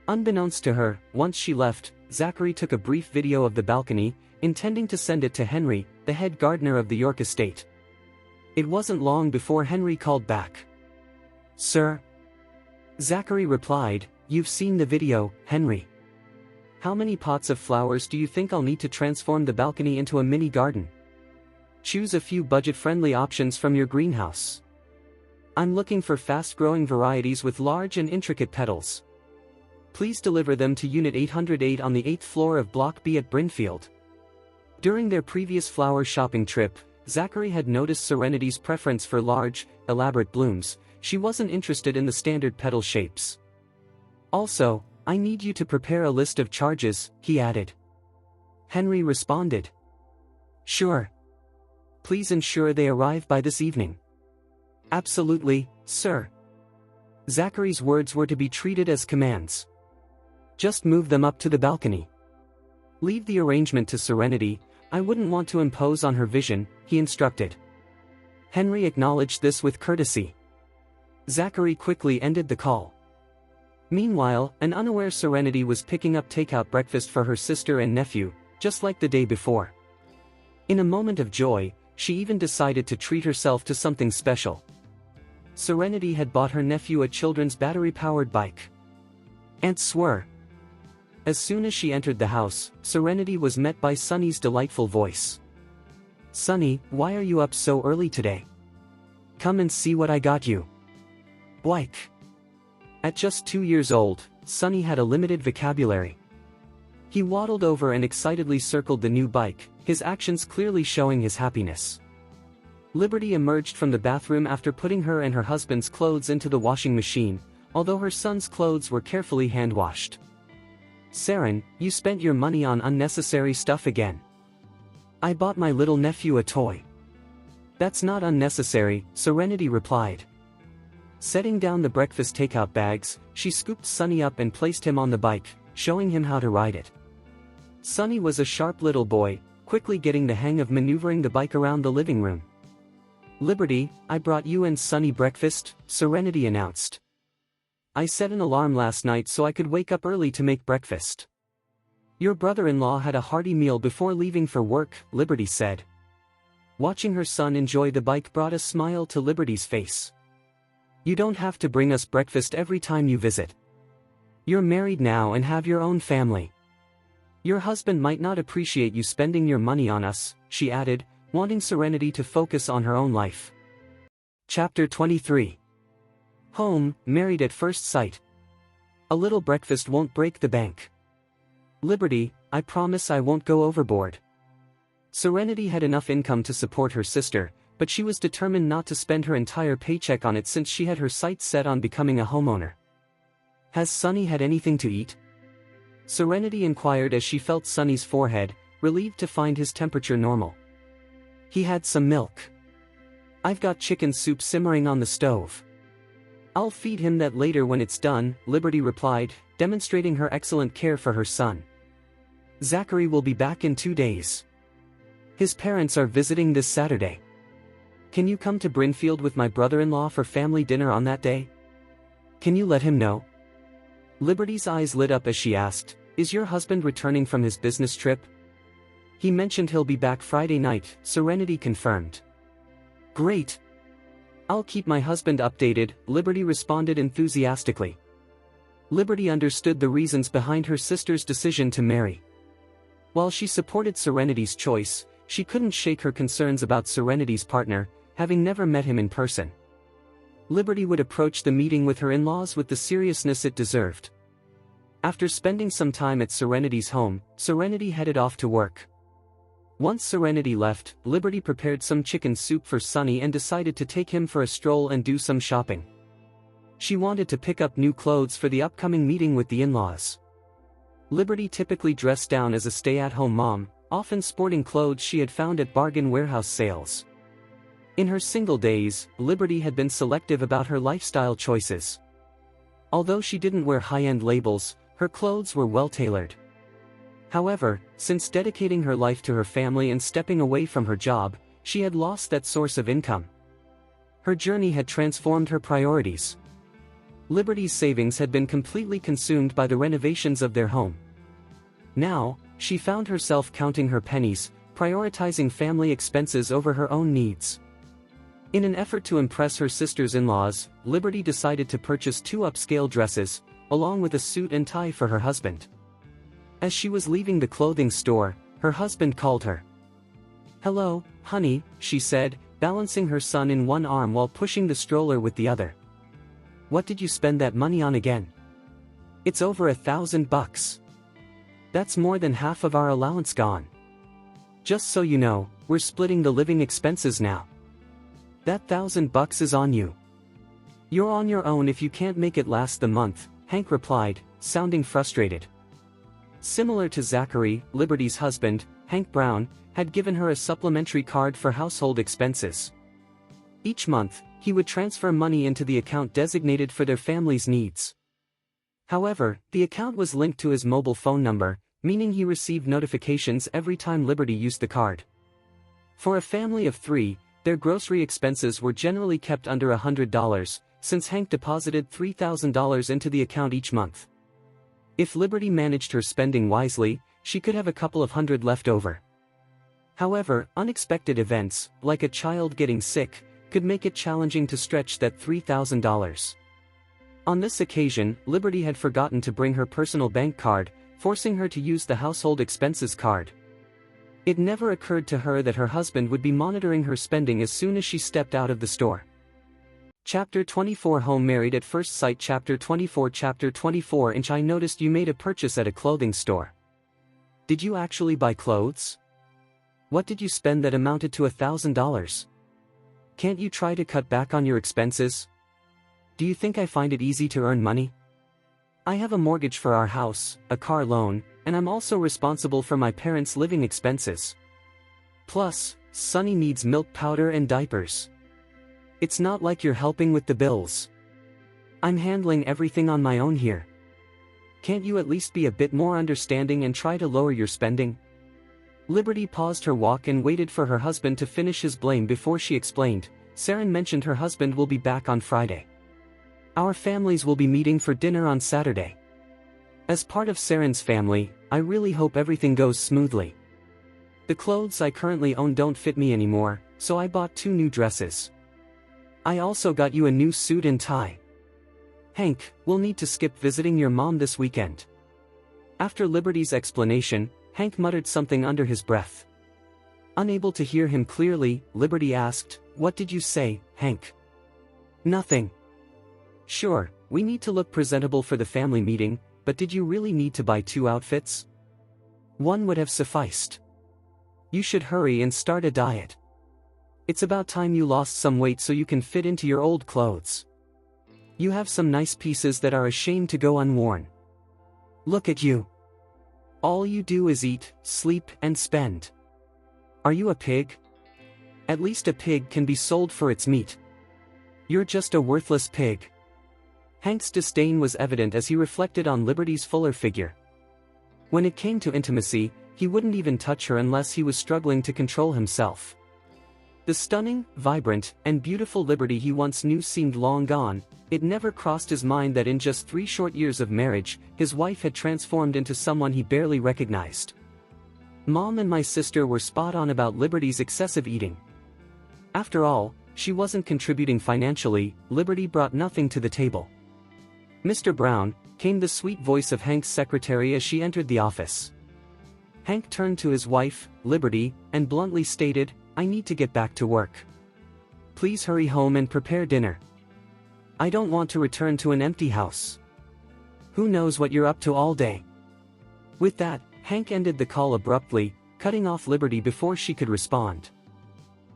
Unbeknownst to her, once she left, Zachary took a brief video of the balcony, intending to send it to Henry, the head gardener of the York estate. It wasn't long before Henry called back. "Sir?" Zachary replied, "You've seen the video, Henry. How many pots of flowers do you think I'll need to transform the balcony into a mini garden? Choose a few budget-friendly options from your greenhouse. I'm looking for fast-growing varieties with large and intricate petals. Please deliver them to Unit 808 on the 8th floor of Block B at Brinfield." During their previous flower shopping trip, Zachary had noticed Serenity's preference for large, elaborate blooms. She wasn't interested in the standard petal shapes. "Also, I need you to prepare a list of charges," he added. Henry responded. "Sure. Please ensure they arrive by this evening." "Absolutely," Sir. Zachary's words were to be treated as commands. Just move them up to the balcony. Leave the arrangement to Serenity, I wouldn't want to impose on her vision, he instructed. Henry acknowledged this with courtesy. Zachary quickly ended the call. Meanwhile, an unaware Serenity was picking up takeout breakfast for her sister and nephew, just like the day before. In a moment of joy, she even decided to treat herself to something special. Serenity had bought her nephew a children's battery-powered bike. And swore. As soon as she entered the house, Serenity was met by Sunny's delightful voice. Sunny, why are you up so early today? Come and see what I got you. Bike. At just 2 years old, Sunny had a limited vocabulary. He waddled over and excitedly circled the new bike, his actions clearly showing his happiness. Liberty emerged from the bathroom after putting her and her husband's clothes into the washing machine, although her son's clothes were carefully hand-washed. Saren, you spent your money on unnecessary stuff again. I bought my little nephew a toy. That's not unnecessary, Serenity replied. Setting down the breakfast takeout bags, she scooped Sunny up and placed him on the bike, showing him how to ride it. Sunny was a sharp little boy, quickly getting the hang of maneuvering the bike around the living room. Liberty, I brought you and Sunny breakfast, Serenity announced. I set an alarm last night so I could wake up early to make breakfast. Your brother-in-law had a hearty meal before leaving for work, Liberty said. Watching her son enjoy the bike brought a smile to Liberty's face. You don't have to bring us breakfast every time you visit. You're married now and have your own family. Your husband might not appreciate you spending your money on us, she added, wanting Serenity to focus on her own life. Chapter 23. Home, married at first sight. A little breakfast won't break the bank. Liberty, I promise I won't go overboard. Serenity had enough income to support her sister, but she was determined not to spend her entire paycheck on it since she had her sights set on becoming a homeowner. Has Sunny had anything to eat? Serenity inquired as she felt Sunny's forehead, relieved to find his temperature normal. He had some milk. I've got chicken soup simmering on the stove. I'll feed him that later when it's done, Liberty replied, demonstrating her excellent care for her son. Zachary will be back in 2 days. His parents are visiting this Saturday. Can you come to Brinfield with my brother-in-law for family dinner on that day? Can you let him know? Liberty's eyes lit up as she asked, is your husband returning from his business trip? He mentioned he'll be back Friday night, Serenity confirmed. Great. I'll keep my husband updated, Liberty responded enthusiastically. Liberty understood the reasons behind her sister's decision to marry. While she supported Serenity's choice, she couldn't shake her concerns about Serenity's partner, having never met him in person. Liberty would approach the meeting with her in-laws with the seriousness it deserved. After spending some time at Serenity's home, Serenity headed off to work. Once Serenity left, Liberty prepared some chicken soup for Sunny and decided to take him for a stroll and do some shopping. She wanted to pick up new clothes for the upcoming meeting with the in-laws. Liberty typically dressed down as a stay-at-home mom, often sporting clothes she had found at bargain warehouse sales. In her single days, Liberty had been selective about her lifestyle choices. Although she didn't wear high-end labels, her clothes were well-tailored. However, since dedicating her life to her family and stepping away from her job, she had lost that source of income. Her journey had transformed her priorities. Liberty's savings had been completely consumed by the renovations of their home. Now, she found herself counting her pennies, prioritizing family expenses over her own needs. In an effort to impress her sister's in-laws, Liberty decided to purchase 2 upscale dresses, along with a suit and tie for her husband. As she was leaving the clothing store, her husband called her. Hello, honey, she said, balancing her son in one arm while pushing the stroller with the other. What did you spend that money on again? It's over $1,000. That's more than half of our allowance gone. Just so you know, we're splitting the living expenses now. That $1,000 is on you. You're on your own if you can't make it last the month, Hank replied, sounding frustrated. Similar to Zachary, Liberty's husband, Hank Brown, had given her a supplementary card for household expenses. Each month, he would transfer money into the account designated for their family's needs. However, the account was linked to his mobile phone number, meaning he received notifications every time Liberty used the card. For a family of 3, their grocery expenses were generally kept under $100, since Hank deposited $3,000 into the account each month. If Liberty managed her spending wisely, she could have a couple of hundred left over. However, unexpected events, like a child getting sick, could make it challenging to stretch that $3,000. On this occasion, Liberty had forgotten to bring her personal bank card, forcing her to use the household expenses card. It never occurred to her that her husband would be monitoring her spending as soon as she stepped out of the store. Chapter 24 Home Married at First Sight Chapter 24 I noticed you made a purchase at a clothing store. Did you actually buy clothes? What did you spend that amounted to $1,000? Can't you try to cut back on your expenses? Do you think I find it easy to earn money? I have a mortgage for our house, a car loan, and I'm also responsible for my parents' living expenses. Plus, Sonny needs milk powder and diapers. It's not like you're helping with the bills. I'm handling everything on my own here. Can't you at least be a bit more understanding and try to lower your spending? Liberty paused her walk and waited for her husband to finish his blame before she explained. Saren mentioned her husband will be back on Friday. Our families will be meeting for dinner on Saturday. As part of Saren's family, I really hope everything goes smoothly. The clothes I currently own don't fit me anymore, so I bought 2 new dresses. I also got you a new suit and tie. Hank, we'll need to skip visiting your mom this weekend. After Liberty's explanation, Hank muttered something under his breath. Unable to hear him clearly, Liberty asked, "What did you say, Hank?" "Nothing." "Sure, we need to look presentable for the family meeting, but did you really need to buy 2 outfits? One would have sufficed. You should hurry and start a diet. It's about time you lost some weight so you can fit into your old clothes. You have some nice pieces that are ashamed to go unworn. Look at you. All you do is eat, sleep, and spend. Are you a pig? At least a pig can be sold for its meat. You're just a worthless pig." Hank's disdain was evident as he reflected on Liberty's fuller figure. When it came to intimacy, he wouldn't even touch her unless he was struggling to control himself. The stunning, vibrant, and beautiful Liberty he once knew seemed long gone. It never crossed his mind that in just 3 short years of marriage, his wife had transformed into someone he barely recognized. Mom and my sister were spot on about Liberty's excessive eating. After all, she wasn't contributing financially. Liberty brought nothing to the table. "Mr. Brown," came the sweet voice of Hank's secretary as she entered the office. Hank turned to his wife, Liberty, and bluntly stated, "I need to get back to work. Please hurry home and prepare dinner. I don't want to return to an empty house. Who knows what you're up to all day?" With that, Hank ended the call abruptly, cutting off Liberty before she could respond.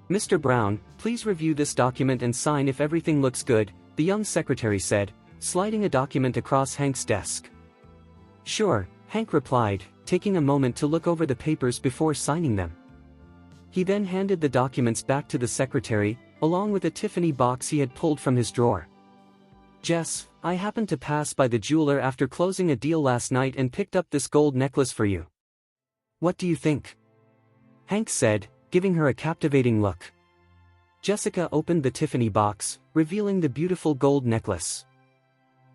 "Mr. Brown, please review this document and sign if everything looks good," the young secretary said, sliding a document across Hank's desk. "Sure," Hank replied, taking a moment to look over the papers before signing them. He then handed the documents back to the secretary, along with a Tiffany box he had pulled from his drawer. "Jess, I happened to pass by the jeweler after closing a deal last night and picked up this gold necklace for you. What do you think?" Hank said, giving her a captivating look. Jessica opened the Tiffany box, revealing the beautiful gold necklace.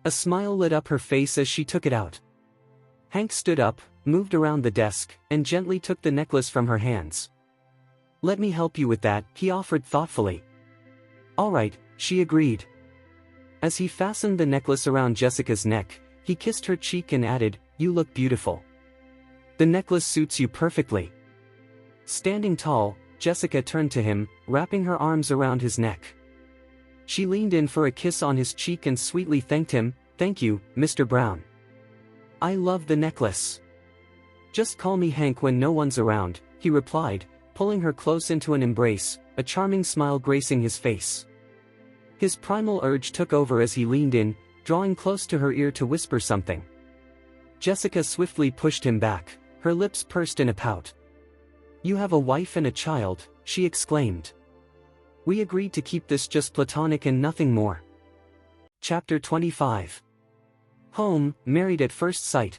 A smile lit up her face as she took it out. Hank stood up, moved around the desk, and gently took the necklace from her hands. "Let me help you with that," he offered thoughtfully. "All right," she agreed. As he fastened the necklace around Jessica's neck, he kissed her cheek and added, "You look beautiful. The necklace suits you perfectly." Standing tall, Jessica turned to him, wrapping her arms around his neck. She leaned in for a kiss on his cheek and sweetly thanked him. "Thank you, Mr. Brown. I love the necklace." "Just call me Hank when no one's around," he replied, pulling her close into an embrace, a charming smile gracing his face. His primal urge took over as he leaned in, drawing close to her ear to whisper something. Jessica swiftly pushed him back, her lips pursed in a pout. "You have a wife and a child," she exclaimed. We agreed to keep this just platonic and nothing more. Chapter 25. Home, Married at First Sight.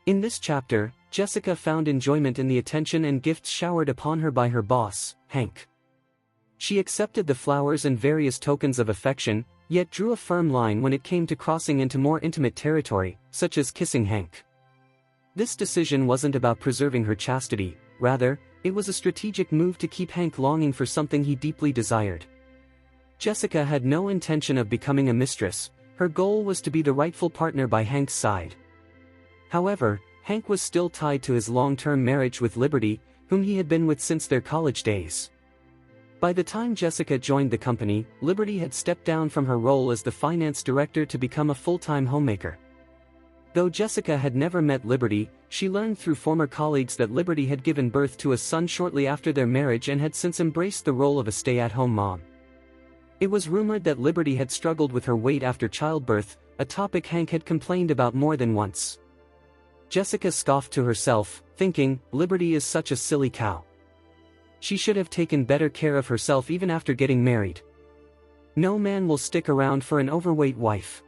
In this chapter, Jessica found enjoyment in the attention and gifts showered upon her by her boss, Hank. She accepted the flowers and various tokens of affection, yet drew a firm line when it came to crossing into more intimate territory, such as kissing Hank. This decision wasn't about preserving her chastity, rather, it was a strategic move to keep Hank longing for something he deeply desired. Jessica had no intention of becoming a mistress, her goal was to be the rightful partner by Hank's side. However, Hank was still tied to his long-term marriage with Liberty, whom he had been with since their college days. By the time Jessica joined the company, Liberty had stepped down from her role as the finance director to become a full-time homemaker. Though Jessica had never met Liberty, she learned through former colleagues that Liberty had given birth to a son shortly after their marriage and had since embraced the role of a stay-at-home mom. It was rumored that Liberty had struggled with her weight after childbirth, a topic Hank had complained about more than once. Jessica scoffed to herself, thinking, Liberty is such a silly cow. She should have taken better care of herself even after getting married. No man will stick around for an overweight wife.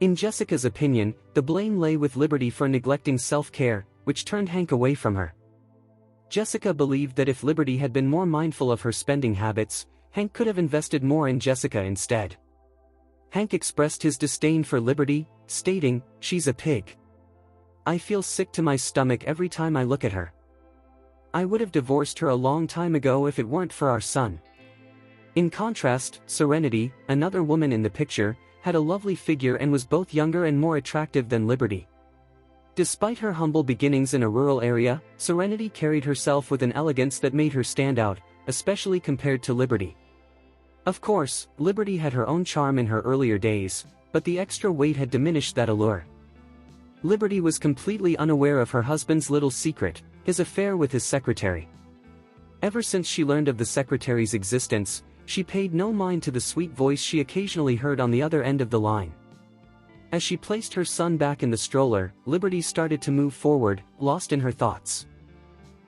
In Jessica's opinion, the blame lay with Liberty for neglecting self-care, which turned Hank away from her. Jessica believed that if Liberty had been more mindful of her spending habits, Hank could have invested more in Jessica instead. Hank expressed his disdain for Liberty, stating, "She's a pig. I feel sick to my stomach every time I look at her. I would have divorced her a long time ago if it weren't for our son." In contrast, Serenity, another woman in the picture, had a lovely figure and was both younger and more attractive than Liberty. Despite her humble beginnings in a rural area, Serenity carried herself with an elegance that made her stand out, especially compared to Liberty. Of course, Liberty had her own charm in her earlier days, but the extra weight had diminished that allure. Liberty was completely unaware of her husband's little secret, his affair with his secretary. Ever since she learned of the secretary's existence, she paid no mind to the sweet voice she occasionally heard on the other end of the line. As she placed her son back in the stroller, Liberty started to move forward, lost in her thoughts.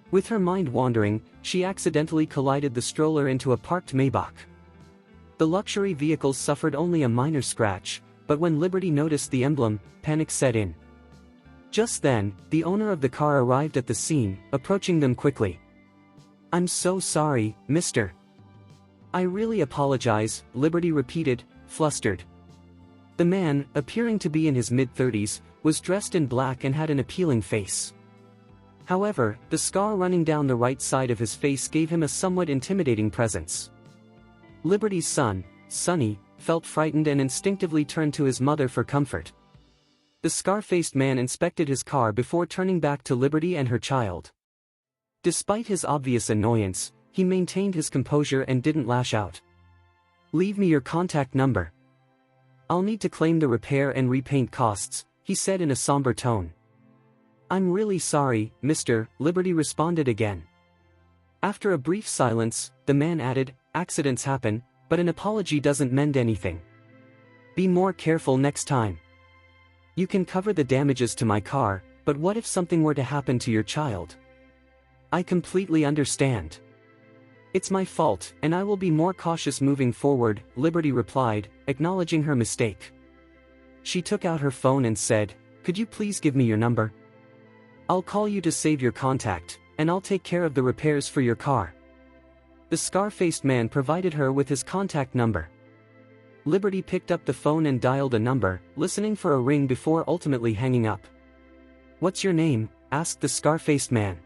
With her mind wandering, she accidentally collided the stroller into a parked Maybach. The luxury vehicle suffered only a minor scratch, but when Liberty noticed the emblem, panic set in. Just then, the owner of the car arrived at the scene, approaching them quickly. "I'm so sorry, mister. I really apologize," Liberty repeated, flustered. The man, appearing to be in his mid-30s, was dressed in black and had an appealing face. However, the scar running down the right side of his face gave him a somewhat intimidating presence. Liberty's son, Sonny, felt frightened and instinctively turned to his mother for comfort. The scar-faced man inspected his car before turning back to Liberty and her child. Despite his obvious annoyance, he maintained his composure and didn't lash out. "Leave me your contact number. I'll need to claim the repair and repaint costs," he said in a somber tone. "I'm really sorry, mister," Liberty responded again. After a brief silence, the man added, "Accidents happen, but an apology doesn't mend anything. Be more careful next time. You can cover the damages to my car, but what if something were to happen to your child? I completely understand. It's my fault, and I will be more cautious moving forward," Liberty replied, acknowledging her mistake. She took out her phone and said, "Could you please give me your number? I'll call you to save your contact, and I'll take care of the repairs for your car." The scar-faced man provided her with his contact number. Liberty picked up the phone and dialed a number, listening for a ring before ultimately hanging up. "What's your name?" asked the scar-faced man.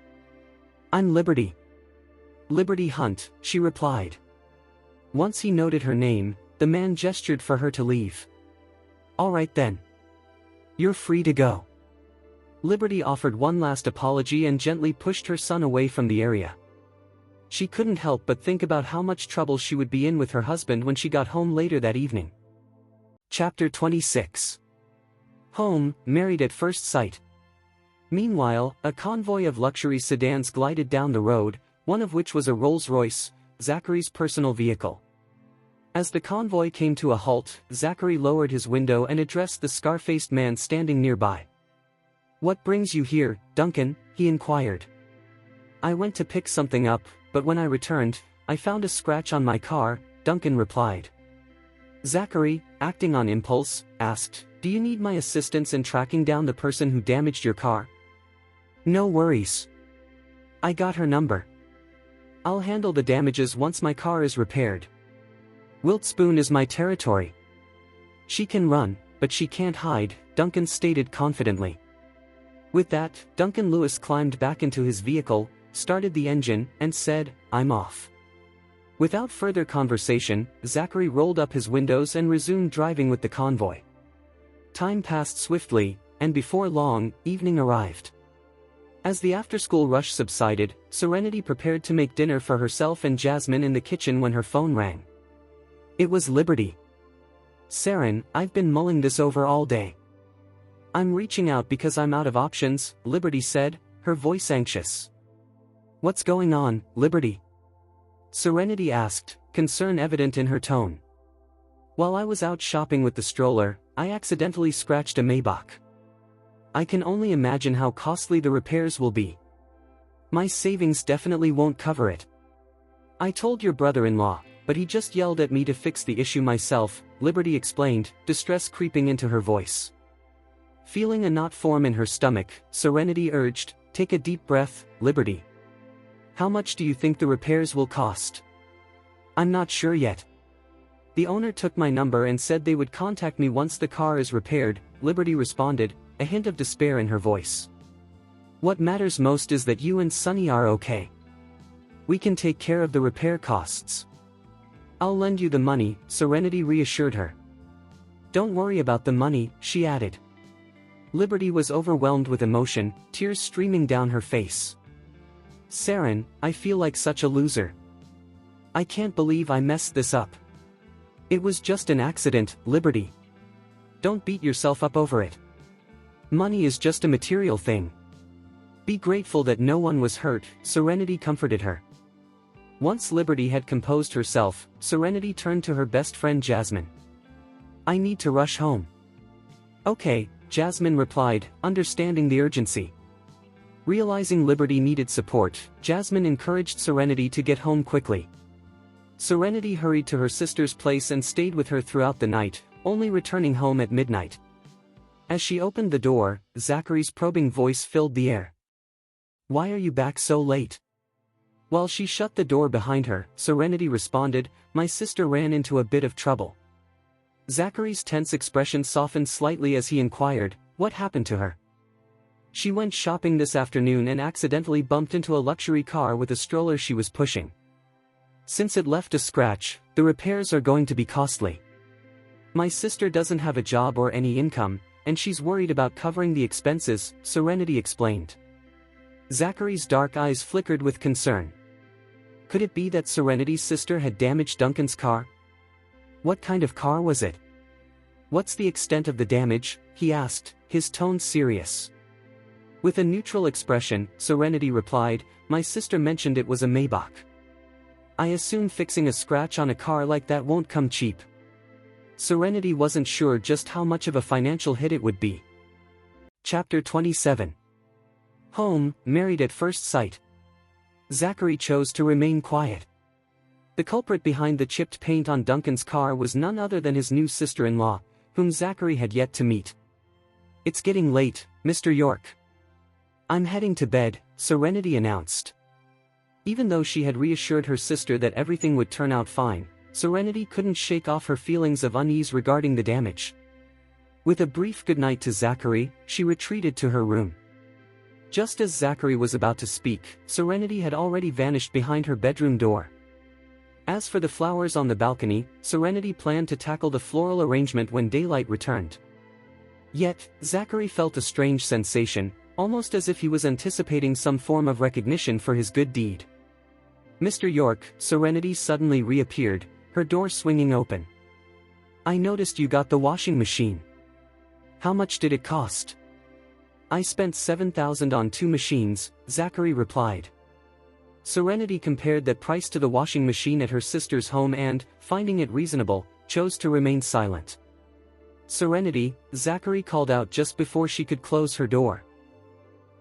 "I'm Liberty. Liberty Hunt," she replied. Once he noted her name, the man gestured for her to leave. "All right then. You're free to go." Liberty offered one last apology and gently pushed her son away from the area. She couldn't help but think about how much trouble she would be in with her husband when she got home later that evening. Chapter 26. Home, Married at First Sight. Meanwhile, a convoy of luxury sedans glided down the road, one of which was a Rolls-Royce, Zachary's personal vehicle. As the convoy came to a halt, Zachary lowered his window and addressed the scar-faced man standing nearby. "What brings you here, Duncan?" he inquired. "I went to pick something up, but when I returned, I found a scratch on my car, Duncan replied. Zachary, acting on impulse, asked, do you need my assistance in tracking down the person who damaged your car? No worries. I got her number. I'll handle the damages once my car is repaired. Wiltspoon is my territory. She can run, but she can't hide, Duncan stated confidently. With that, Duncan Lewis climbed back into his vehicle, started the engine, and said, I'm off. Without further conversation, Zachary rolled up his windows and resumed driving with the convoy. Time passed swiftly, and before long, evening arrived. As the after-school rush subsided, Serenity prepared to make dinner for herself and Jasmine in the kitchen when her phone rang. It was Liberty. Seren, I've been mulling this over all day. I'm reaching out because I'm out of options, Liberty said, her voice anxious. What's going on, Liberty? Serenity asked, concern evident in her tone. While I was out shopping with the stroller, I accidentally scratched a Maybach. I can only imagine how costly the repairs will be. My savings definitely won't cover it. I told your brother-in-law, but he just yelled at me to fix the issue myself, Liberty explained, distress creeping into her voice. Feeling a knot form in her stomach, Serenity urged, take a deep breath, Liberty. How much do you think the repairs will cost? I'm not sure yet. The owner took my number and said they would contact me once the car is repaired, Liberty responded, a hint of despair in her voice. What matters most is that you and Sunny are okay. We can take care of the repair costs. I'll lend you the money, Serenity reassured her. Don't worry about the money, she added. Liberty was overwhelmed with emotion, tears streaming down her face. Seren, I feel like such a loser. I can't believe I messed this up. It was just an accident, Liberty. Don't beat yourself up over it. Money is just a material thing. Be grateful that no one was hurt, Serenity comforted her. Once Liberty had composed herself, Serenity turned to her best friend Jasmine. I need to rush home. Okay, Jasmine replied, understanding the urgency. Realizing Liberty needed support, Jasmine encouraged Serenity to get home quickly. Serenity hurried to her sister's place and stayed with her throughout the night, only returning home at midnight. As she opened the door, Zachary's probing voice filled the air. Why are you back so late? While she shut the door behind her, Serenity responded, my sister ran into a bit of trouble. Zachary's tense expression softened slightly as he inquired, what happened to her? She went shopping this afternoon and accidentally bumped into a luxury car with a stroller she was pushing. Since it left a scratch, the repairs are going to be costly. My sister doesn't have a job or any income, and she's worried about covering the expenses, Serenity explained. Zachary's dark eyes flickered with concern. Could it be that Serenity's sister had damaged Duncan's car? What kind of car was it? What's the extent of the damage? He asked, his tone serious. With a neutral expression, Serenity replied, my sister mentioned it was a Maybach. I assume fixing a scratch on a car like that won't come cheap. Serenity wasn't sure just how much of a financial hit it would be. Chapter 27. Home, married at first sight. Zachary chose to remain quiet. The culprit behind the chipped paint on Duncan's car was none other than his new sister-in-law, whom Zachary had yet to meet. It's getting late, Mr. York. I'm heading to bed, Serenity announced. Even though she had reassured her sister that everything would turn out fine, Serenity couldn't shake off her feelings of unease regarding the damage. With a brief goodnight to Zachary, she retreated to her room. Just as Zachary was about to speak, Serenity had already vanished behind her bedroom door. As for the flowers on the balcony, Serenity planned to tackle the floral arrangement when daylight returned. Yet, Zachary felt a strange sensation, almost as if he was anticipating some form of recognition for his good deed. Mr. York, Serenity suddenly reappeared, her door swinging open. I noticed you got the washing machine. How much did it cost? I spent $7,000 on 2 machines, Zachary replied. Serenity compared that price to the washing machine at her sister's home and, finding it reasonable, chose to remain silent. Serenity, Zachary called out just before she could close her door.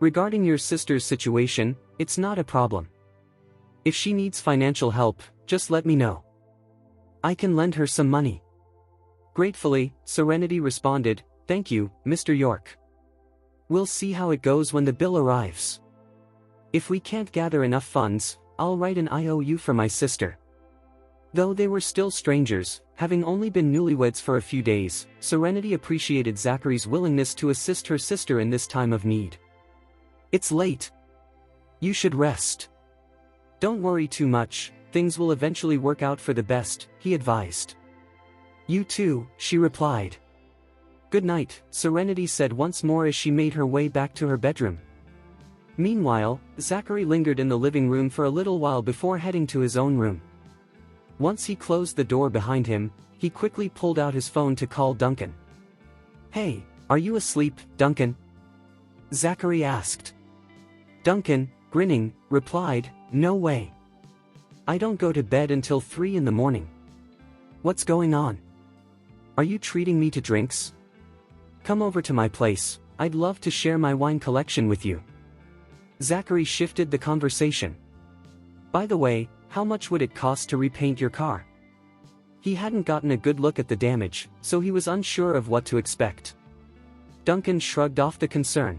Regarding your sister's situation, it's not a problem. If she needs financial help, just let me know. I can lend her some money. Gratefully, Serenity responded, "Thank you, Mr. York. We'll see how it goes when the bill arrives. If we can't gather enough funds, I'll write an IOU for my sister." Though they were still strangers, having only been newlyweds for a few days, Serenity appreciated Zachary's willingness to assist her sister in this time of need. "It's late. You should rest. Don't worry too much, things will eventually work out for the best," he advised. "You too," she replied. "Good night," Serenity said once more as she made her way back to her bedroom. Meanwhile, Zachary lingered in the living room for a little while before heading to his own room. Once he closed the door behind him, he quickly pulled out his phone to call Duncan. "Hey, are you asleep, Duncan?" Zachary asked. Duncan, grinning, replied, "No way. I don't go to bed until 3 in the morning. What's going on? Are you treating me to drinks? Come over to my place, I'd love to share my wine collection with you." Zachary shifted the conversation. "By the way, how much would it cost to repaint your car?" He hadn't gotten a good look at the damage, so he was unsure of what to expect. Duncan shrugged off the concern.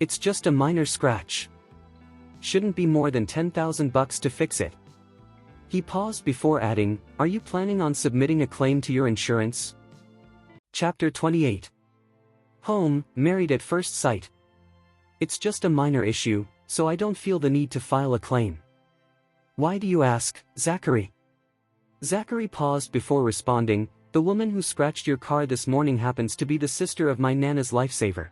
"It's just a minor scratch. Shouldn't be more than $10,000 to fix it." He paused before adding, "Are you planning on submitting a claim to your insurance?" Chapter 28. Home, married at first sight. "It's just a minor issue, so I don't feel the need to file a claim." "Why do you ask, Zachary?" Zachary paused before responding, "The woman who scratched your car this morning happens to be the sister of my Nana's lifesaver.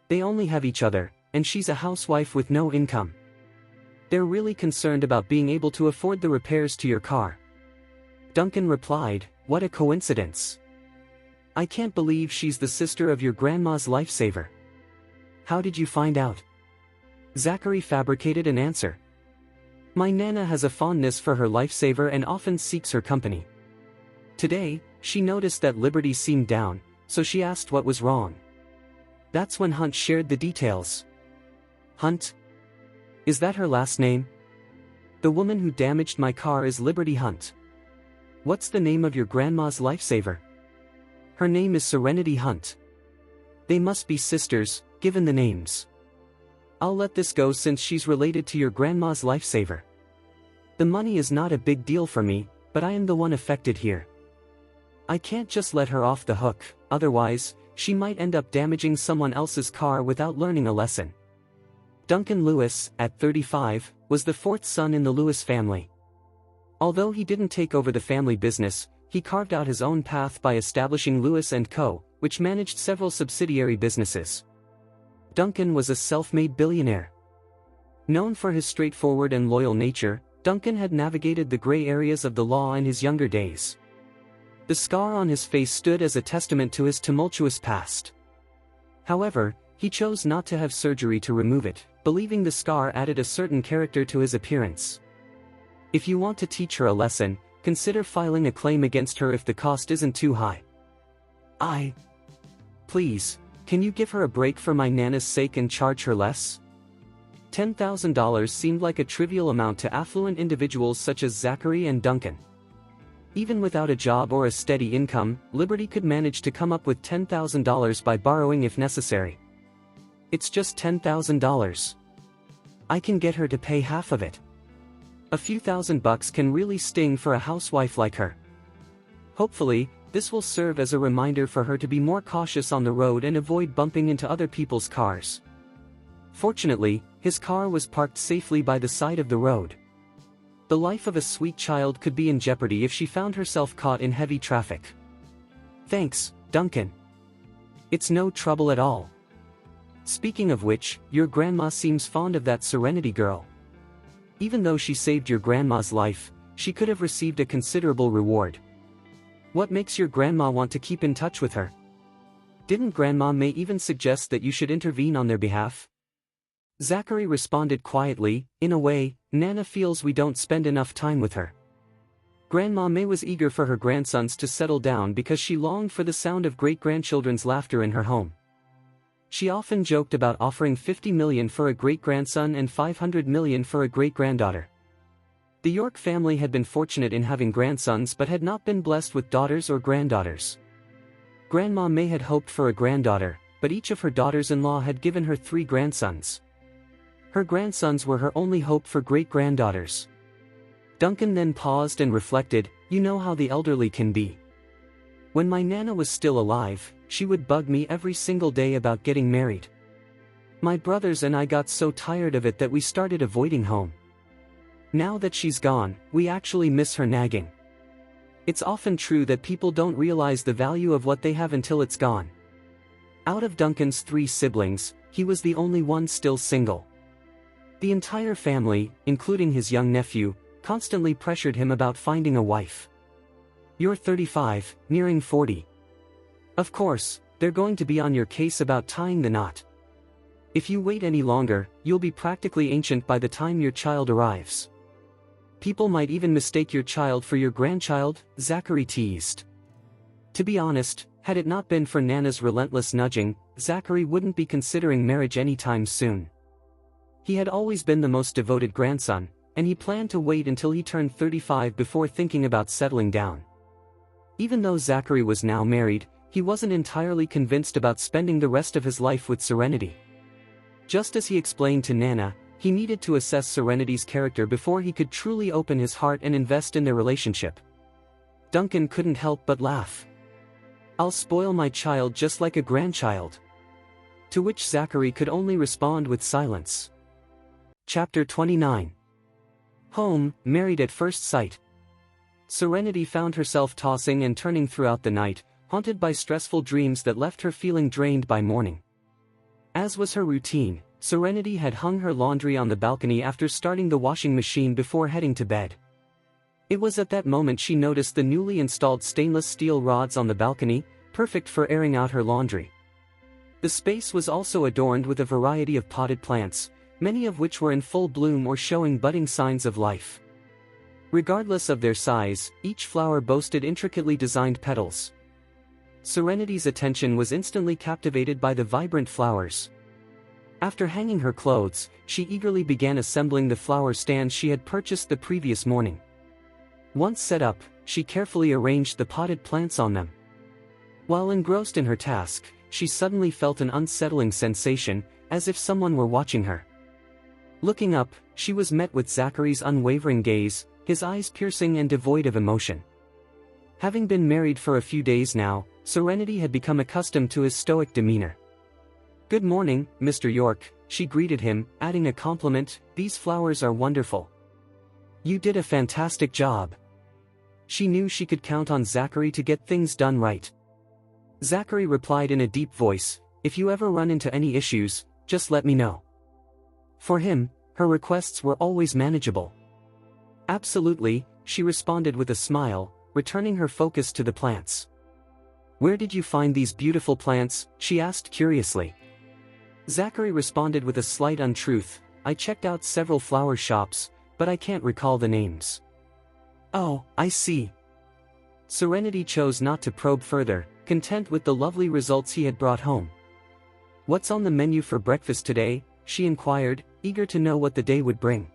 They only have each other, and she's a housewife with no income. They're really concerned about being able to afford the repairs to your car." Duncan replied, "What a coincidence. I can't believe she's the sister of your grandma's lifesaver. How did you find out?" Zachary fabricated an answer. "My Nana has a fondness for her lifesaver and often seeks her company. Today, she noticed that Liberty seemed down, so she asked what was wrong. That's when Hunt shared the details." "Hunt? Is that her last name?" "The woman who damaged my car is Liberty Hunt." "What's the name of your grandma's lifesaver?" "Her name is Serenity Hunt." "They must be sisters, given the names. I'll let this go since she's related to your grandma's lifesaver. The money is not a big deal for me, but I am the one affected here. I can't just let her off the hook, otherwise, she might end up damaging someone else's car without learning a lesson." Duncan Lewis, at 35, was the fourth son in the Lewis family. Although he didn't take over the family business, he carved out his own path by establishing Lewis & Co., which managed several subsidiary businesses. Duncan was a self-made billionaire. Known for his straightforward and loyal nature, Duncan had navigated the gray areas of the law in his younger days. The scar on his face stood as a testament to his tumultuous past. However, he chose not to have surgery to remove it, believing the scar added a certain character to his appearance. If you want to teach her a lesson, consider filing a claim against her if the cost isn't too high. Please, can you give her a break for my Nana's sake and charge her less?" $10,000 seemed like a trivial amount to affluent individuals such as Zachary and Duncan. Even without a job or a steady income, Liberty could manage to come up with $10,000 by borrowing if necessary. "It's just $10,000. I can get her to pay half of it. A few $1,000 can really sting for a housewife like her. Hopefully, this will serve as a reminder for her to be more cautious on the road and avoid bumping into other people's cars." Fortunately, his car was parked safely by the side of the road. The life of a sweet child could be in jeopardy if she found herself caught in heavy traffic. "Thanks, Duncan. It's no trouble at all. Speaking of which, your grandma seems fond of that Serenity girl. Even though she saved your grandma's life, she could have received a considerable reward. What makes your grandma want to keep in touch with her? Didn't Grandma May even suggest that you should intervene on their behalf?" Zachary responded quietly, "In a way, Nana feels we don't spend enough time with her. Grandma May was eager for her grandsons to settle down because she longed for the sound of great-grandchildren's laughter in her home. She often joked about offering $50 million for a great-grandson and $500 million for a great-granddaughter. The York family had been fortunate in having grandsons but had not been blessed with daughters or granddaughters. Grandma May had hoped for a granddaughter, but each of her daughters-in-law had given her 3 grandsons. Her grandsons were her only hope for great-granddaughters. Duncan then paused and reflected, you know how the elderly can be. When my Nana was still alive, she would bug me every single day about getting married. My brothers and I got so tired of it that we started avoiding home. Now that she's gone, we actually miss her nagging. It's often true that people don't realize the value of what they have until it's gone. Out of Duncan's 3 siblings, he was the only one still single. The entire family, including his young nephew, constantly pressured him about finding a wife. You're 35, nearing 40. Of course, they're going to be on your case about tying the knot. If you wait any longer, you'll be practically ancient by the time your child arrives. People might even mistake your child for your grandchild, Zachary teased. To be honest, had it not been for Nana's relentless nudging, Zachary wouldn't be considering marriage anytime soon. He had always been the most devoted grandson, and he planned to wait until he turned 35 before thinking about settling down. Even though Zachary was now married, he wasn't entirely convinced about spending the rest of his life with Serenity. Just as he explained to Nana, he needed to assess Serenity's character before he could truly open his heart and invest in their relationship. Duncan couldn't help but laugh. I'll spoil my child just like a grandchild. To which Zachary could only respond with silence. Chapter 29. Home, married at first sight. Serenity found herself tossing and turning throughout the night, haunted by stressful dreams that left her feeling drained by morning. As was her routine, Serenity had hung her laundry on the balcony after starting the washing machine before heading to bed. It was at that moment she noticed the newly installed stainless steel rods on the balcony, perfect for airing out her laundry. The space was also adorned with a variety of potted plants, many of which were in full bloom or showing budding signs of life. Regardless of their size, each flower boasted intricately designed petals. Serenity's attention was instantly captivated by the vibrant flowers. After hanging her clothes, she eagerly began assembling the flower stands she had purchased the previous morning. Once set up, she carefully arranged the potted plants on them. While engrossed in her task, she suddenly felt an unsettling sensation, as if someone were watching her. Looking up, she was met with Zachary's unwavering gaze, his eyes piercing and devoid of emotion. Having been married for a few days now, Serenity had become accustomed to his stoic demeanor. "Good morning, Mr. York," she greeted him, adding a compliment, "These flowers are wonderful. You did a fantastic job." She knew she could count on Zachary to get things done right. Zachary replied in a deep voice, "If you ever run into any issues, just let me know." For him, her requests were always manageable. "Absolutely," she responded with a smile, returning her focus to the plants. "Where did you find these beautiful plants?" she asked curiously. Zachary responded with a slight untruth, "I checked out several flower shops, but I can't recall the names." "Oh, I see." Serenity chose not to probe further, content with the lovely results he had brought home. "What's on the menu for breakfast today?" she inquired, eager to know what the day would bring.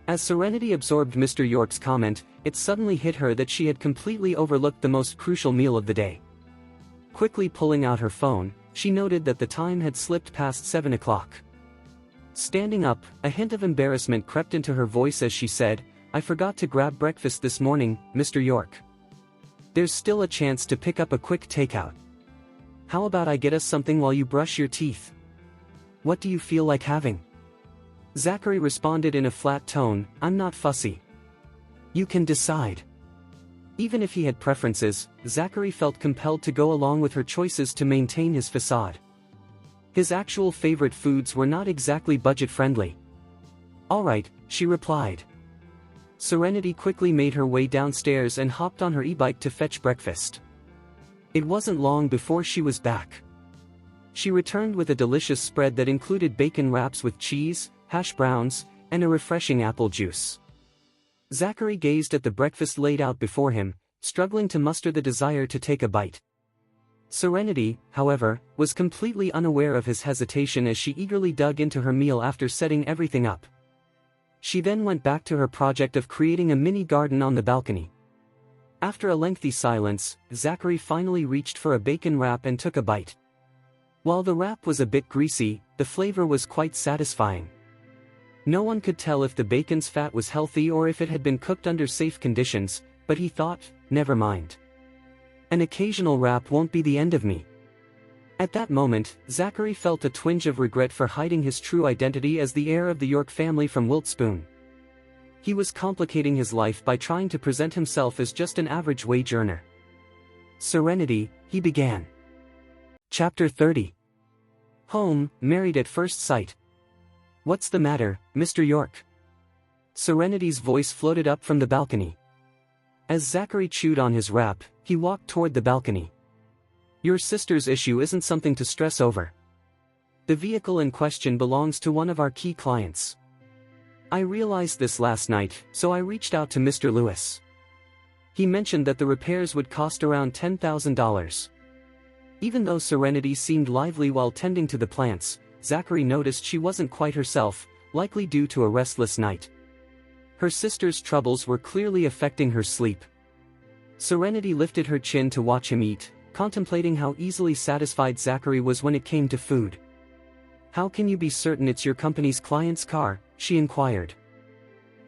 As Serenity absorbed Mr. York's comment, it suddenly hit her that she had completely overlooked the most crucial meal of the day. Quickly pulling out her phone, she noted that the time had slipped past 7 o'clock. Standing up, a hint of embarrassment crept into her voice as she said, "I forgot to grab breakfast this morning, Mr. York. There's still a chance to pick up a quick takeout. How about I get us something while you brush your teeth? What do you feel like having?" Zachary responded in a flat tone, "I'm not fussy. You can decide." Even if he had preferences, Zachary felt compelled to go along with her choices to maintain his facade. His actual favorite foods were not exactly budget-friendly. "All right," she replied. Serenity quickly made her way downstairs and hopped on her e-bike to fetch breakfast. It wasn't long before she was back. She returned with a delicious spread that included bacon wraps with cheese, hash browns, and a refreshing apple juice. Zachary gazed at the breakfast laid out before him, struggling to muster the desire to take a bite. Serenity, however, was completely unaware of his hesitation as she eagerly dug into her meal after setting everything up. She then went back to her project of creating a mini garden on the balcony. After a lengthy silence, Zachary finally reached for a bacon wrap and took a bite. While the wrap was a bit greasy, the flavor was quite satisfying. No one could tell if the bacon's fat was healthy or if it had been cooked under safe conditions, but he thought, never mind. An occasional wrap won't be the end of me. At that moment, Zachary felt a twinge of regret for hiding his true identity as the heir of the York family from Wiltspoon. He was complicating his life by trying to present himself as just an average wage earner. Serenity, he began. Chapter 30. Home, married at first sight. What's the matter, Mr. York? Serenity's voice floated up from the balcony. As Zachary chewed on his wrap, he walked toward the balcony. Your sister's issue isn't something to stress over. The vehicle in question belongs to one of our key clients. I realized this last night, so I reached out to Mr. Lewis. He mentioned that the repairs would cost around $10,000. Even though Serenity seemed lively while tending to the plants, Zachary noticed she wasn't quite herself, likely due to a restless night. Her sister's troubles were clearly affecting her sleep. Serenity lifted her chin to watch him eat, contemplating how easily satisfied Zachary was when it came to food. How can you be certain it's your company's client's car? She inquired.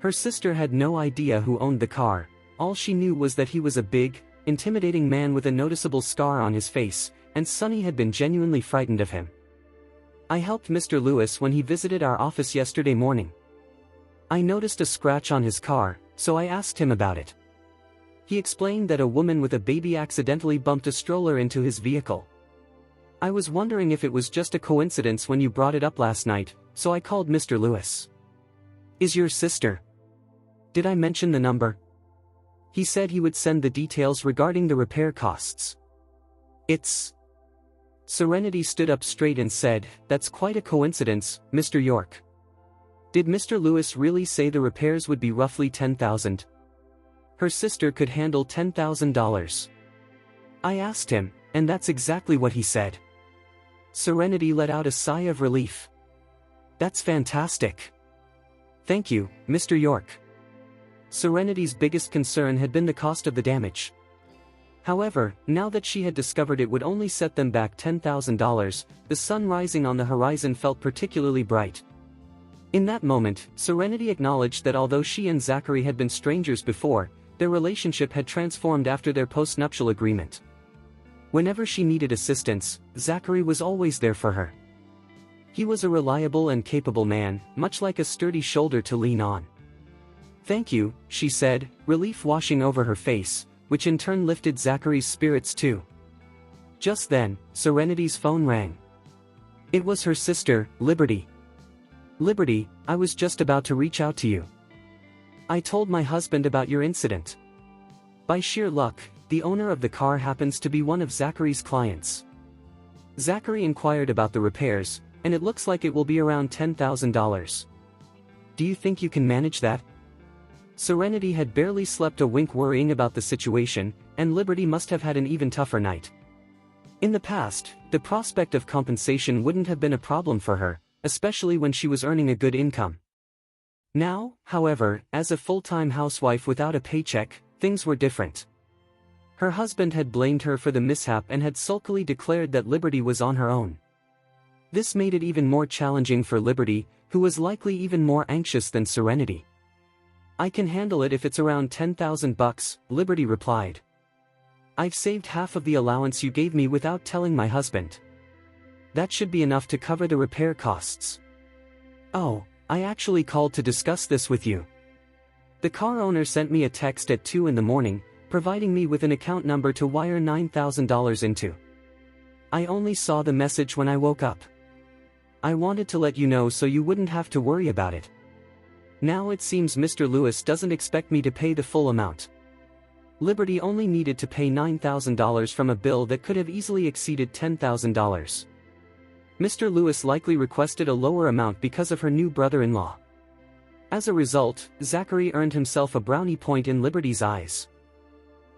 Her sister had no idea who owned the car. All she knew was that he was a big, intimidating man with a noticeable scar on his face, and Sonny had been genuinely frightened of him. I helped Mr. Lewis when he visited our office yesterday morning. I noticed a scratch on his car, so I asked him about it. He explained that a woman with a baby accidentally bumped a stroller into his vehicle. I was wondering if it was just a coincidence when you brought it up last night, so I called Mr. Lewis. Is your sister? Did I mention the number? He said he would send the details regarding the repair costs. It's... Serenity stood up straight and said, that's quite a coincidence, Mr. York. Did Mr. Lewis really say the repairs would be roughly $10,000? Her sister could handle $10,000. I asked him, and that's exactly what he said. Serenity let out a sigh of relief. That's fantastic. Thank you, Mr. York. Serenity's biggest concern had been the cost of the damage. However, now that she had discovered it would only set them back $10,000, the sun rising on the horizon felt particularly bright. In that moment, Serenity acknowledged that although she and Zachary had been strangers before, their relationship had transformed after their post-nuptial agreement. Whenever she needed assistance, Zachary was always there for her. He was a reliable and capable man, much like a sturdy shoulder to lean on. Thank you, she said, relief washing over her face, which in turn lifted Zachary's spirits too. Just then, Serenity's phone rang. It was her sister, Liberty. Liberty, I was just about to reach out to you. I told my husband about your incident. By sheer luck, the owner of the car happens to be one of Zachary's clients. Zachary inquired about the repairs, and it looks like it will be around $10,000. Do you think you can manage that? Serenity had barely slept a wink worrying about the situation, and Liberty must have had an even tougher night. In the past, the prospect of compensation wouldn't have been a problem for her, especially when she was earning a good income. Now, however, as a full-time housewife without a paycheck, things were different. Her husband had blamed her for the mishap and had sulkily declared that Liberty was on her own. This made it even more challenging for Liberty, who was likely even more anxious than Serenity. I can handle it if it's around $10,000, Liberty replied. I've saved half of the allowance you gave me without telling my husband. That should be enough to cover the repair costs. Oh, I actually called to discuss this with you. The car owner sent me a text at 2 in the morning, providing me with an account number to wire $9,000 into. I only saw the message when I woke up. I wanted to let you know so you wouldn't have to worry about it. Now it seems Mr. Lewis doesn't expect me to pay the full amount. Liberty only needed to pay $9,000 from a bill that could have easily exceeded $10,000. Mr. Lewis likely requested a lower amount because of her new brother-in-law. As a result, Zachary earned himself a brownie point in Liberty's eyes.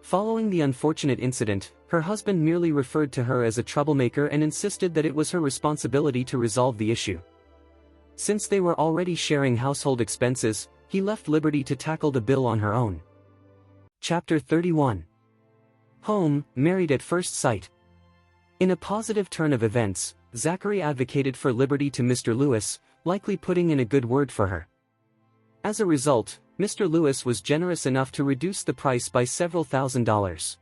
Following the unfortunate incident, her husband merely referred to her as a troublemaker and insisted that it was her responsibility to resolve the issue. Since they were already sharing household expenses, he left Liberty to tackle the bill on her own. Chapter 31. Home, Married at First Sight. In a positive turn of events, Zachary advocated for Liberty to Mr. Lewis, likely putting in a good word for her. As a result, Mr. Lewis was generous enough to reduce the price by several $1,000s.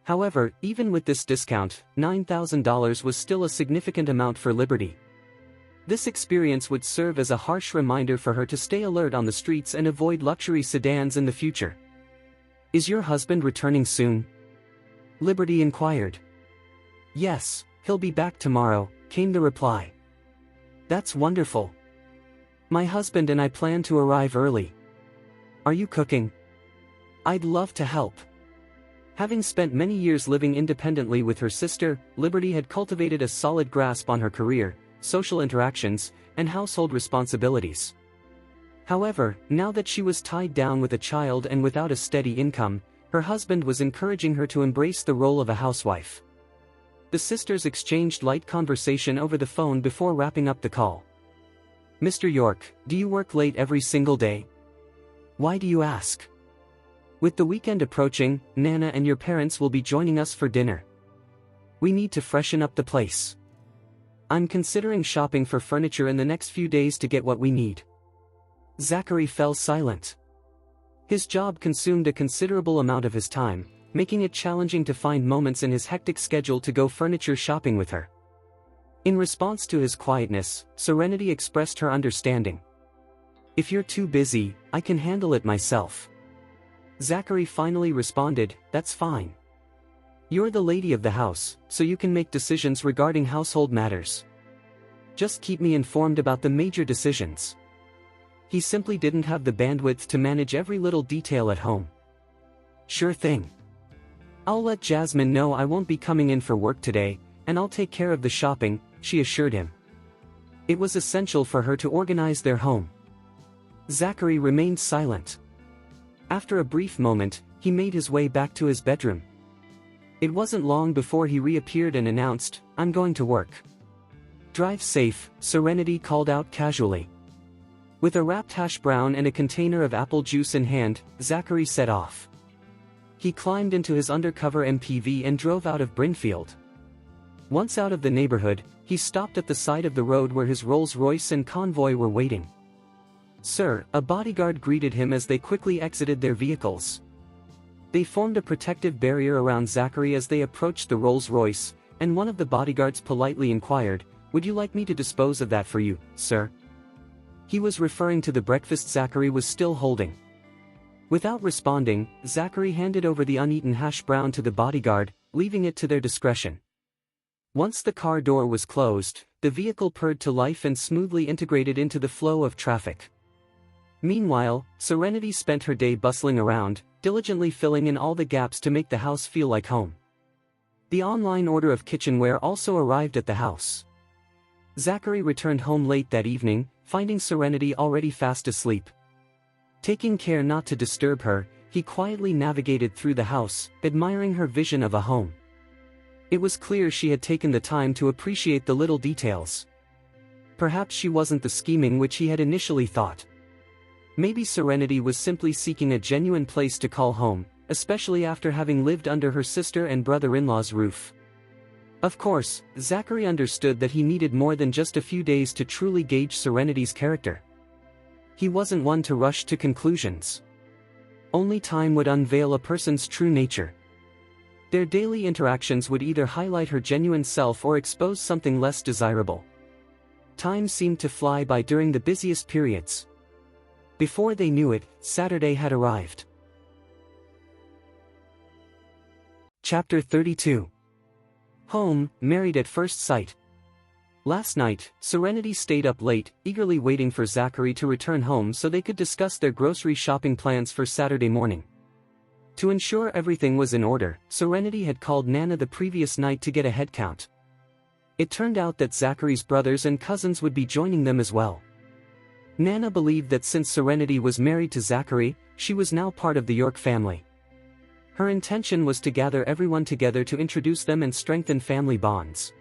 However, even with this discount, $9,000 was still a significant amount for Liberty. This experience would serve as a harsh reminder for her to stay alert on the streets and avoid luxury sedans in the future. "Is your husband returning soon?" Liberty inquired. "Yes, he'll be back tomorrow," came the reply. "That's wonderful. My husband and I plan to arrive early. Are you cooking? I'd love to help." Having spent many years living independently with her sister, Liberty had cultivated a solid grasp on her career, social interactions, and household responsibilities. However, now that she was tied down with a child and without a steady income, her husband was encouraging her to embrace the role of a housewife. The sisters exchanged light conversation over the phone before wrapping up the call. "Mr. York, do you work late every single day?" "Why do you ask?" "With the weekend approaching, Nana and your parents will be joining us for dinner. We need to freshen up the place. I'm considering shopping for furniture in the next few days to get what we need." Zachary fell silent. His job consumed a considerable amount of his time, making it challenging to find moments in his hectic schedule to go furniture shopping with her. In response to his quietness, Serenity expressed her understanding. "If you're too busy, I can handle it myself." Zachary finally responded, "That's fine. You're the lady of the house, so you can make decisions regarding household matters. Just keep me informed about the major decisions." He simply didn't have the bandwidth to manage every little detail at home. "Sure thing. I'll let Jasmine know I won't be coming in for work today, and I'll take care of the shopping," she assured him. It was essential for her to organize their home. Zachary remained silent. After a brief moment, he made his way back to his bedroom. It wasn't long before he reappeared and announced, "I'm going to work." "Drive safe," Serenity called out casually. With a wrapped hash brown and a container of apple juice in hand, Zachary set off. He climbed into his undercover MPV and drove out of Brinfield. Once out of the neighborhood, he stopped at the side of the road where his Rolls-Royce and convoy were waiting. "Sir," a bodyguard greeted him as they quickly exited their vehicles. They formed a protective barrier around Zachary as they approached the Rolls-Royce, and one of the bodyguards politely inquired, "Would you like me to dispose of that for you, sir?" He was referring to the breakfast Zachary was still holding. Without responding, Zachary handed over the uneaten hash brown to the bodyguard, leaving it to their discretion. Once the car door was closed, the vehicle purred to life and smoothly integrated into the flow of traffic. Meanwhile, Serenity spent her day bustling around, diligently filling in all the gaps to make the house feel like home. The online order of kitchenware also arrived at the house. Zachary returned home late that evening, finding Serenity already fast asleep. Taking care not to disturb her, he quietly navigated through the house, admiring her vision of a home. It was clear she had taken the time to appreciate the little details. Perhaps she wasn't the scheming which he had initially thought. Maybe Serenity was simply seeking a genuine place to call home, especially after having lived under her sister and brother-in-law's roof. Of course, Zachary understood that he needed more than just a few days to truly gauge Serenity's character. He wasn't one to rush to conclusions. Only time would unveil a person's true nature. Their daily interactions would either highlight her genuine self or expose something less desirable. Time seemed to fly by during the busiest periods. Before they knew it, Saturday had arrived. Chapter 32. Home, Married at First Sight. Last night, Serenity stayed up late, eagerly waiting for Zachary to return home so they could discuss their grocery shopping plans for Saturday morning. To ensure everything was in order, Serenity had called Nana the previous night to get a head count. It turned out that Zachary's brothers and cousins would be joining them as well. Nana believed that since Serenity was married to Zachary, she was now part of the York family. Her intention was to gather everyone together to introduce them and strengthen family bonds.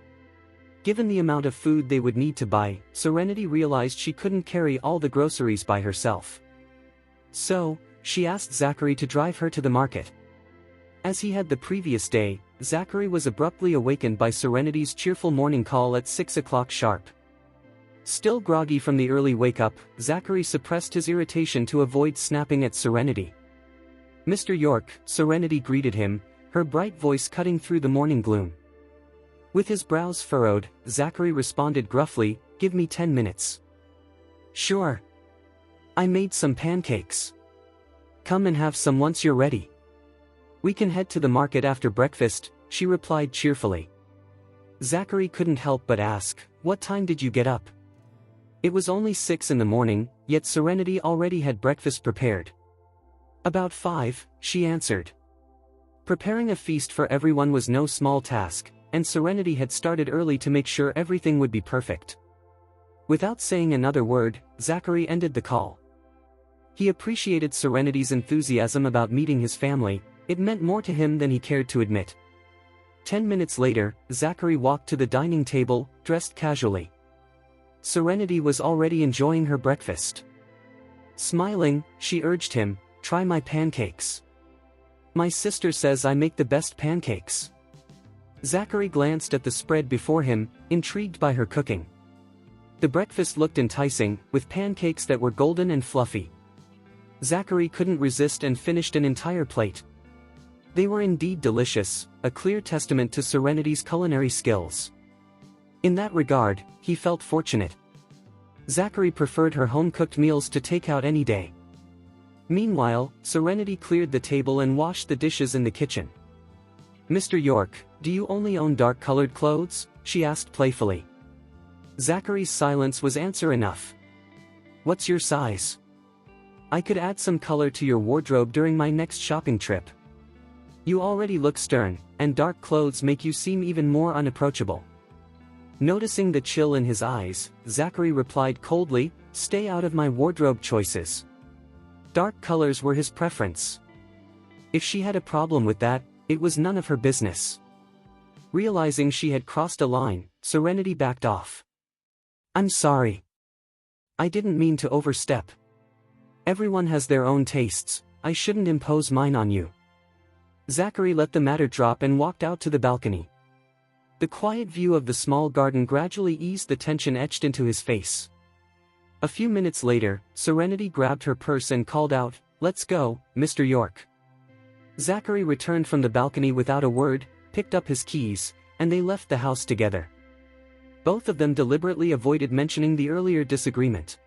Given the amount of food they would need to buy, Serenity realized she couldn't carry all the groceries by herself. So, she asked Zachary to drive her to the market. As he had the previous day, Zachary was abruptly awakened by Serenity's cheerful morning call at 6 o'clock sharp. Still groggy from the early wake-up, Zachary suppressed his irritation to avoid snapping at Serenity. "Mr. York," Serenity greeted him, her bright voice cutting through the morning gloom. With his brows furrowed, Zachary responded gruffly, "Give me 10 minutes. "Sure. I made some pancakes. Come and have some once you're ready." "We can head to the market after breakfast," she replied cheerfully. Zachary couldn't help but ask, "What time did you get up?" It was only 6 in the morning, yet Serenity already had breakfast prepared. "About 5, she answered. Preparing a feast for everyone was no small task, and Serenity had started early to make sure everything would be perfect. Without saying another word, Zachary ended the call. He appreciated Serenity's enthusiasm about meeting his family. It meant more to him than he cared to admit. 10 minutes later, Zachary walked to the dining table, dressed casually. Serenity was already enjoying her breakfast. Smiling, she urged him, "Try my pancakes. My sister says I make the best pancakes." Zachary glanced at the spread before him, intrigued by her cooking. The breakfast looked enticing, with pancakes that were golden and fluffy. Zachary couldn't resist and finished an entire plate. They were indeed delicious, a clear testament to Serenity's culinary skills. In that regard, he felt fortunate. Zachary preferred her home-cooked meals to takeout any day. Meanwhile, Serenity cleared the table and washed the dishes in the kitchen. "Mr. York, do you only own dark-colored clothes?" she asked playfully. Zachary's silence was answer enough. "What's your size? I could add some color to your wardrobe during my next shopping trip. You already look stern, and dark clothes make you seem even more unapproachable." Noticing the chill in his eyes, Zachary replied coldly, "Stay out of my wardrobe choices." Dark colors were his preference. If she had a problem with that, it was none of her business. Realizing she had crossed a line, Serenity backed off. "I'm sorry. I didn't mean to overstep. Everyone has their own tastes, I shouldn't impose mine on you." Zachary let the matter drop and walked out to the balcony. The quiet view of the small garden gradually eased the tension etched into his face. A few minutes later, Serenity grabbed her purse and called out, "Let's go, Mr. York." Zachary returned from the balcony without a word, picked up his keys, and they left the house together. Both of them deliberately avoided mentioning the earlier disagreement.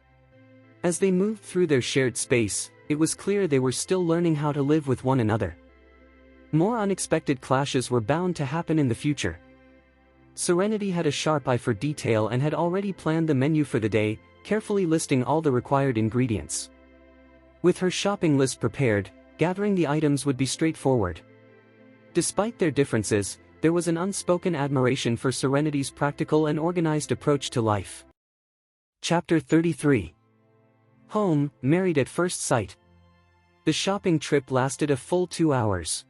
As they moved through their shared space, it was clear they were still learning how to live with one another. More unexpected clashes were bound to happen in the future. Serenity had a sharp eye for detail and had already planned the menu for the day, carefully listing all the required ingredients. With her shopping list prepared, gathering the items would be straightforward. Despite their differences, there was an unspoken admiration for Serenity's practical and organized approach to life. Chapter 33. Home, Married at First Sight. The shopping trip lasted a full 2 hours.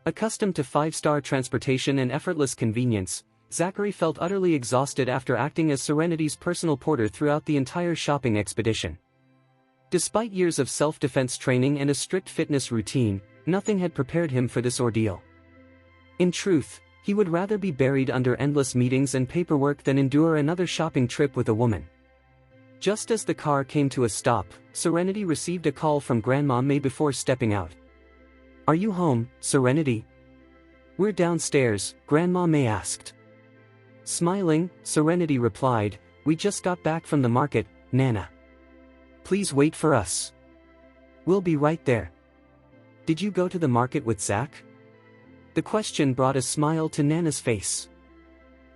Accustomed to 5-star transportation and effortless convenience, Zachary felt utterly exhausted after acting as Serenity's personal porter throughout the entire shopping expedition. Despite years of self-defense training and a strict fitness routine, nothing had prepared him for this ordeal. In truth, he would rather be buried under endless meetings and paperwork than endure another shopping trip with a woman. Just as the car came to a stop, Serenity received a call from Grandma May before stepping out. "Are you home, Serenity?" "We're downstairs," Grandma May asked. Smiling, Serenity replied, "We just got back from the market, Nana. Please wait for us. We'll be right there." "Did you go to the market with Zach?" The question brought a smile to Nana's face.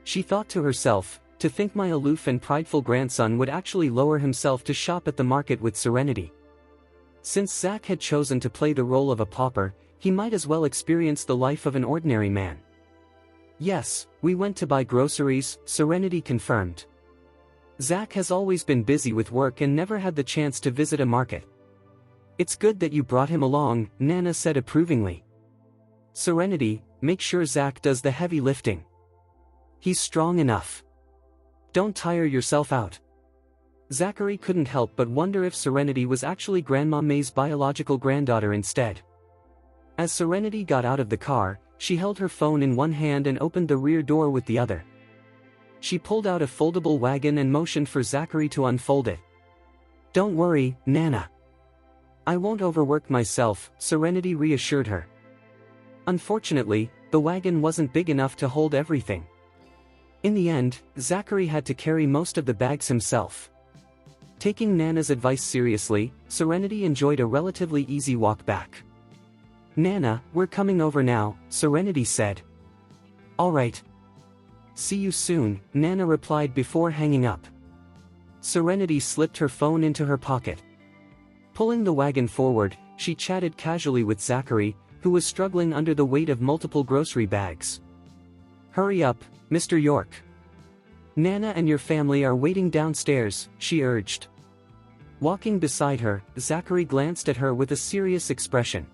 She thought to herself, to think my aloof and prideful grandson would actually lower himself to shop at the market with Serenity. Since Zach had chosen to play the role of a pauper, he might as well experience the life of an ordinary man. "Yes, we went to buy groceries," Serenity confirmed. "Zach has always been busy with work and never had the chance to visit a market." "It's good that you brought him along," Nana said approvingly. "Serenity, make sure Zach does the heavy lifting. He's strong enough. Don't tire yourself out. Zachary couldn't help but wonder if Serenity was actually Grandma May's biological granddaughter instead. As Serenity got out of the car, she held her phone in one hand and opened the rear door with the other. She pulled out a foldable wagon and motioned for Zachary to unfold it. "Don't worry, Nana. I won't overwork myself," Serenity reassured her. Unfortunately, the wagon wasn't big enough to hold everything. In the end, Zachary had to carry most of the bags himself. Taking Nana's advice seriously, Serenity enjoyed a relatively easy walk back. "Nana, we're coming over now," Serenity said. "All right. See you soon," Nana replied before hanging up. Serenity slipped her phone into her pocket. Pulling the wagon forward, she chatted casually with Zachary, who was struggling under the weight of multiple grocery bags. "Hurry up, Mr. York. Nana and your family are waiting downstairs," she urged. Walking beside her, Zachary glanced at her with a serious expression.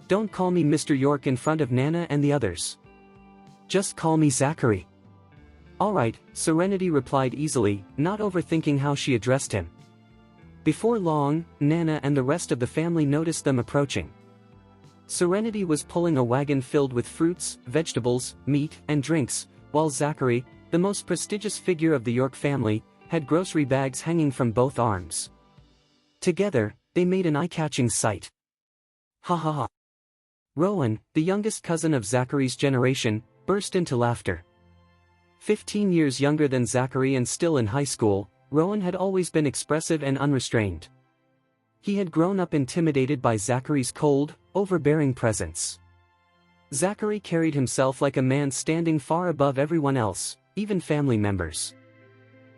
"Don't call me Mr. York in front of Nana and the others. Just call me Zachary." "All right," Serenity replied easily, not overthinking how she addressed him. Before long, Nana and the rest of the family noticed them approaching. Serenity was pulling a wagon filled with fruits, vegetables, meat, and drinks, while Zachary, the most prestigious figure of the York family, had grocery bags hanging from both arms. Together, they made an eye-catching sight. "Ha ha ha." Rowan, the youngest cousin of Zachary's generation, burst into laughter. 15 years younger than Zachary and still in high school, Rowan had always been expressive and unrestrained. He had grown up intimidated by Zachary's cold, overbearing presence. Zachary carried himself like a man standing far above everyone else, even family members.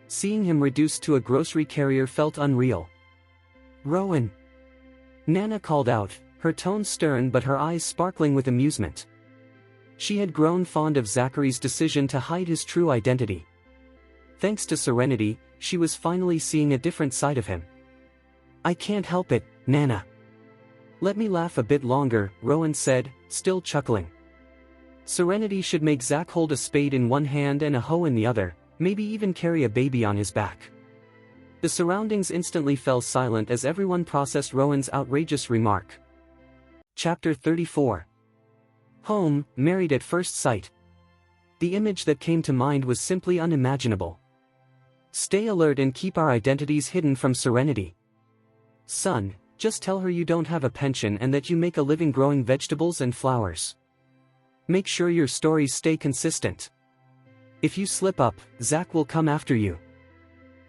Seeing him reduced to a grocery carrier felt unreal. "Rowan!" Nana called out, her tone stern but her eyes sparkling with amusement. She had grown fond of Zachary's decision to hide his true identity. Thanks to Serenity, she was finally seeing a different side of him. "I can't help it, Nana. Let me laugh a bit longer," Rowan said, still chuckling. Serenity should make Zach hold a spade in one hand and a hoe in the other, maybe even carry a baby on his back. The surroundings instantly fell silent as everyone processed Rowan's outrageous remark. Chapter 34. Home, married at first sight. The image that came to mind was simply unimaginable. "Stay alert and keep our identities hidden from Serenity. Son, just tell her you don't have a pension and that you make a living growing vegetables and flowers. Make sure your stories stay consistent. If you slip up, Zach will come after you.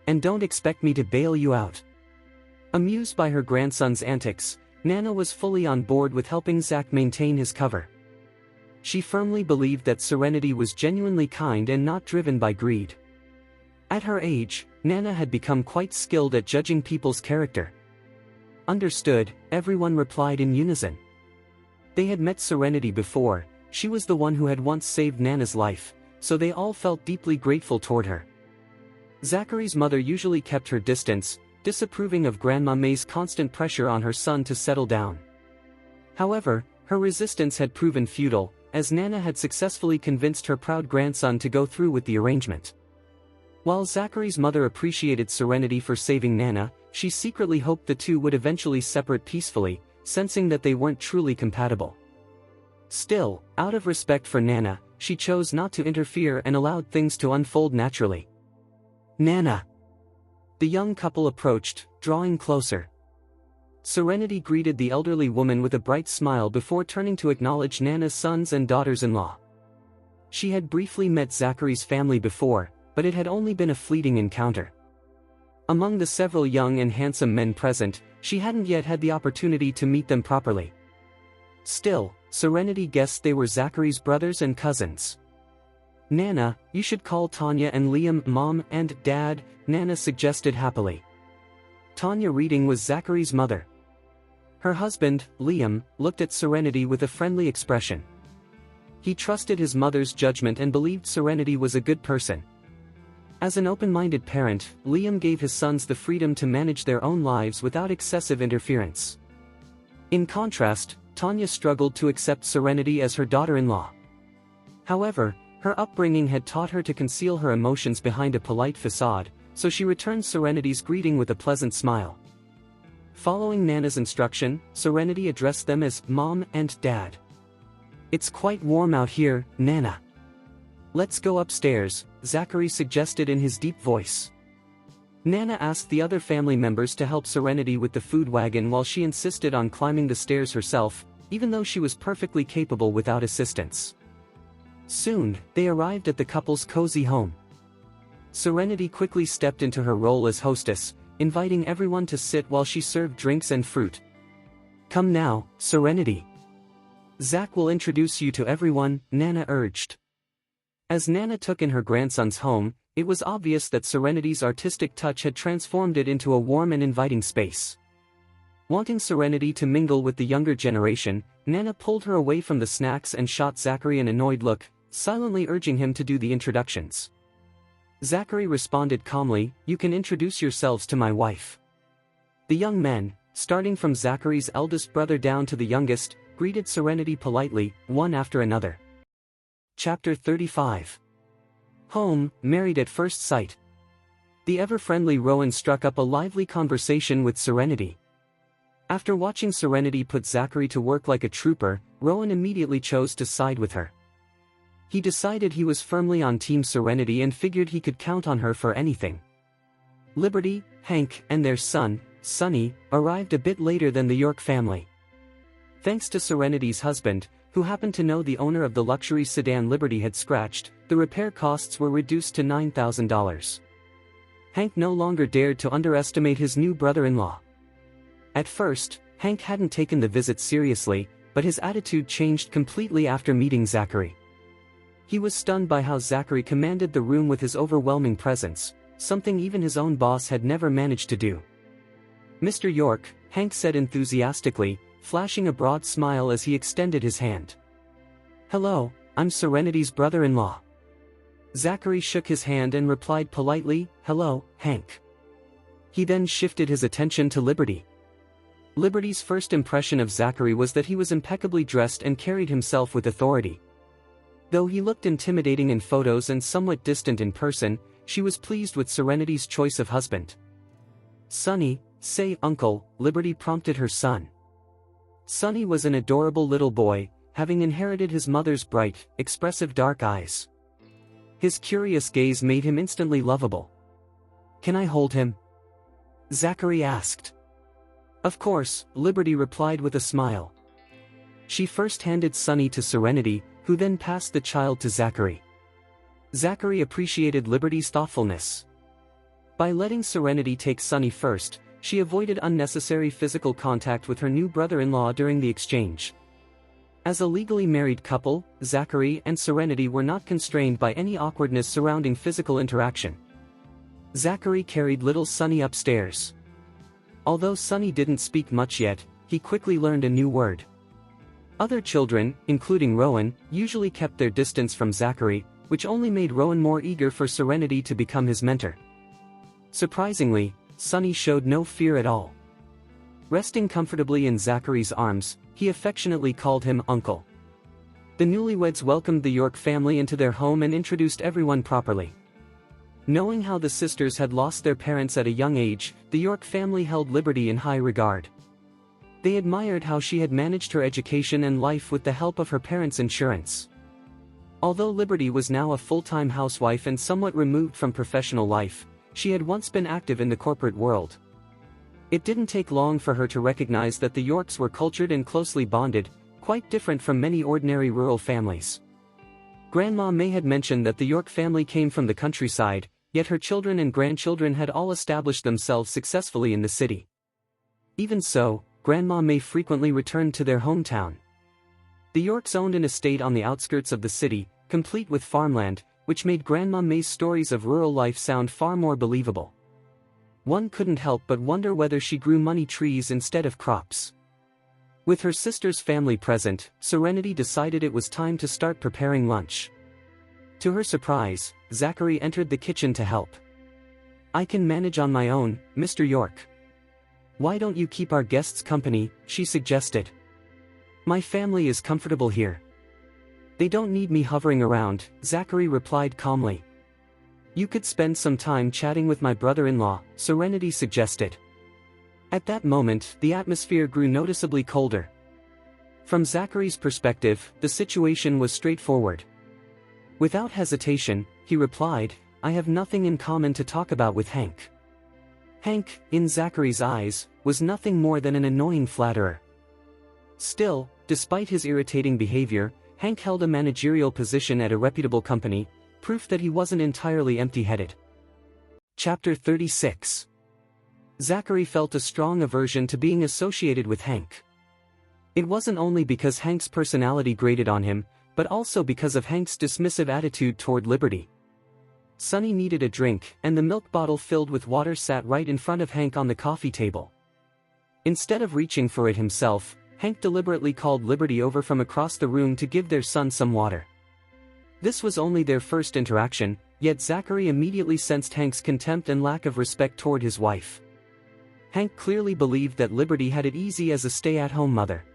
And don't expect me to bail you out." Amused by her grandson's antics, Nana was fully on board with helping Zach maintain his cover. She firmly believed that Serenity was genuinely kind and not driven by greed. At her age, Nana had become quite skilled at judging people's character. "Understood," everyone replied in unison. They had met Serenity before, she was the one who had once saved Nana's life, so they all felt deeply grateful toward her. Zachary's mother usually kept her distance, disapproving of Grandma May's constant pressure on her son to settle down. However, her resistance had proven futile, as Nana had successfully convinced her proud grandson to go through with the arrangement. While Zachary's mother appreciated Serenity for saving Nana, she secretly hoped the two would eventually separate peacefully, sensing that they weren't truly compatible. Still, out of respect for Nana, she chose not to interfere and allowed things to unfold naturally. "Nana!" The young couple approached, drawing closer. Serenity greeted the elderly woman with a bright smile before turning to acknowledge Nana's sons and daughters-in-law. She had briefly met Zachary's family before, but it had only been a fleeting encounter. Among the several young and handsome men present, she hadn't yet had the opportunity to meet them properly. Still, Serenity guessed they were Zachary's brothers and cousins. "Nana, you should call Tanya and Liam Mom and Dad," Nana suggested happily. Tanya Reading was Zachary's mother. Her husband, Liam, looked at Serenity with a friendly expression. He trusted his mother's judgment and believed Serenity was a good person. As an open-minded parent, Liam gave his sons the freedom to manage their own lives without excessive interference. In contrast, Tanya struggled to accept Serenity as her daughter-in-law. However, Her upbringing had taught her to conceal her emotions behind a polite facade, so she returned Serenity's greeting with a pleasant smile. Following Nana's instruction, Serenity addressed them as Mom and Dad. "It's quite warm out here, Nana. Let's go upstairs," Zachary suggested in his deep voice. Nana asked the other family members to help Serenity with the food wagon while she insisted on climbing the stairs herself, even though she was perfectly capable without assistance. Soon, they arrived at the couple's cozy home. Serenity quickly stepped into her role as hostess, inviting everyone to sit while she served drinks and fruit. "Come now, Serenity. Zach will introduce you to everyone," Nana urged. As Nana took in her grandson's home, it was obvious that Serenity's artistic touch had transformed it into a warm and inviting space. Wanting Serenity to mingle with the younger generation, Nana pulled her away from the snacks and shot Zachary an annoyed look, silently urging him to do the introductions. Zachary responded calmly, "You can introduce yourselves to my wife." The young men, starting from Zachary's eldest brother down to the youngest, greeted Serenity politely, one after another. Chapter 35. Home, Married at First Sight. The ever-friendly Rowan struck up a lively conversation with Serenity. After watching Serenity put Zachary to work like a trooper, Rowan immediately chose to side with her. He decided he was firmly on Team Serenity and figured he could count on her for anything. Liberty, Hank, and their son, Sonny, arrived a bit later than the York family. Thanks to Serenity's husband, who happened to know the owner of the luxury sedan Liberty had scratched, the repair costs were reduced to $9,000. Hank no longer dared to underestimate his new brother-in-law. At first, Hank hadn't taken the visit seriously, but his attitude changed completely after meeting Zachary. He was stunned by how Zachary commanded the room with his overwhelming presence, something even his own boss had never managed to do. "Mr. York," Hank said enthusiastically, flashing a broad smile as he extended his hand. "Hello, I'm Serenity's brother-in-law." Zachary shook his hand and replied politely, "Hello, Hank." He then shifted his attention to Liberty. Liberty's first impression of Zachary was that he was impeccably dressed and carried himself with authority. Though he looked intimidating in photos and somewhat distant in person, she was pleased with Serenity's choice of husband. "Sonny, say uncle," Liberty prompted her son. Sonny was an adorable little boy, having inherited his mother's bright, expressive dark eyes. His curious gaze made him instantly lovable. "Can I hold him?" Zachary asked. "Of course," Liberty replied with a smile. She first handed Sonny to Serenity, who then passed the child to Zachary. Zachary appreciated Liberty's thoughtfulness. By letting Serenity take Sonny first, she avoided unnecessary physical contact with her new brother-in-law during the exchange. As a legally married couple, Zachary and Serenity were not constrained by any awkwardness surrounding physical interaction. Zachary carried little Sonny upstairs. Although Sonny didn't speak much yet, he quickly learned a new word. Other children, including Rowan, usually kept their distance from Zachary, which only made Rowan more eager for Serenity to become his mentor. Surprisingly, Sonny showed no fear at all. Resting comfortably in Zachary's arms, he affectionately called him uncle. The newlyweds welcomed the York family into their home and introduced everyone properly. Knowing how the sisters had lost their parents at a young age, the York family held Liberty in high regard. They admired how she had managed her education and life with the help of her parents' insurance. Although Liberty was now a full-time housewife and somewhat removed from professional life, she had once been active in the corporate world. It didn't take long for her to recognize that the Yorks were cultured and closely bonded, quite different from many ordinary rural families. Grandma May had mentioned that the York family came from the countryside, yet her children and grandchildren had all established themselves successfully in the city. Even so, Grandma May frequently returned to their hometown. The Yorks owned an estate on the outskirts of the city, complete with farmland, which made Grandma May's stories of rural life sound far more believable. One couldn't help but wonder whether she grew money trees instead of crops. With her sister's family present, Serenity decided it was time to start preparing lunch. To her surprise, Zachary entered the kitchen to help. "I can manage on my own, Mr. York. Why don't you keep our guests company?" she suggested. "My family is comfortable here." They don't need me hovering around, Zachary replied calmly. You could spend some time chatting with my brother-in-law, Serenity suggested. At that moment, the atmosphere grew noticeably colder. From Zachary's perspective, the situation was straightforward. Without hesitation, he replied, I have nothing in common to talk about with Hank. Hank, in Zachary's eyes, was nothing more than an annoying flatterer. Still, despite his irritating behavior, Hank held a managerial position at a reputable company, proof that he wasn't entirely empty-headed. Chapter 36. Zachary felt a strong aversion to being associated with Hank. It wasn't only because Hank's personality grated on him, but also because of Hank's dismissive attitude toward Liberty. Sonny needed a drink, and the milk bottle filled with water sat right in front of Hank on the coffee table. Instead of reaching for it himself, Hank deliberately called Liberty over from across the room to give their son some water. This was only their first interaction, yet Zachary immediately sensed Hank's contempt and lack of respect toward his wife. Hank clearly believed that Liberty had it easy as a stay-at-home mother.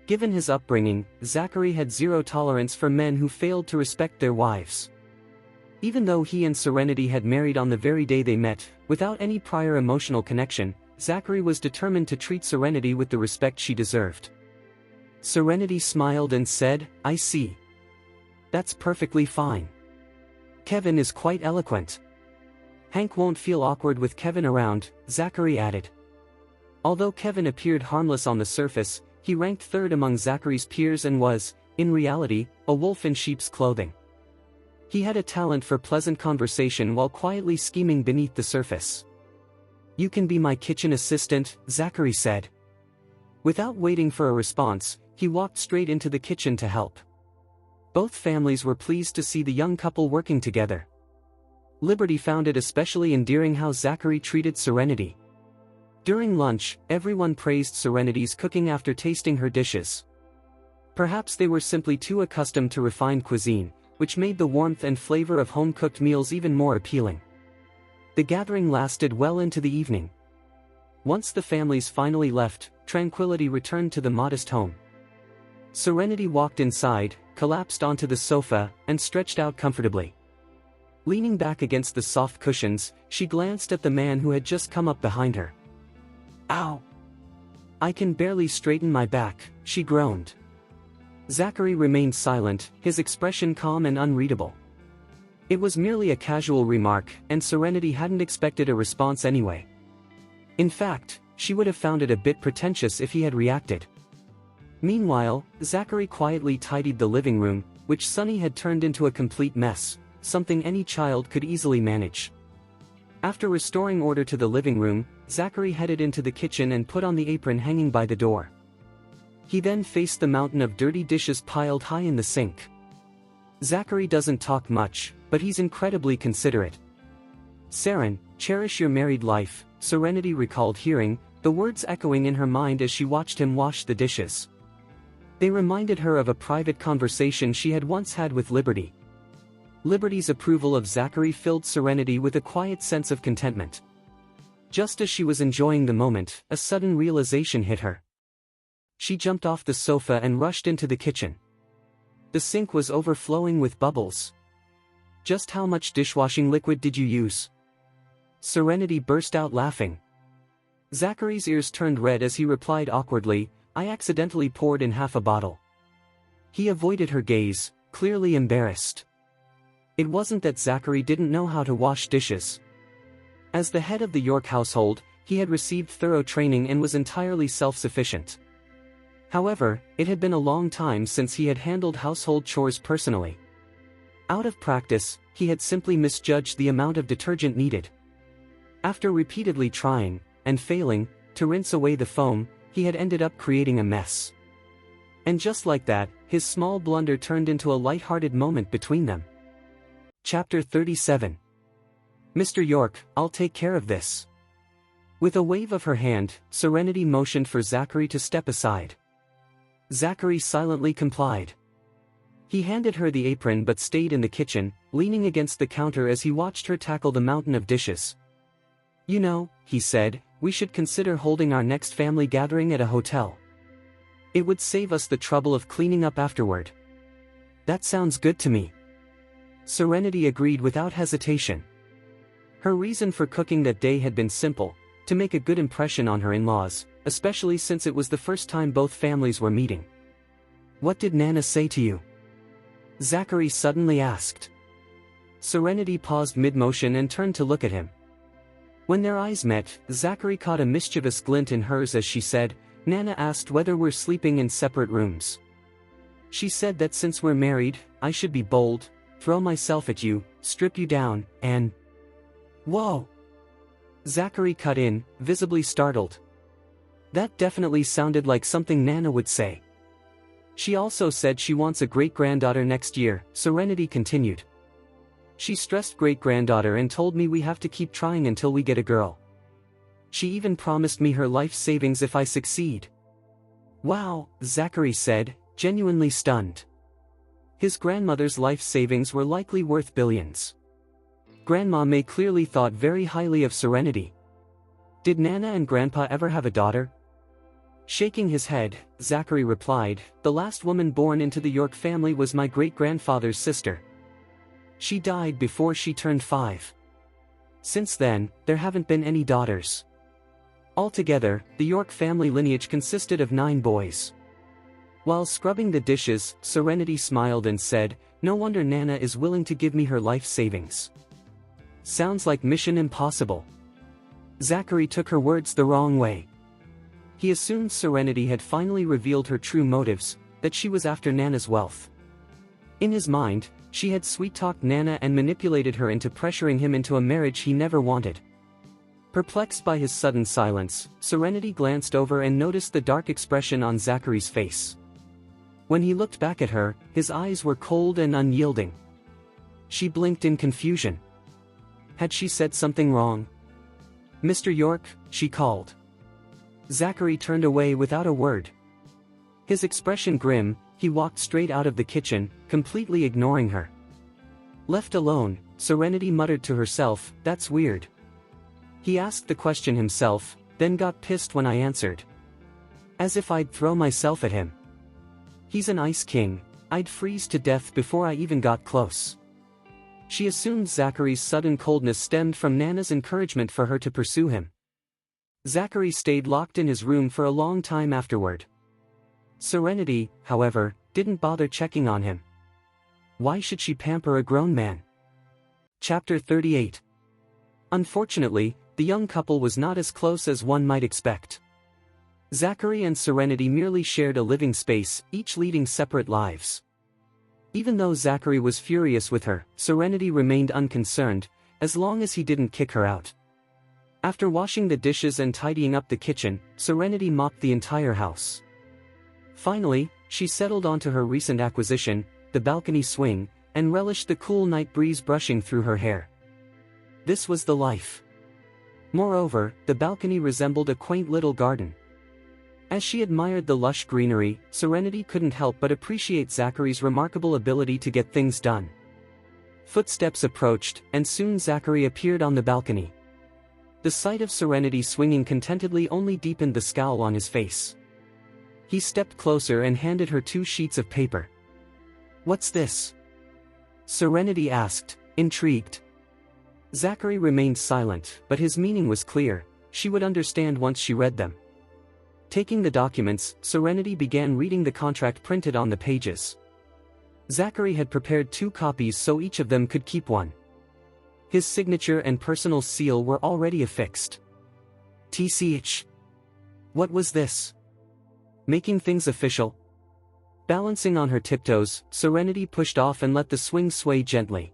Given his upbringing, Zachary had zero tolerance for men who failed to respect their wives. Even though he and Serenity had married on the very day they met, without any prior emotional connection, Zachary was determined to treat Serenity with the respect she deserved. Serenity smiled and said, I see. That's perfectly fine. Kevin is quite eloquent. Hank won't feel awkward with Kevin around, Zachary added. Although Kevin appeared harmless on the surface, he ranked third among Zachary's peers and was, in reality, a wolf in sheep's clothing. He had a talent for pleasant conversation while quietly scheming beneath the surface. You can be my kitchen assistant, Zachary said. Without waiting for a response, he walked straight into the kitchen to help. Both families were pleased to see the young couple working together. Liberty found it especially endearing how Zachary treated Serenity. During lunch, everyone praised Serenity's cooking after tasting her dishes. Perhaps they were simply too accustomed to refined cuisine, which made the warmth and flavor of home-cooked meals even more appealing. The gathering lasted well into the evening. Once the families finally left, tranquility returned to the modest home. Serenity walked inside, collapsed onto the sofa, and stretched out comfortably. Leaning back against the soft cushions, she glanced at the man who had just come up behind her. Ow! I can barely straighten my back, she groaned. Zachary remained silent, his expression calm and unreadable. It was merely a casual remark, and Serenity hadn't expected a response anyway. In fact, she would have found it a bit pretentious if he had reacted. Meanwhile, Zachary quietly tidied the living room, which Sonny had turned into a complete mess, something any child could easily manage. After restoring order to the living room, Zachary headed into the kitchen and put on the apron hanging by the door. He then faced the mountain of dirty dishes piled high in the sink. Zachary doesn't talk much, but he's incredibly considerate. Saren, cherish your married life, Serenity recalled hearing, the words echoing in her mind as she watched him wash the dishes. They reminded her of a private conversation she had once had with Liberty. Liberty's approval of Zachary filled Serenity with a quiet sense of contentment. Just as she was enjoying the moment, a sudden realization hit her. She jumped off the sofa and rushed into the kitchen. The sink was overflowing with bubbles. Just how much dishwashing liquid did you use? Serenity burst out laughing. Zachary's ears turned red as he replied awkwardly, I accidentally poured in half a bottle. He avoided her gaze, clearly embarrassed. It wasn't that Zachary didn't know how to wash dishes. As the head of the York household, he had received thorough training and was entirely self-sufficient. However, it had been a long time since he had handled household chores personally. Out of practice, he had simply misjudged the amount of detergent needed. After repeatedly trying, and failing, to rinse away the foam, he had ended up creating a mess. And just like that, his small blunder turned into a light-hearted moment between them. Chapter 37. Mr. York, I'll take care of this. With a wave of her hand, Serenity motioned for Zachary to step aside. Zachary silently complied. He handed her the apron but stayed in the kitchen, leaning against the counter as he watched her tackle the mountain of dishes. You know, he said, we should consider holding our next family gathering at a hotel. It would save us the trouble of cleaning up afterward. That sounds good to me. Serenity agreed without hesitation. Her reason for cooking that day had been simple: to make a good impression on her in-laws, especially since it was the first time both families were meeting. "What did Nana say to you?" Zachary suddenly asked. Serenity paused mid-motion and turned to look at him. When their eyes met, Zachary caught a mischievous glint in hers as she said, "Nana asked whether we're sleeping in separate rooms. She said that since we're married, I should be bold, throw myself at you, strip you down, and—" "Whoa!" Zachary cut in, visibly startled. That definitely sounded like something Nana would say. "She also said she wants a great-granddaughter next year," Serenity continued. "She stressed great-granddaughter and told me we have to keep trying until we get a girl. She even promised me her life savings if I succeed." "Wow," Zachary said, genuinely stunned. His grandmother's life savings were likely worth billions. Grandma May clearly thought very highly of Serenity. Did Nana and Grandpa ever have a daughter? Shaking his head, Zachary replied, "The last woman born into the York family was my great-grandfather's sister. She died before she turned 5. Since then, there haven't been any daughters. Altogether, the York family lineage consisted of 9 boys." While scrubbing the dishes, Serenity smiled and said, "No wonder Nana is willing to give me her life savings. Sounds like Mission Impossible." Zachary took her words the wrong way. He assumed Serenity had finally revealed her true motives, that she was after Nana's wealth. In his mind, she had sweet-talked Nana and manipulated her into pressuring him into a marriage he never wanted. Perplexed by his sudden silence, Serenity glanced over and noticed the dark expression on Zachary's face. When he looked back at her, his eyes were cold and unyielding. She blinked in confusion. Had she said something wrong? "Mr. York," she called. Zachary turned away without a word. His expression grim, he walked straight out of the kitchen, completely ignoring her. Left alone, Serenity muttered to herself, "That's weird." He asked the question himself, then got pissed when I answered. As if I'd throw myself at him. He's an ice king, I'd freeze to death before I even got close. She assumed Zachary's sudden coldness stemmed from Nana's encouragement for her to pursue him. Zachary stayed locked in his room for a long time afterward. Serenity, however, didn't bother checking on him. Why should she pamper a grown man? Chapter 38. Unfortunately, the young couple was not as close as one might expect. Zachary and Serenity merely shared a living space, each leading separate lives. Even though Zachary was furious with her, Serenity remained unconcerned, as long as he didn't kick her out. After washing the dishes and tidying up the kitchen, Serenity mopped the entire house. Finally, she settled onto her recent acquisition, the balcony swing, and relished the cool night breeze brushing through her hair. This was the life. Moreover, the balcony resembled a quaint little garden. As she admired the lush greenery, Serenity couldn't help but appreciate Zachary's remarkable ability to get things done. Footsteps approached, and soon Zachary appeared on the balcony. The sight of Serenity swinging contentedly only deepened the scowl on his face. He stepped closer and handed her 2 sheets of paper. "What's this?" Serenity asked, intrigued. Zachary remained silent, but his meaning was clear. She would understand once she read them. Taking the documents, Serenity began reading the contract printed on the pages. Zachary had prepared 2 copies so each of them could keep one. His signature and personal seal were already affixed. TCH. What was this? Making things official? Balancing on her tiptoes, Serenity pushed off and let the swing sway gently.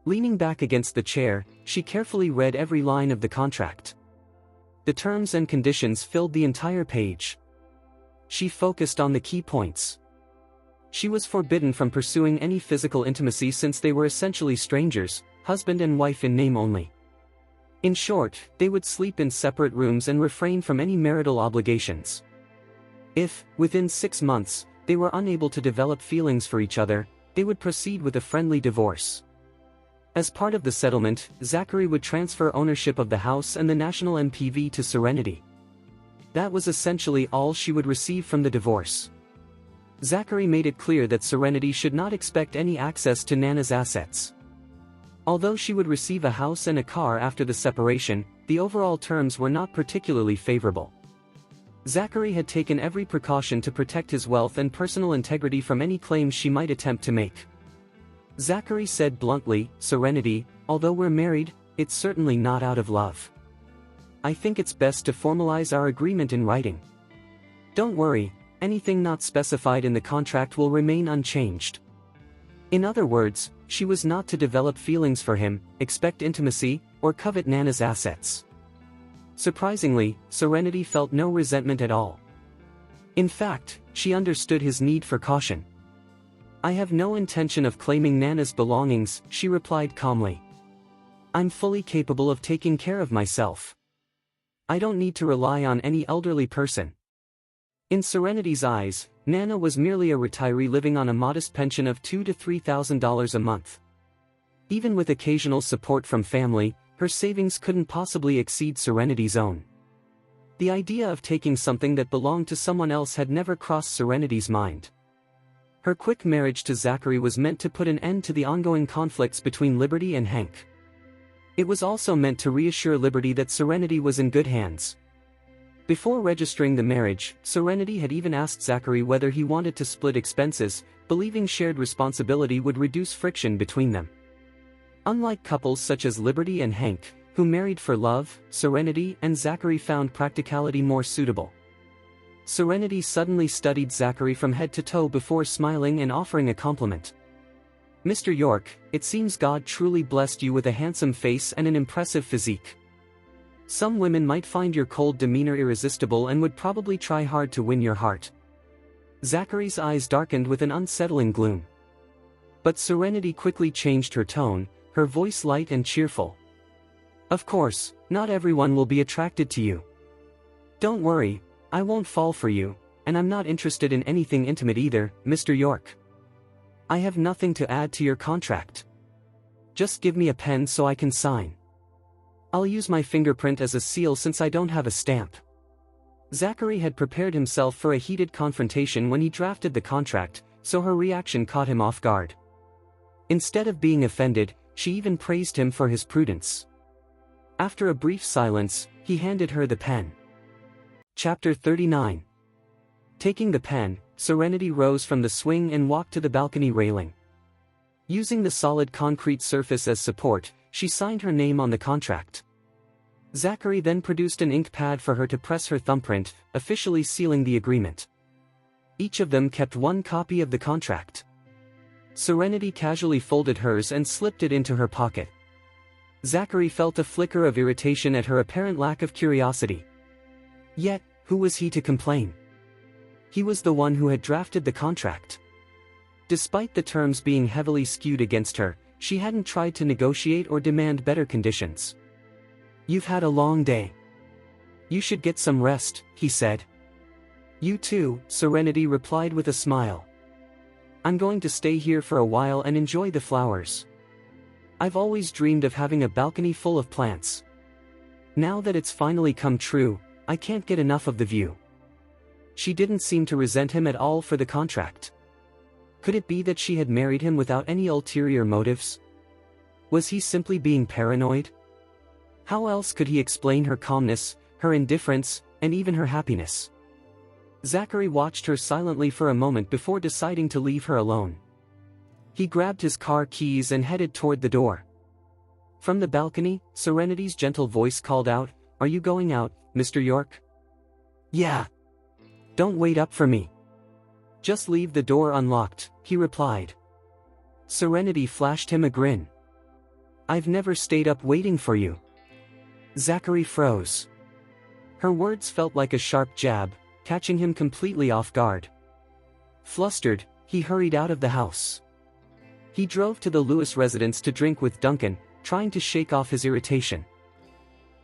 Leaning back against the chair, she carefully read every line of the contract. The terms and conditions filled the entire page. She focused on the key points. She was forbidden from pursuing any physical intimacy since they were essentially strangers, husband and wife in name only. In short, they would sleep in separate rooms and refrain from any marital obligations. If, within 6 months, they were unable to develop feelings for each other, they would proceed with a friendly divorce. As part of the settlement, Zachary would transfer ownership of the house and the national MPV to Serenity. That was essentially all she would receive from the divorce. Zachary made it clear that Serenity should not expect any access to Nana's assets. Although she would receive a house and a car after the separation, the overall terms were not particularly favorable. Zachary had taken every precaution to protect his wealth and personal integrity from any claims she might attempt to make. Zachary said bluntly, "Serenity, although we're married, it's certainly not out of love. I think it's best to formalize our agreement in writing. Don't worry, anything not specified in the contract will remain unchanged." In other words, she was not to develop feelings for him, expect intimacy, or covet Nana's assets. Surprisingly, Serenity felt no resentment at all. In fact, she understood his need for caution. "I have no intention of claiming Nana's belongings," she replied calmly. "I'm fully capable of taking care of myself. I don't need to rely on any elderly person." In Serenity's eyes, Nana was merely a retiree living on a modest pension of $2,000 to $3,000 a month. Even with occasional support from family, her savings couldn't possibly exceed Serenity's own. The idea of taking something that belonged to someone else had never crossed Serenity's mind. Her quick marriage to Zachary was meant to put an end to the ongoing conflicts between Liberty and Hank. It was also meant to reassure Liberty that Serenity was in good hands. Before registering the marriage, Serenity had even asked Zachary whether he wanted to split expenses, believing shared responsibility would reduce friction between them. Unlike couples such as Liberty and Hank, who married for love, Serenity and Zachary found practicality more suitable. Serenity suddenly studied Zachary from head to toe before smiling and offering a compliment. "Mr. York, it seems God truly blessed you with a handsome face and an impressive physique. Some women might find your cold demeanor irresistible and would probably try hard to win your heart." Zachary's eyes darkened with an unsettling gloom. But Serenity quickly changed her tone, her voice light and cheerful. "Of course, not everyone will be attracted to you. Don't worry, I won't fall for you, and I'm not interested in anything intimate either, Mr. York. I have nothing to add to your contract. Just give me a pen so I can sign. I'll use my fingerprint as a seal since I don't have a stamp." Zachary had prepared himself for a heated confrontation when he drafted the contract, so her reaction caught him off guard. Instead of being offended, she even praised him for his prudence. After a brief silence, he handed her the pen. Chapter 39. Taking the pen, Serenity rose from the swing and walked to the balcony railing. Using the solid concrete surface as support, she signed her name on the contract. Zachary then produced an ink pad for her to press her thumbprint, officially sealing the agreement. Each of them kept one copy of the contract. Serenity casually folded hers and slipped it into her pocket. Zachary felt a flicker of irritation at her apparent lack of curiosity. Yet, who was he to complain? He was the one who had drafted the contract. Despite the terms being heavily skewed against her, she hadn't tried to negotiate or demand better conditions. "You've had a long day. You should get some rest," he said. "You too," Serenity replied with a smile. "I'm going to stay here for a while and enjoy the flowers. I've always dreamed of having a balcony full of plants. Now that it's finally come true, I can't get enough of the view." She didn't seem to resent him at all for the contract. Could it be that she had married him without any ulterior motives? Was he simply being paranoid? How else could he explain her calmness, her indifference, and even her happiness? Zachary watched her silently for a moment before deciding to leave her alone. He grabbed his car keys and headed toward the door. From the balcony, Serenity's gentle voice called out, "Are you going out, Mr. York?" "Yeah. Don't wait up for me. Just leave the door unlocked," he replied. Serenity flashed him a grin. "I've never stayed up waiting for you." Zachary froze. Her words felt like a sharp jab, catching him completely off guard. Flustered, he hurried out of the house. He drove to the Lewis residence to drink with Duncan, trying to shake off his irritation.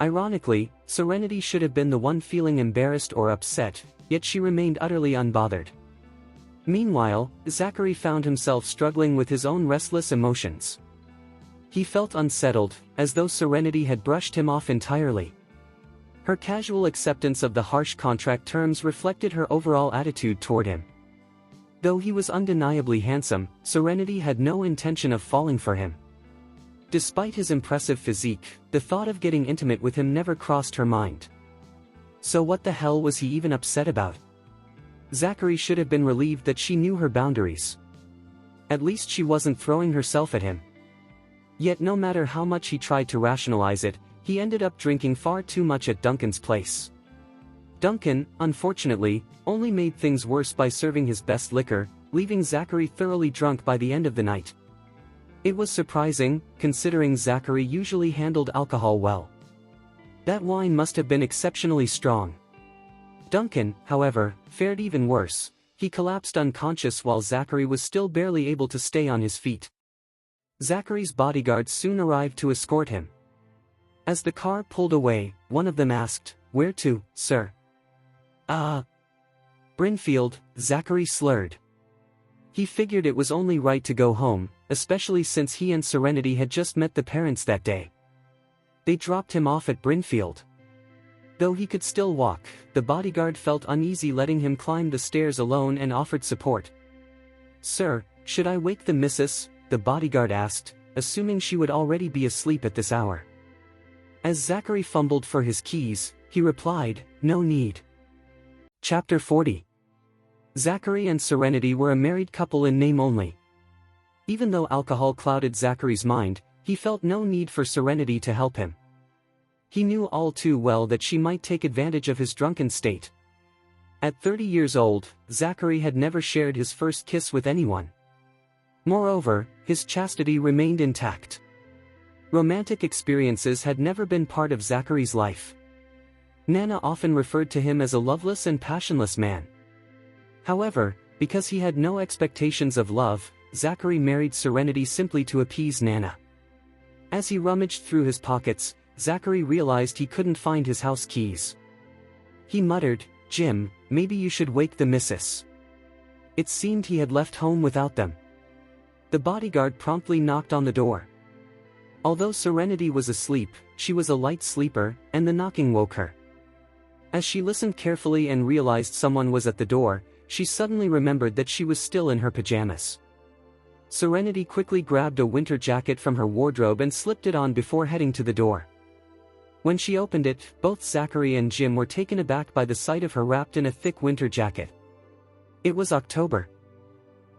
Ironically, Serenity should have been the one feeling embarrassed or upset, yet she remained utterly unbothered. Meanwhile, Zachary found himself struggling with his own restless emotions. He felt unsettled, as though Serenity had brushed him off entirely. Her casual acceptance of the harsh contract terms reflected her overall attitude toward him. Though he was undeniably handsome, Serenity had no intention of falling for him. Despite his impressive physique, the thought of getting intimate with him never crossed her mind. So what the hell was he even upset about? Zachary should have been relieved that she knew her boundaries. At least she wasn't throwing herself at him. Yet no matter how much he tried to rationalize it, he ended up drinking far too much at Duncan's place. Duncan, unfortunately, only made things worse by serving his best liquor, leaving Zachary thoroughly drunk by the end of the night. It was surprising, considering Zachary usually handled alcohol well. That wine must have been exceptionally strong. Duncan, however, fared even worse. He collapsed unconscious while Zachary was still barely able to stay on his feet. Zachary's bodyguards soon arrived to escort him. As the car pulled away, one of them asked, "Where to, sir?" Brinfield," Zachary slurred. He figured it was only right to go home, especially since he and Serenity had just met the parents that day. They dropped him off at Brinfield. Though he could still walk, the bodyguard felt uneasy letting him climb the stairs alone and offered support. "Sir, should I wake the missus?" the bodyguard asked, assuming she would already be asleep at this hour. As Zachary fumbled for his keys, he replied, "No need." Chapter 40. Zachary and Serenity were a married couple in name only. Even though alcohol clouded Zachary's mind, he felt no need for Serenity to help him. He knew all too well that she might take advantage of his drunken state. At 30 years old, Zachary had never shared his first kiss with anyone. Moreover, his chastity remained intact. Romantic experiences had never been part of Zachary's life. Nana often referred to him as a loveless and passionless man. However, because he had no expectations of love, Zachary married Serenity simply to appease Nana. As he rummaged through his pockets, Zachary realized he couldn't find his house keys. He muttered, "Jim, maybe you should wake the missus." It seemed he had left home without them. The bodyguard promptly knocked on the door. Although Serenity was asleep, she was a light sleeper, and the knocking woke her. As she listened carefully and realized someone was at the door, she suddenly remembered that she was still in her pajamas. Serenity quickly grabbed a winter jacket from her wardrobe and slipped it on before heading to the door. When she opened it, both Zachary and Jim were taken aback by the sight of her wrapped in a thick winter jacket. It was October.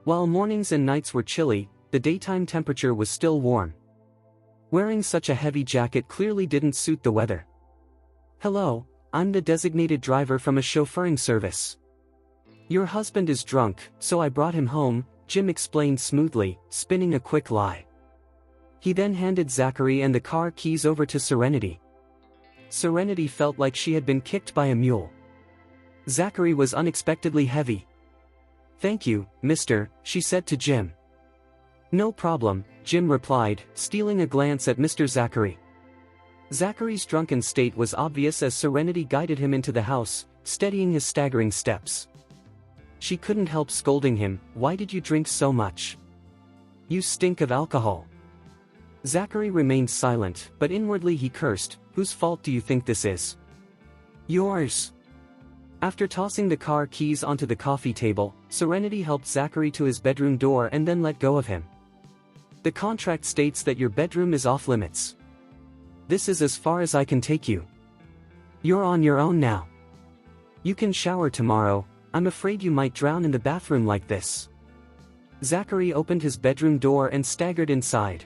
While mornings and nights were chilly, the daytime temperature was still warm. Wearing such a heavy jacket clearly didn't suit the weather. "Hello, I'm the designated driver from a chauffeuring service. Your husband is drunk, so I brought him home," Jim explained smoothly, spinning a quick lie. He then handed Zachary and the car keys over to Serenity. Serenity felt like she had been kicked by a mule. Zachary was unexpectedly heavy. "Thank you, mister," she said to Jim. "No problem," Jim replied, stealing a glance at Mr. Zachary. Zachary's drunken state was obvious as Serenity guided him into the house, steadying his staggering steps. She couldn't help scolding him, "Why did you drink so much? You stink of alcohol." Zachary remained silent, but inwardly he cursed, "Whose fault do you think this is?" "Yours." After tossing the car keys onto the coffee table, Serenity helped Zachary to his bedroom door and then let go of him. "The contract states that your bedroom is off limits. This is as far as I can take you. You're on your own now. You can shower tomorrow. I'm afraid you might drown in the bathroom like this." Zachary opened his bedroom door and staggered inside.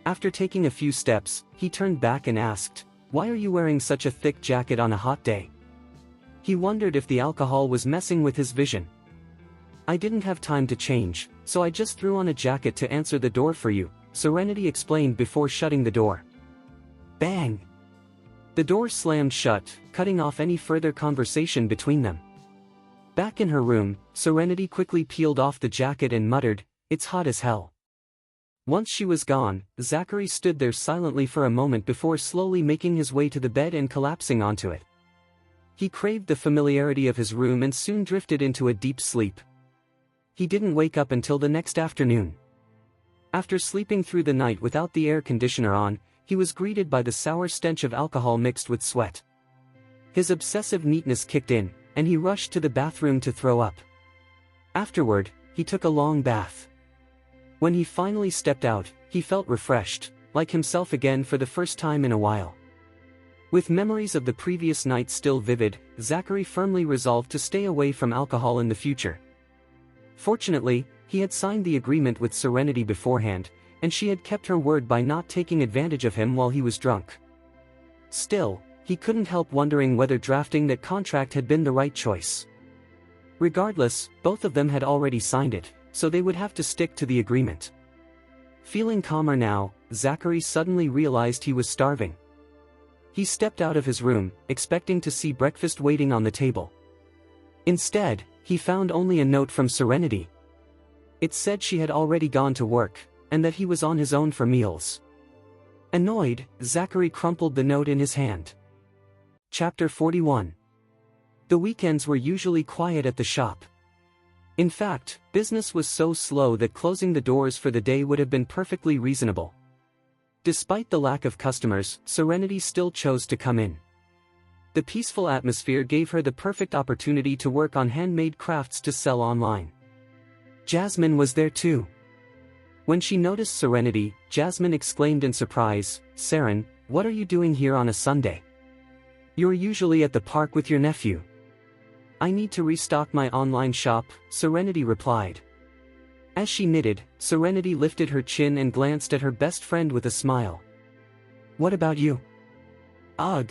After taking a few steps, he turned back and asked, "Why are you wearing such a thick jacket on a hot day?" He wondered if the alcohol was messing with his vision. "I didn't have time to change, so I just threw on a jacket to answer the door for you," Serenity explained before shutting the door. Bang! The door slammed shut, cutting off any further conversation between them. Back in her room, Serenity quickly peeled off the jacket and muttered, "It's hot as hell." Once she was gone, Zachary stood there silently for a moment before slowly making his way to the bed and collapsing onto it. He craved the familiarity of his room and soon drifted into a deep sleep. He didn't wake up until the next afternoon. After sleeping through the night without the air conditioner on, he was greeted by the sour stench of alcohol mixed with sweat. His obsessive neatness kicked in, and he rushed to the bathroom to throw up. Afterward, he took a long bath. When he finally stepped out, he felt refreshed, like himself again for the first time in a while. With memories of the previous night still vivid, Zachary firmly resolved to stay away from alcohol in the future. Fortunately, he had signed the agreement with Serenity beforehand, and she had kept her word by not taking advantage of him while he was drunk. Still, he couldn't help wondering whether drafting that contract had been the right choice. Regardless, both of them had already signed it, so they would have to stick to the agreement. Feeling calmer now, Zachary suddenly realized he was starving. He stepped out of his room, expecting to see breakfast waiting on the table. Instead, he found only a note from Serenity. It said she had already gone to work, and that he was on his own for meals. Annoyed, Zachary crumpled the note in his hand. Chapter 41. The weekends were usually quiet at the shop. In fact, business was so slow that closing the doors for the day would have been perfectly reasonable. Despite the lack of customers, Serenity still chose to come in. The peaceful atmosphere gave her the perfect opportunity to work on handmade crafts to sell online. Jasmine was there too. When she noticed Serenity, Jasmine exclaimed in surprise, "Seren, what are you doing here on a Sunday? You're usually at the park with your nephew." "I need to restock my online shop," Serenity replied. As she knitted, Serenity lifted her chin and glanced at her best friend with a smile. "What about you?" "Ugh.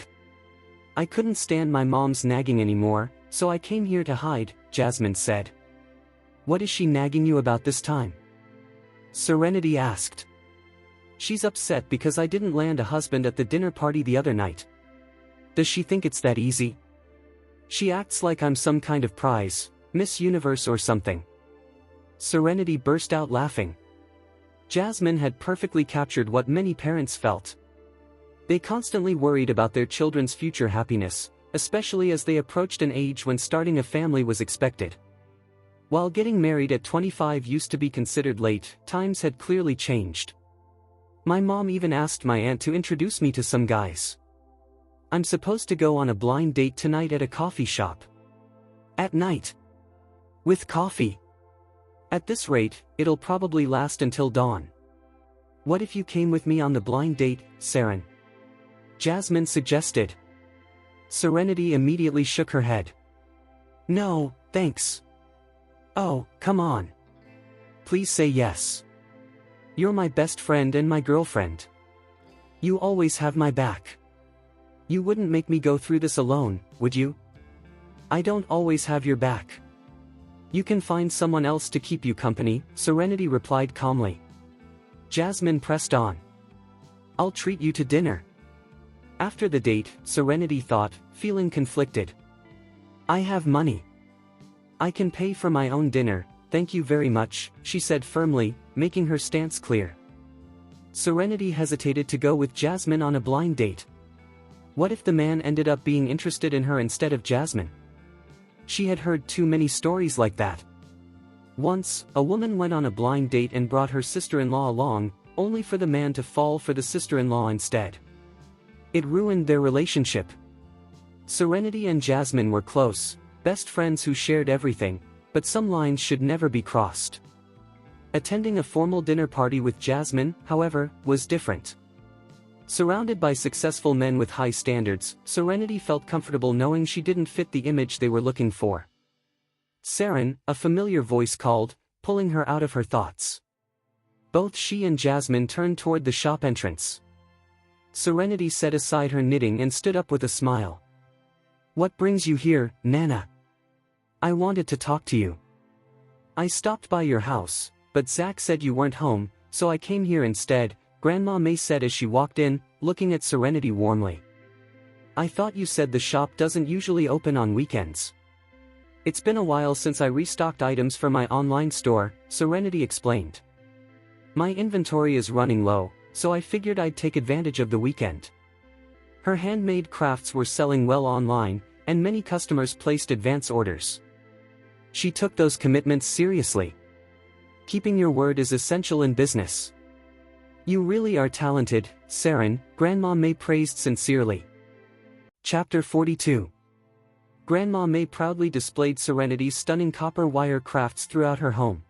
I couldn't stand my mom's nagging anymore, so I came here to hide," Jasmine said. "What is she nagging you about this time?" Serenity asked. "She's upset because I didn't land a husband at the dinner party the other night." "Does she think it's that easy? She acts like I'm some kind of prize, Miss Universe or something." Serenity burst out laughing. Jasmine had perfectly captured what many parents felt. They constantly worried about their children's future happiness, especially as they approached an age when starting a family was expected. While getting married at 25 used to be considered late, times had clearly changed. "My mom even asked my aunt to introduce me to some guys. I'm supposed to go on a blind date tonight at a coffee shop. At night. With coffee. At this rate, it'll probably last until dawn. What if you came with me on the blind date, Seren?" Jasmine suggested. Serenity immediately shook her head. "No, thanks. Oh, come on. Please say yes. You're my best friend and my girlfriend. You always have my back. You wouldn't make me go through this alone, would you?" "I don't always have your back. You can find someone else to keep you company," Serenity replied calmly. Jasmine pressed on. "I'll treat you to dinner." After the date, Serenity thought, feeling conflicted. "I have money. I can pay for my own dinner, thank you very much," she said firmly, making her stance clear. Serenity hesitated to go with Jasmine on a blind date. What if the man ended up being interested in her instead of Jasmine? She had heard too many stories like that. Once, a woman went on a blind date and brought her sister-in-law along, only for the man to fall for the sister-in-law instead. It ruined their relationship. Serenity and Jasmine were close, best friends who shared everything, but some lines should never be crossed. Attending a formal dinner party with Jasmine, however, was different. Surrounded by successful men with high standards, Serenity felt comfortable knowing she didn't fit the image they were looking for. "Seren," a familiar voice called, pulling her out of her thoughts. Both she and Jasmine turned toward the shop entrance. Serenity set aside her knitting and stood up with a smile. "What brings you here, Nana?" "I wanted to talk to you. I stopped by your house, but Zach said you weren't home, so I came here instead," Grandma May said as she walked in, looking at Serenity warmly. "I thought you said the shop doesn't usually open on weekends." "It's been a while since I restocked items for my online store," Serenity explained. "My inventory is running low, so I figured I'd take advantage of the weekend." Her handmade crafts were selling well online, and many customers placed advance orders. She took those commitments seriously. Keeping your word is essential in business. "You really are talented, Seren," Grandma May praised sincerely. Chapter 42. Grandma May proudly displayed Serenity's stunning copper wire crafts throughout her home.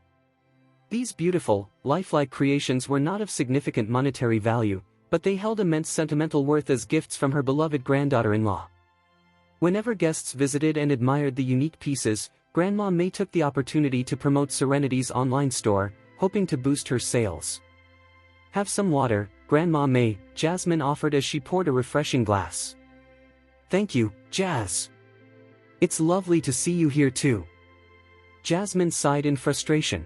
These beautiful, lifelike creations were not of significant monetary value, but they held immense sentimental worth as gifts from her beloved granddaughter-in-law. Whenever guests visited and admired the unique pieces, Grandma May took the opportunity to promote Serenity's online store, hoping to boost her sales. "Have some water, Grandma May," Jasmine offered as she poured a refreshing glass. "Thank you, Jazz. It's lovely to see you here too." Jasmine sighed in frustration.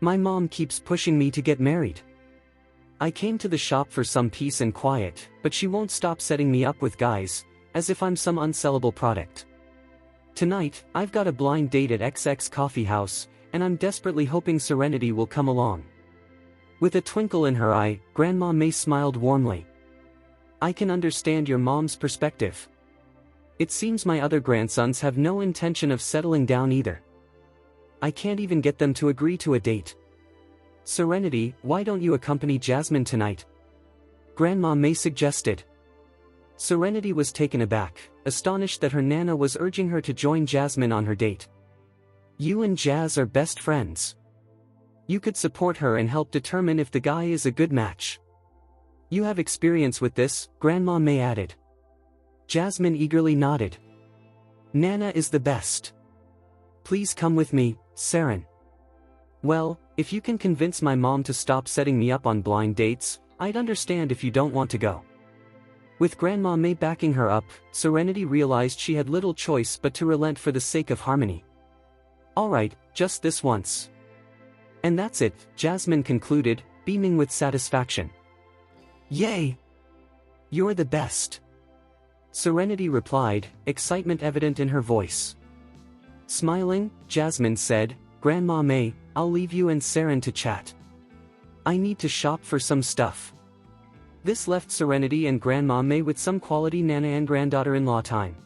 "My mom keeps pushing me to get married. I came to the shop for some peace and quiet, but she won't stop setting me up with guys, as if I'm some unsellable product. Tonight, I've got a blind date at XX Coffee House, and I'm desperately hoping Serenity will come along." With a twinkle in her eye, Grandma May smiled warmly. "I can understand your mom's perspective. It seems my other grandsons have no intention of settling down either. I can't even get them to agree to a date. Serenity, why don't you accompany Jasmine tonight?" Grandma May suggested. Serenity was taken aback, astonished that her Nana was urging her to join Jasmine on her date. "You and Jazz are best friends. You could support her and help determine if the guy is a good match. You have experience with this," Grandma May added. Jasmine eagerly nodded. "Nana is the best. Please come with me, Seren." "Well, if you can convince my mom to stop setting me up on blind dates, I'd understand if you don't want to go." With Grandma May backing her up, Serenity realized she had little choice but to relent for the sake of harmony. "All right, just this once." "And that's it," Jasmine concluded, beaming with satisfaction. "Yay! You're the best," Serenity replied, excitement evident in her voice. Smiling, Jasmine said, "Grandma May, I'll leave you and Seren to chat. I need to shop for some stuff." This left Serenity and Grandma May with some quality Nana and granddaughter-in-law time.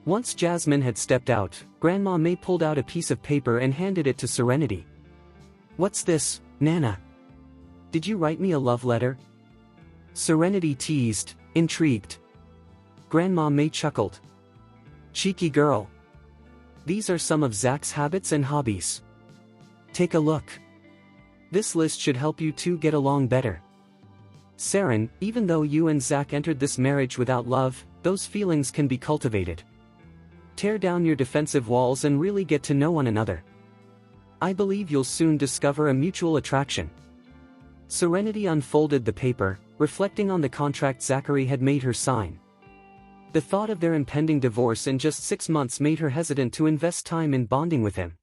Once Jasmine had stepped out, Grandma May pulled out a piece of paper and handed it to Serenity. "What's this, Nana? Did you write me a love letter?" Serenity teased, intrigued. Grandma May chuckled. "Cheeky girl. These are some of Zach's habits and hobbies. Take a look. This list should help you two get along better. Seren, even though you and Zach entered this marriage without love, those feelings can be cultivated. Tear down your defensive walls and really get to know one another. I believe you'll soon discover a mutual attraction." Serenity unfolded the paper, reflecting on the contract Zachary had made her sign. The thought of their impending divorce in just 6 months made her hesitant to invest time in bonding with him.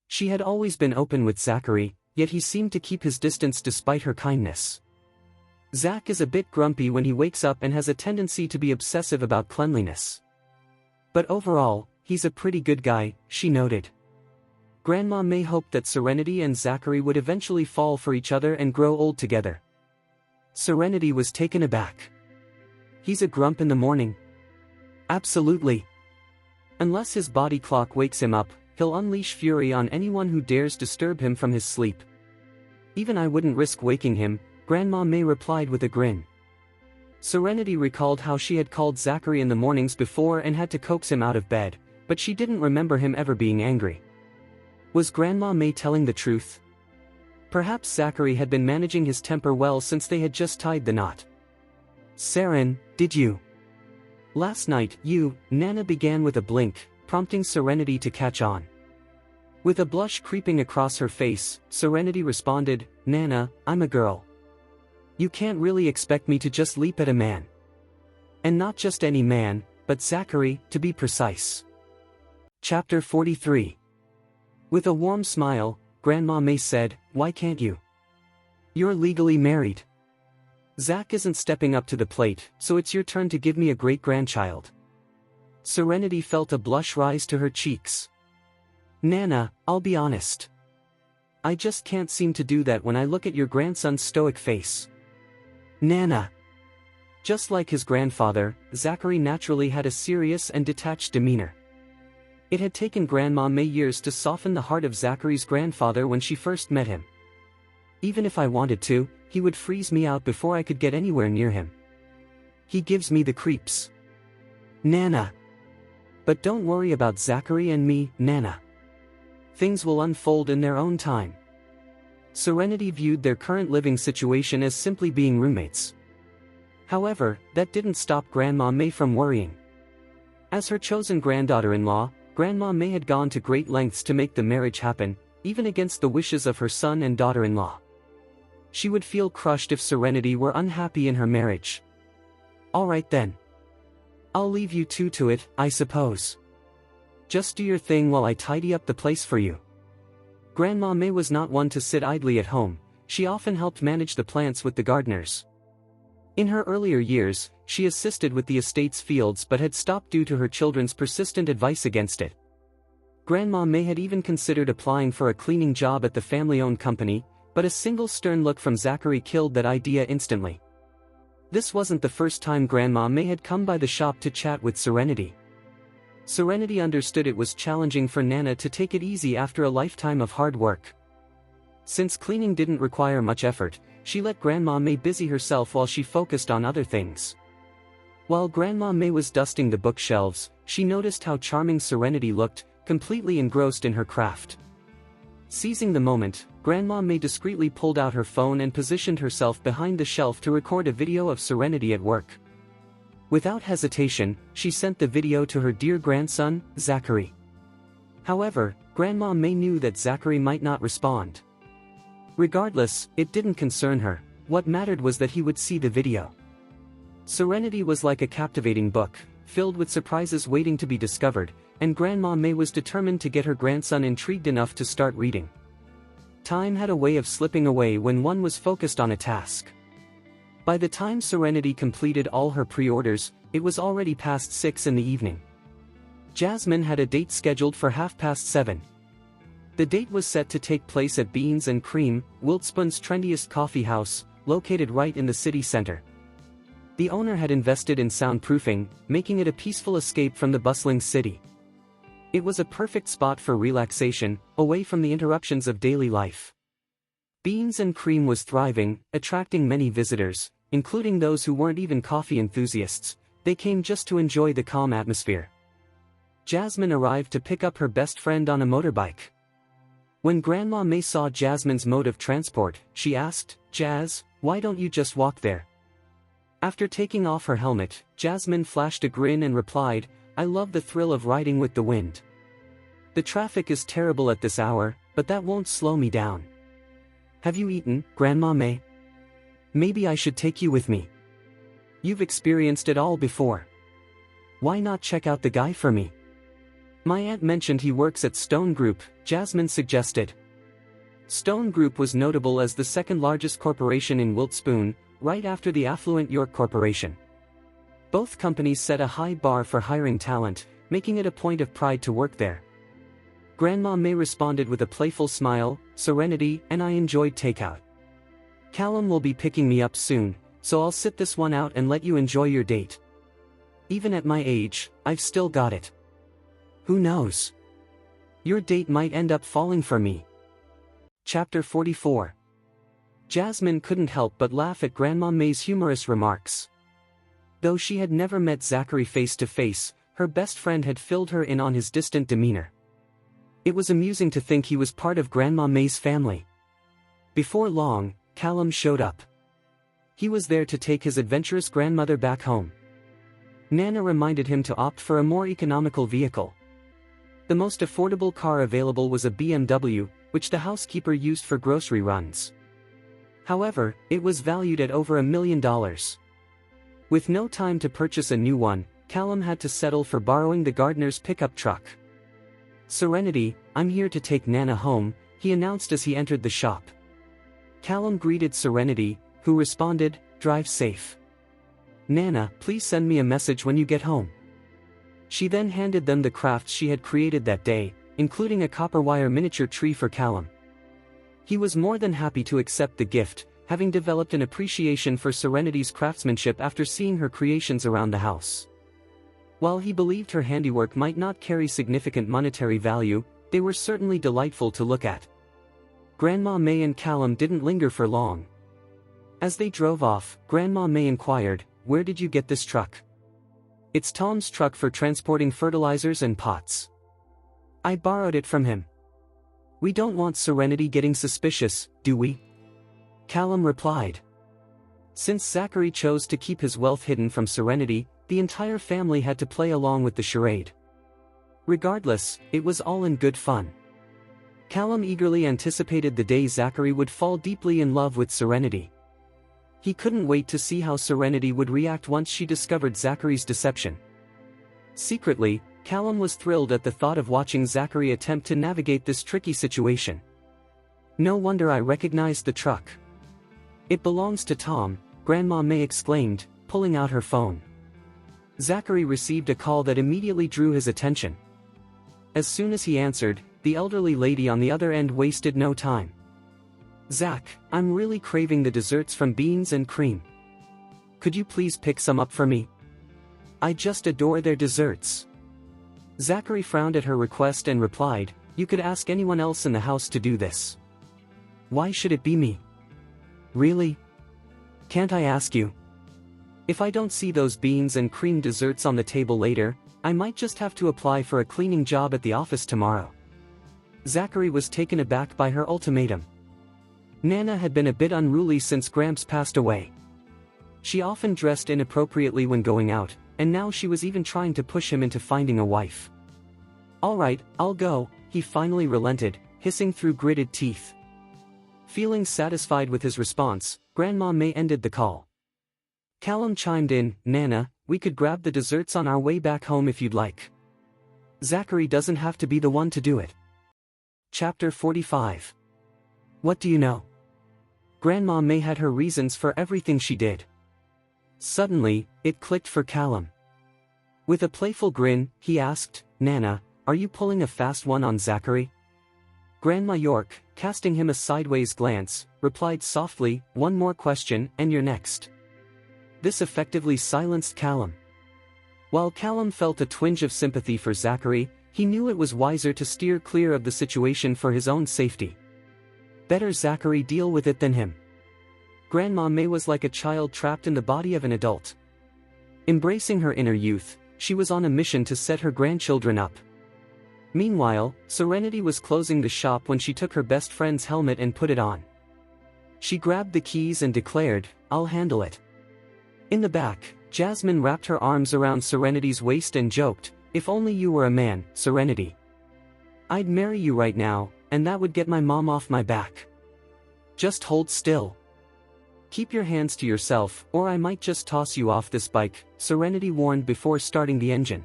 She had always been open with Zachary, yet he seemed to keep his distance despite her kindness. Zach is a bit grumpy when he wakes up and has a tendency to be obsessive about cleanliness. But overall, he's a pretty good guy, she noted. Grandma May hoped that Serenity and Zachary would eventually fall for each other and grow old together. Serenity was taken aback. "He's a grump in the morning." "Absolutely. Unless his body clock wakes him up, he'll unleash fury on anyone who dares disturb him from his sleep. Even I wouldn't risk waking him," Grandma May replied with a grin. Serenity recalled how she had called Zachary in the mornings before and had to coax him out of bed, but she didn't remember him ever being angry. Was Grandma May telling the truth? Perhaps Zachary had been managing his temper well since they had just tied the knot. "Seren, did you? Last night, you," Nana began with a blink, prompting Serenity to catch on. With a blush creeping across her face, Serenity responded, "Nana, I'm a girl. You can't really expect me to just leap at a man. And not just any man, but Zachary, to be precise." Chapter 43. With a warm smile, Grandma May said, "Why can't you? You're legally married. Zach isn't stepping up to the plate, so it's your turn to give me a great-grandchild." Serenity felt a blush rise to her cheeks. "Nana, I'll be honest. I just can't seem to do that when I look at your grandson's stoic face." "Nana." Just like his grandfather, Zachary naturally had a serious and detached demeanor. It had taken Grandma May years to soften the heart of Zachary's grandfather when she first met him. "Even if I wanted to, he would freeze me out before I could get anywhere near him. He gives me the creeps." "Nana." But don't worry about Zachary and me, Nana. Things will unfold in their own time. Serenity viewed their current living situation as simply being roommates. However, that didn't stop Grandma May from worrying. As her chosen granddaughter-in-law, Grandma May had gone to great lengths to make the marriage happen, even against the wishes of her son and daughter-in-law. She would feel crushed if Serenity were unhappy in her marriage. Alright then. I'll leave you two to it, I suppose. Just do your thing while I tidy up the place for you. Grandma May was not one to sit idly at home. She often helped manage the plants with the gardeners. In her earlier years, she assisted with the estate's fields but had stopped due to her children's persistent advice against it. Grandma May had even considered applying for a cleaning job at the family-owned company, but a single stern look from Zachary killed that idea instantly. This wasn't the first time Grandma May had come by the shop to chat with Serenity. Serenity understood it was challenging for Nana to take it easy after a lifetime of hard work. Since cleaning didn't require much effort, she let Grandma May busy herself while she focused on other things. While Grandma May was dusting the bookshelves, she noticed how charming Serenity looked, completely engrossed in her craft. Seizing the moment, Grandma May discreetly pulled out her phone and positioned herself behind the shelf to record a video of Serenity at work. Without hesitation, she sent the video to her dear grandson, Zachary. However, Grandma May knew that Zachary might not respond. Regardless, it didn't concern her. What mattered was that he would see the video. Serenity was like a captivating book, filled with surprises waiting to be discovered, and Grandma May was determined to get her grandson intrigued enough to start reading. Time had a way of slipping away when one was focused on a task. By the time Serenity completed all her pre-orders, it was already past 6 in the evening. Jasmine had a date scheduled for 7:30. The date was set to take place at Beans and Cream, Wildspoon's trendiest coffee house, located right in the city center. The owner had invested in soundproofing, making it a peaceful escape from the bustling city. It was a perfect spot for relaxation, away from the interruptions of daily life. Beans and Cream was thriving, attracting many visitors, including those who weren't even coffee enthusiasts. They came just to enjoy the calm atmosphere. Jasmine arrived to pick up her best friend on a motorbike. When Grandma May saw Jasmine's mode of transport, she asked, "Jazz, why don't you just walk there?" After taking off her helmet, Jasmine flashed a grin and replied, "I love the thrill of riding with the wind. The traffic is terrible at this hour, but that won't slow me down. Have you eaten, Grandma May? Maybe I should take you with me. You've experienced it all before. Why not check out the guy for me?" "My aunt mentioned he works at Stone Group," Jasmine suggested. Stone Group was notable as the second largest corporation in Wildspoon, right after the affluent York Corporation. Both companies set a high bar for hiring talent, making it a point of pride to work there. Grandma May responded with a playful smile, "Serenity and I enjoyed takeout. Callum will be picking me up soon, so I'll sit this one out and let you enjoy your date. Even at my age, I've still got it. Who knows? Your date might end up falling for me." Chapter 44. Jasmine couldn't help but laugh at Grandma May's humorous remarks. Though she had never met Zachary face to face, her best friend had filled her in on his distant demeanor. It was amusing to think he was part of Grandma May's family. Before long, Callum showed up. He was there to take his adventurous grandmother back home. Nana reminded him to opt for a more economical vehicle. The most affordable car available was a BMW, which the housekeeper used for grocery runs. However, it was valued at over $1 million. With no time to purchase a new one, Callum had to settle for borrowing the gardener's pickup truck. "Serenity, I'm here to take Nana home," he announced as he entered the shop. Callum greeted Serenity, who responded, "Drive safe. Nana, please send me a message when you get home." She then handed them the crafts she had created that day, including a copper wire miniature tree for Callum. He was more than happy to accept the gift, having developed an appreciation for Serenity's craftsmanship after seeing her creations around the house. While he believed her handiwork might not carry significant monetary value, they were certainly delightful to look at. Grandma May and Callum didn't linger for long. As they drove off, Grandma May inquired, "Where did you get this truck? It's Tom's truck for transporting fertilizers and pots. I borrowed it from him. We don't want Serenity getting suspicious, do we? Callum replied. Since Zachary chose to keep his wealth hidden from Serenity, the entire family had to play along with the charade. Regardless, it was all in good fun. Callum eagerly anticipated the day Zachary would fall deeply in love with Serenity. He couldn't wait to see how Serenity would react once she discovered Zachary's deception. Secretly, Callum was thrilled at the thought of watching Zachary attempt to navigate this tricky situation. No wonder I recognized the truck. It belongs to Tom, Grandma May exclaimed, pulling out her phone. Zachary received a call that immediately drew his attention. As soon as he answered, the elderly lady on the other end wasted no time. Zach, I'm really craving the desserts from Beans and Cream. Could you please pick some up for me? I just adore their desserts. Zachary frowned at her request and replied, You could ask anyone else in the house to do this. Why should it be me? Really? Can't I ask you? If I don't see those Beans and Cream desserts on the table later, I might just have to apply for a cleaning job at the office tomorrow. Zachary was taken aback by her ultimatum. Nana had been a bit unruly since Gramps passed away. She often dressed inappropriately when going out, and now she was even trying to push him into finding a wife. All right, I'll go, he finally relented, hissing through gritted teeth. Feeling satisfied with his response, Grandma May ended the call. Callum chimed in, Nana, we could grab the desserts on our way back home if you'd like. Zachary doesn't have to be the one to do it. Chapter 45. What do you know? Grandma May had her reasons for everything she did. Suddenly, it clicked for Callum. With a playful grin, he asked, Nana, are you pulling a fast one on Zachary? Grandma York, casting him a sideways glance, replied softly, One more question and you're next. This effectively silenced Callum. While Callum felt a twinge of sympathy for Zachary, he knew it was wiser to steer clear of the situation for his own safety. Better Zachary deal with it than him. Grandma May was like a child trapped in the body of an adult. Embracing her inner youth, she was on a mission to set her grandchildren up. Meanwhile, Serenity was closing the shop when she took her best friend's helmet and put it on. She grabbed the keys and declared, I'll handle it. In the back, Jasmine wrapped her arms around Serenity's waist and joked, If only you were a man, Serenity. I'd marry you right now, and that would get my mom off my back. Just hold still. Keep your hands to yourself, or I might just toss you off this bike, Serenity warned before starting the engine.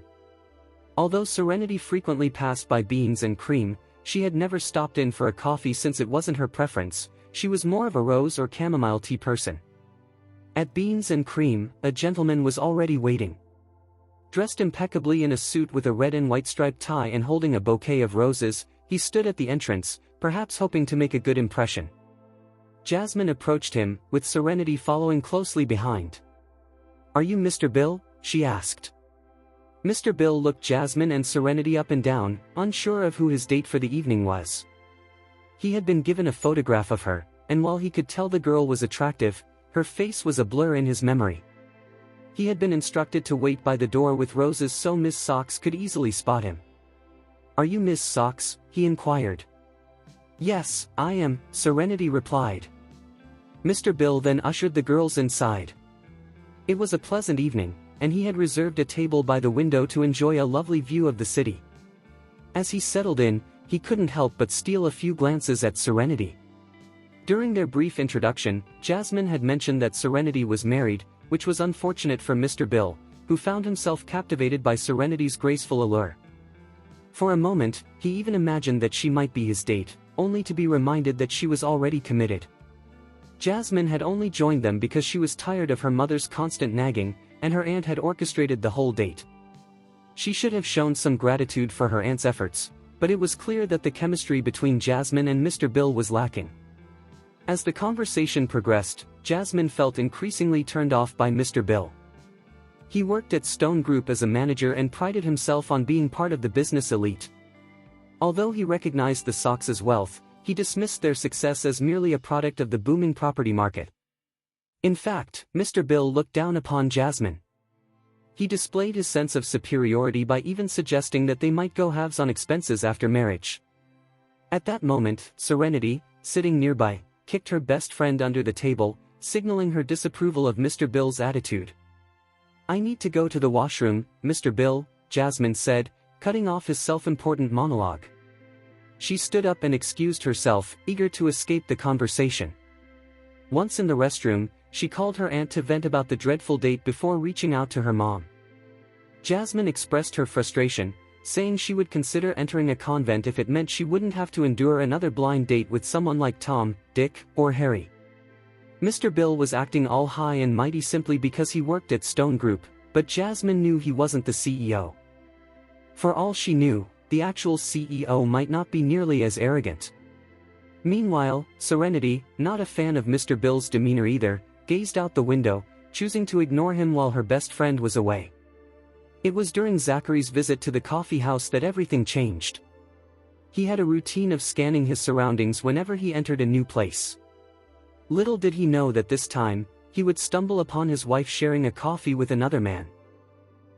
Although Serenity frequently passed by Beans and Cream, she had never stopped in for a coffee since it wasn't her preference. She was more of a rose or chamomile tea person. At Beans and Cream, a gentleman was already waiting. Dressed impeccably in a suit with a red and white striped tie and holding a bouquet of roses, he stood at the entrance, perhaps hoping to make a good impression. Jasmine approached him, with Serenity following closely behind. Are you Mr. Bill? She asked. Mr. Bill looked Jasmine and Serenity up and down, unsure of who his date for the evening was. He had been given a photograph of her, and while he could tell the girl was attractive, her face was a blur in his memory. He had been instructed to wait by the door with roses so Miss Socks could easily spot him. Are you Miss Socks? He inquired. Yes, I am, Serenity replied. Mr. Bill then ushered the girls inside. It was a pleasant evening, and he had reserved a table by the window to enjoy a lovely view of the city. As he settled in, he couldn't help but steal a few glances at Serenity. During their brief introduction, Jasmine had mentioned that Serenity was married, which was unfortunate for Mr. Bill, who found himself captivated by Serenity's graceful allure. For a moment, he even imagined that she might be his date, only to be reminded that she was already committed. Jasmine had only joined them because she was tired of her mother's constant nagging, and her aunt had orchestrated the whole date. She should have shown some gratitude for her aunt's efforts, but it was clear that the chemistry between Jasmine and Mr. Bill was lacking. As the conversation progressed, Jasmine felt increasingly turned off by Mr. Bill. He worked at Stone Group as a manager and prided himself on being part of the business elite. Although he recognized the Sox's wealth, he dismissed their success as merely a product of the booming property market. In fact, Mr. Bill looked down upon Jasmine. He displayed his sense of superiority by even suggesting that they might go halves on expenses after marriage. At that moment, Serenity, sitting nearby, kicked her best friend under the table, signaling her disapproval of Mr. Bill's attitude. "I need to go to the washroom, Mr. Bill," Jasmine said, cutting off his self-important monologue. She stood up and excused herself, eager to escape the conversation. Once in the restroom, she called her aunt to vent about the dreadful date before reaching out to her mom. Jasmine expressed her frustration, saying she would consider entering a convent if it meant she wouldn't have to endure another blind date with someone like Tom, Dick, or Harry. Mr. Bill was acting all high and mighty simply because he worked at Stone Group, but Jasmine knew he wasn't the CEO. For all she knew, the actual CEO might not be nearly as arrogant. Meanwhile, Serenity, not a fan of Mr. Bill's demeanor either, gazed out the window, choosing to ignore him while her best friend was away. It was during Zachary's visit to the coffee house that everything changed. He had a routine of scanning his surroundings whenever he entered a new place. Little did he know that this time, he would stumble upon his wife sharing a coffee with another man.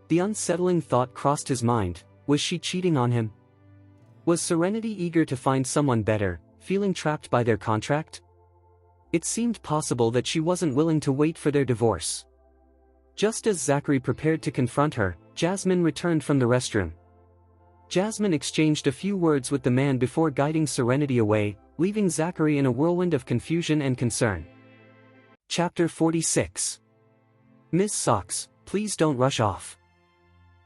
The unsettling thought crossed his mind: was she cheating on him? Was Serenity eager to find someone better, feeling trapped by their contract? It seemed possible that she wasn't willing to wait for their divorce. Just as Zachary prepared to confront her, Jasmine returned from the restroom. Jasmine exchanged a few words with the man before guiding Serenity away, leaving Zachary in a whirlwind of confusion and concern. Chapter 46. Ms. Socks, please don't rush off.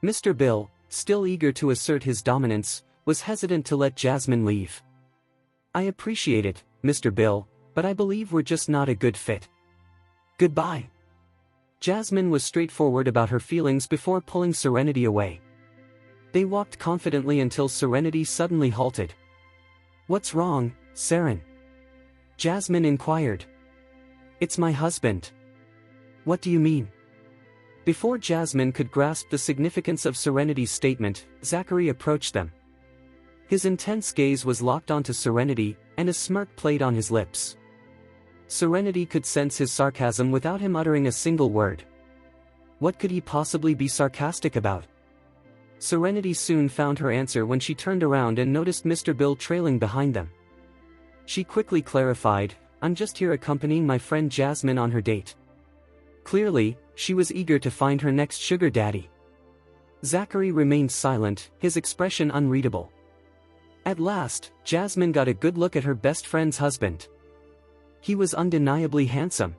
Mr. Bill, still eager to assert his dominance, was hesitant to let Jasmine leave. "I appreciate it, Mr. Bill, but I believe we're just not a good fit. Goodbye." Jasmine was straightforward about her feelings before pulling Serenity away. They walked confidently until Serenity suddenly halted. "What's wrong, Seren?" Jasmine inquired. "It's my husband." "What do you mean?" Before Jasmine could grasp the significance of Serenity's statement, Zachary approached them. His intense gaze was locked onto Serenity, and a smirk played on his lips. Serenity could sense his sarcasm without him uttering a single word. What could he possibly be sarcastic about? Serenity soon found her answer when she turned around and noticed Mr. Bill trailing behind them. She quickly clarified, "I'm just here accompanying my friend Jasmine on her date." Clearly, she was eager to find her next sugar daddy. Zachary remained silent, his expression unreadable. At last, Jasmine got a good look at her best friend's husband. He was undeniably handsome.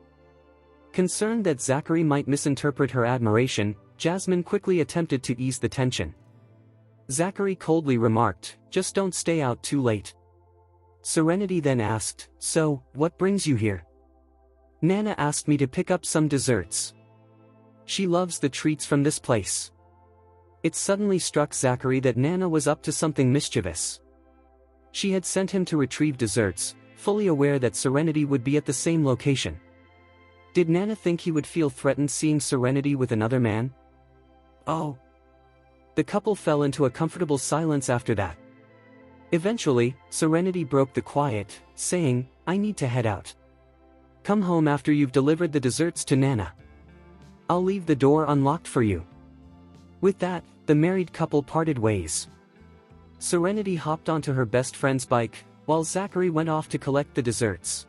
Concerned that Zachary might misinterpret her admiration, Jasmine quickly attempted to ease the tension. Zachary coldly remarked, "Just don't stay out too late." Serenity then asked, "So, what brings you here?" "Nana asked me to pick up some desserts. She loves the treats from this place." It suddenly struck Zachary that Nana was up to something mischievous. She had sent him to retrieve desserts, fully aware that Serenity would be at the same location. Did Nana think he would feel threatened seeing Serenity with another man? Oh. The couple fell into a comfortable silence after that. Eventually, Serenity broke the quiet, saying, "I need to head out. Come home after you've delivered the desserts to Nana. I'll leave the door unlocked for you." With that, the married couple parted ways. Serenity hopped onto her best friend's bike, while Zachary went off to collect the desserts.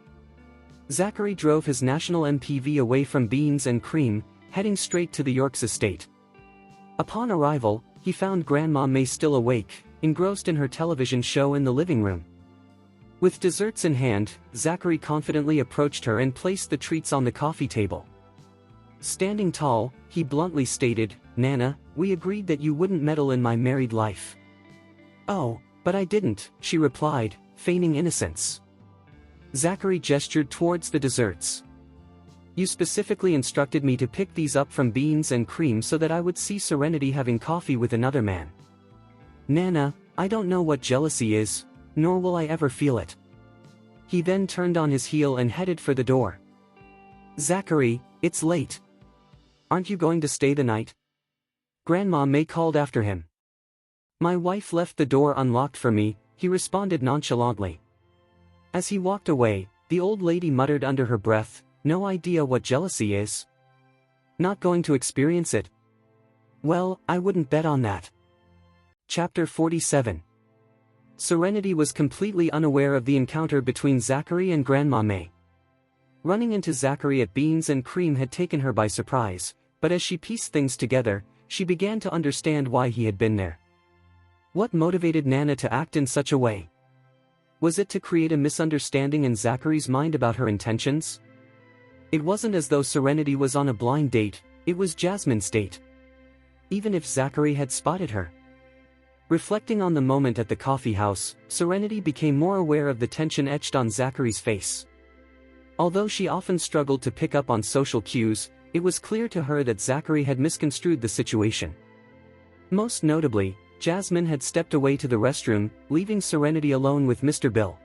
Zachary drove his national MPV away from Beans and Cream, heading straight to the Yorks estate. Upon arrival, he found Grandma May still awake, engrossed in her television show in the living room. With desserts in hand, Zachary confidently approached her and placed the treats on the coffee table. Standing tall, he bluntly stated, "Nana, we agreed that you wouldn't meddle in my married life." "Oh, but I didn't," she replied, feigning innocence. Zachary gestured towards the desserts. "You specifically instructed me to pick these up from Beans and Cream so that I would see Serenity having coffee with another man. Nana, I don't know what jealousy is, nor will I ever feel it." He then turned on his heel and headed for the door. "Zachary, it's late. Aren't you going to stay the night?" Grandma May called after him. "My wife left the door unlocked for me," he responded nonchalantly. As he walked away, the old lady muttered under her breath, "No idea what jealousy is. Not going to experience it." Well, I wouldn't bet on that. Chapter 47. Serenity was completely unaware of the encounter between Zachary and Grandma May. Running into Zachary at Beans and Cream had taken her by surprise, but as she pieced things together, she began to understand why he had been there. What motivated Nana to act in such a way? Was it to create a misunderstanding in Zachary's mind about her intentions? It wasn't as though Serenity was on a blind date, it was Jasmine's date. Even if Zachary had spotted her. Reflecting on the moment at the coffee house, Serenity became more aware of the tension etched on Zachary's face. Although she often struggled to pick up on social cues, it was clear to her that Zachary had misconstrued the situation. Most notably, Jasmine had stepped away to the restroom, leaving Serenity alone with Mr. Bill.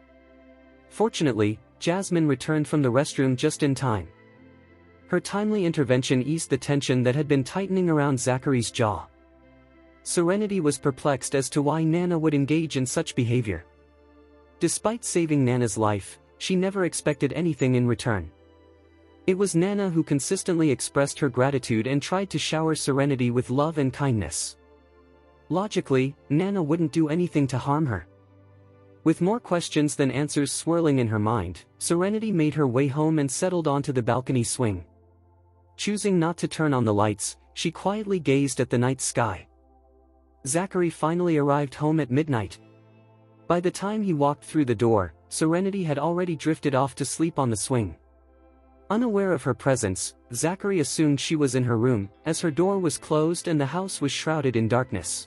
Fortunately, Jasmine returned from the restroom just in time. Her timely intervention eased the tension that had been tightening around Zachary's jaw. Serenity was perplexed as to why Nana would engage in such behavior. Despite saving Nana's life, she never expected anything in return. It was Nana who consistently expressed her gratitude and tried to shower Serenity with love and kindness. Logically, Nana wouldn't do anything to harm her. With more questions than answers swirling in her mind, Serenity made her way home and settled onto the balcony swing. Choosing not to turn on the lights, she quietly gazed at the night sky. Zachary finally arrived home at midnight. By the time he walked through the door, Serenity had already drifted off to sleep on the swing. Unaware of her presence, Zachary assumed she was in her room, as her door was closed and the house was shrouded in darkness.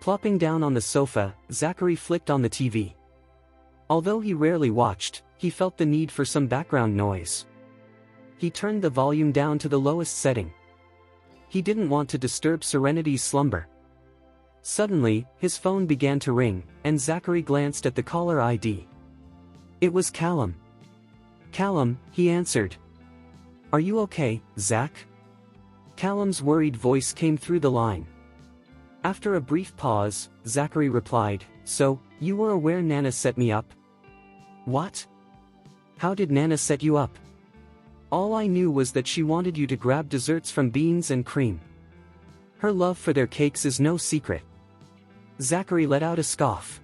Plopping down on the sofa, Zachary flicked on the TV. Although he rarely watched, he felt the need for some background noise. He turned the volume down to the lowest setting. He didn't want to disturb Serenity's slumber. Suddenly, his phone began to ring, and Zachary glanced at the caller ID. It was Callum. "Callum," he answered. "Are you okay, Zach?" Callum's worried voice came through the line. After a brief pause, Zachary replied, "So, you were aware Nana set me up?" "What? How did Nana set you up?" "All I knew was that she wanted you to grab desserts from Beans and Cream. Her love for their cakes is no secret." Zachary let out a scoff.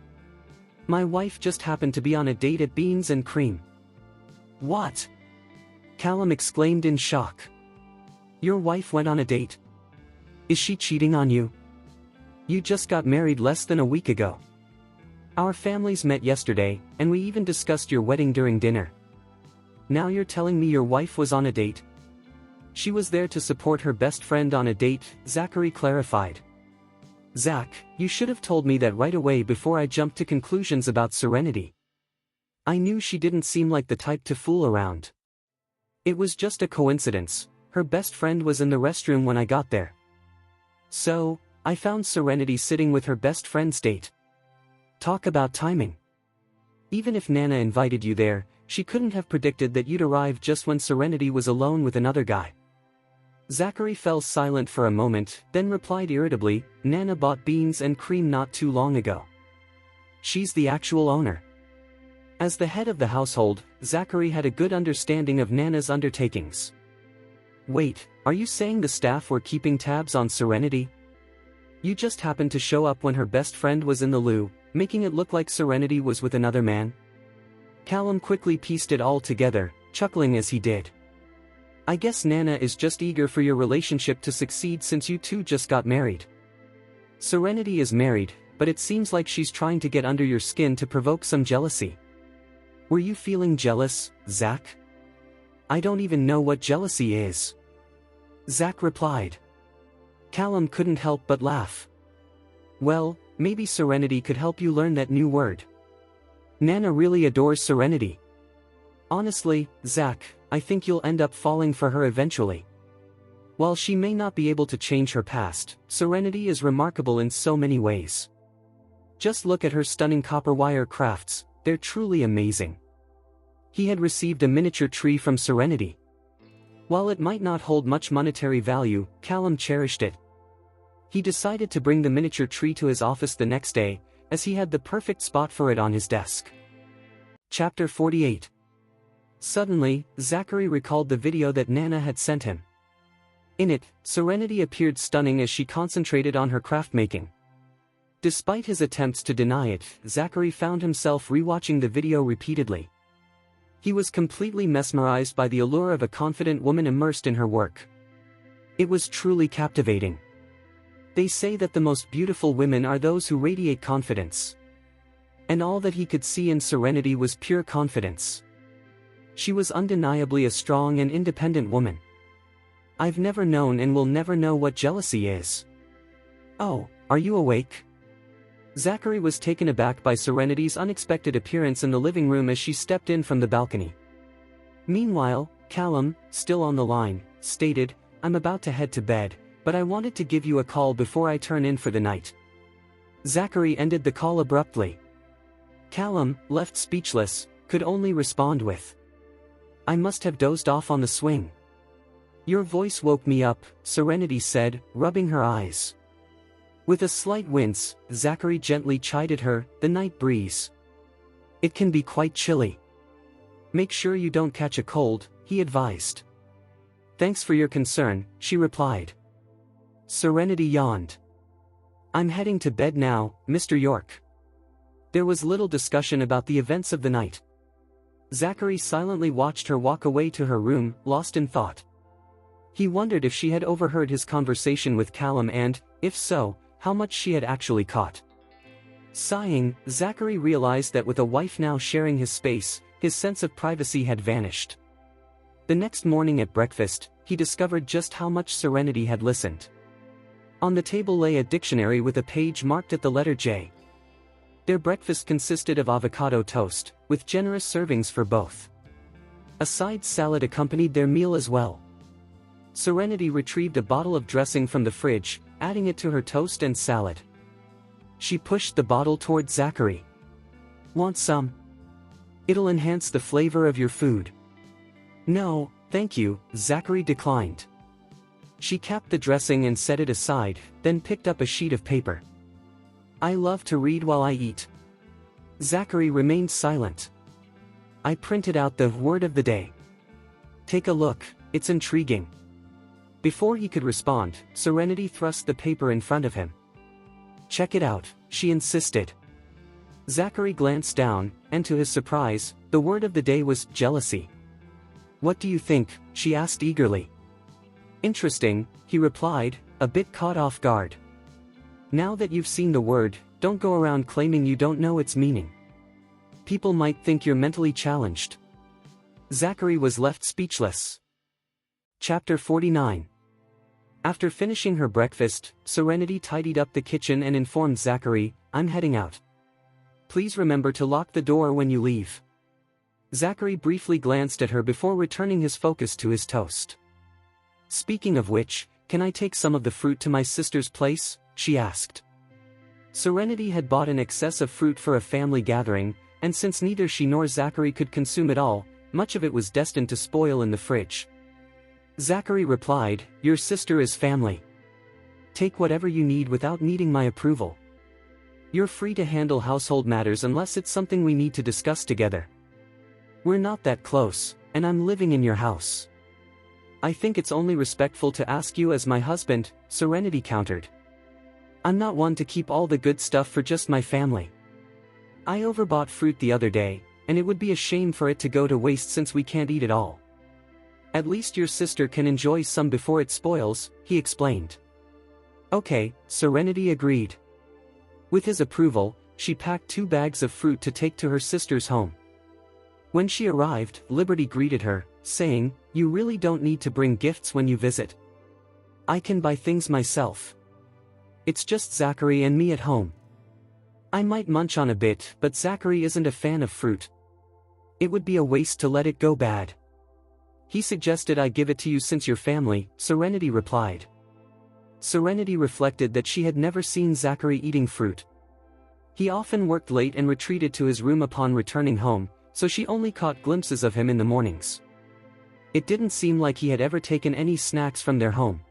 "My wife just happened to be on a date at Beans and Cream." "What?" Callum exclaimed in shock. "Your wife went on a date? Is she cheating on you? You just got married less than a week ago. Our families met yesterday, and we even discussed your wedding during dinner. Now you're telling me your wife was on a date?" "She was there to support her best friend on a date," Zachary clarified. "Zach, you should have told me that right away before I jumped to conclusions about Serenity. I knew she didn't seem like the type to fool around. It was just a coincidence, her best friend was in the restroom when I got there. So, I found Serenity sitting with her best friend's date. Talk about timing. Even if Nana invited you there, she couldn't have predicted that you'd arrive just when Serenity was alone with another guy." Zachary fell silent for a moment, then replied irritably, "Nana bought Beans and Cream not too long ago. She's the actual owner." As the head of the household, Zachary had a good understanding of Nana's undertakings. "Wait, are you saying the staff were keeping tabs on Serenity? You just happened to show up when her best friend was in the loo, making it look like Serenity was with another man?" Callum quickly pieced it all together, chuckling as he did. "I guess Nana is just eager for your relationship to succeed since you two just got married. Serenity is married, but it seems like she's trying to get under your skin to provoke some jealousy. Were you feeling jealous, Zach?" "I don't even know what jealousy is," Zach replied. Callum couldn't help but laugh. "Well, maybe Serenity could help you learn that new word. Nana really adores Serenity. Honestly, Zach, I think you'll end up falling for her eventually. While she may not be able to change her past, Serenity is remarkable in so many ways. Just look at her stunning copper wire crafts, they're truly amazing." He had received a miniature tree from Serenity. While it might not hold much monetary value, Callum cherished it. He decided to bring the miniature tree to his office the next day, as he had the perfect spot for it on his desk. Chapter 48. Suddenly, Zachary recalled the video that Nana had sent him. In it, Serenity appeared stunning as she concentrated on her craft making. Despite his attempts to deny it, Zachary found himself rewatching the video repeatedly. He was completely mesmerized by the allure of a confident woman immersed in her work. It was truly captivating. They say that the most beautiful women are those who radiate confidence. And all that he could see in Serenity was pure confidence. She was undeniably a strong and independent woman. I've never known and will never know what jealousy is. Oh, are you awake? Zachary was taken aback by Serenity's unexpected appearance in the living room as she stepped in from the balcony. Meanwhile, Callum, still on the line, stated, "I'm about to head to bed, but I wanted to give you a call before I turn in for the night." Zachary ended the call abruptly. Callum, left speechless, could only respond with, "I must have dozed off on the swing." "Your voice woke me up," Serenity said, rubbing her eyes. With a slight wince, Zachary gently chided her, "The night breeze. It can be quite chilly. Make sure you don't catch a cold," he advised. "Thanks for your concern," she replied. Serenity yawned. "I'm heading to bed now, Mr. York." There was little discussion about the events of the night. Zachary silently watched her walk away to her room, lost in thought. He wondered if she had overheard his conversation with Callum and, if so, how much she had actually caught. Sighing, Zachary realized that with a wife now sharing his space, his sense of privacy had vanished. The next morning at breakfast, he discovered just how much Serenity had listened. On the table lay a dictionary with a page marked at the letter J. Their breakfast consisted of avocado toast, with generous servings for both. A side salad accompanied their meal as well. Serenity retrieved a bottle of dressing from the fridge, adding it to her toast and salad. She pushed the bottle toward Zachary. "Want some? It'll enhance the flavor of your food." "No, thank you," Zachary declined. She capped the dressing and set it aside, then picked up a sheet of paper. "I love to read while I eat." Zachary remained silent. "I printed out the word of the day. Take a look, it's intriguing." Before he could respond, Serenity thrust the paper in front of him. "Check it out," she insisted. Zachary glanced down, and to his surprise, the word of the day was jealousy. "What do you think?" she asked eagerly. "Interesting," he replied, a bit caught off guard. "Now that you've seen the word, don't go around claiming you don't know its meaning. People might think you're mentally challenged." Zachary was left speechless. Chapter 49. After finishing her breakfast, Serenity tidied up the kitchen and informed Zachary, "I'm heading out. Please remember to lock the door when you leave." Zachary briefly glanced at her before returning his focus to his toast. "Speaking of which, can I take some of the fruit to my sister's place?" she asked. Serenity had bought an excess of fruit for a family gathering, and since neither she nor Zachary could consume it all, much of it was destined to spoil in the fridge. Zachary replied, "Your sister is family. Take whatever you need without needing my approval. You're free to handle household matters unless it's something we need to discuss together. We're not that close, and I'm living in your house. I think it's only respectful to ask you as my husband," Serenity countered. "I'm not one to keep all the good stuff for just my family. I overbought fruit the other day, and it would be a shame for it to go to waste since we can't eat it all. At least your sister can enjoy some before it spoils," he explained. "Okay," Serenity agreed. With his approval, she packed 2 bags of fruit to take to her sister's home. When she arrived, Liberty greeted her, saying, "You really don't need to bring gifts when you visit. I can buy things myself. It's just Zachary and me at home. I might munch on a bit, but Zachary isn't a fan of fruit. It would be a waste to let it go bad. He suggested I give it to you since you're family," Serenity replied. Serenity reflected that she had never seen Zachary eating fruit. He often worked late and retreated to his room upon returning home, so she only caught glimpses of him in the mornings. It didn't seem like he had ever taken any snacks from their home.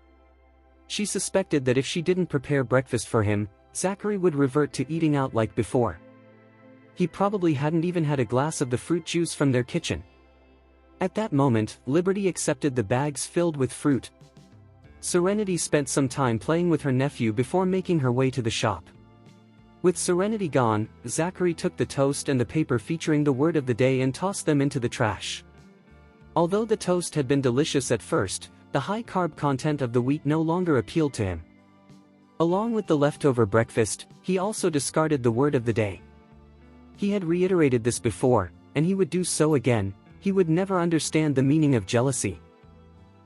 She suspected that if she didn't prepare breakfast for him, Zachary would revert to eating out like before. He probably hadn't even had a glass of the fruit juice from their kitchen. At that moment, Liberty accepted the bags filled with fruit. Serenity spent some time playing with her nephew before making her way to the shop. With Serenity gone, Zachary took the toast and the paper featuring the word of the day and tossed them into the trash. Although the toast had been delicious at first, the high-carb content of the wheat no longer appealed to him. Along with the leftover breakfast, he also discarded the word of the day. He had reiterated this before, and he would do so again. He would never understand the meaning of jealousy.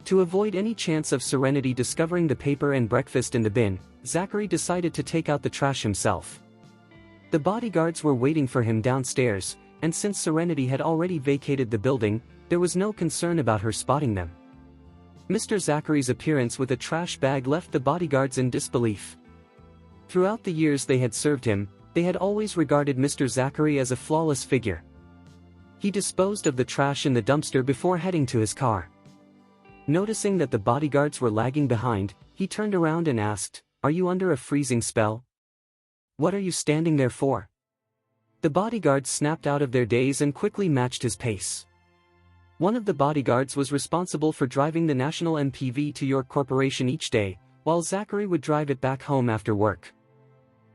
To avoid any chance of Serenity discovering the paper and breakfast in the bin, Zachary decided to take out the trash himself. The bodyguards were waiting for him downstairs, and since Serenity had already vacated the building, there was no concern about her spotting them. Mr. Zachary's appearance with a trash bag left the bodyguards in disbelief. Throughout the years they had served him, they had always regarded Mr. Zachary as a flawless figure. He disposed of the trash in the dumpster before heading to his car. Noticing that the bodyguards were lagging behind, he turned around and asked, "Are you under a freezing spell? What are you standing there for?" The bodyguards snapped out of their daze and quickly matched his pace. One of the bodyguards was responsible for driving the national MPV to York Corporation each day, while Zachary would drive it back home after work.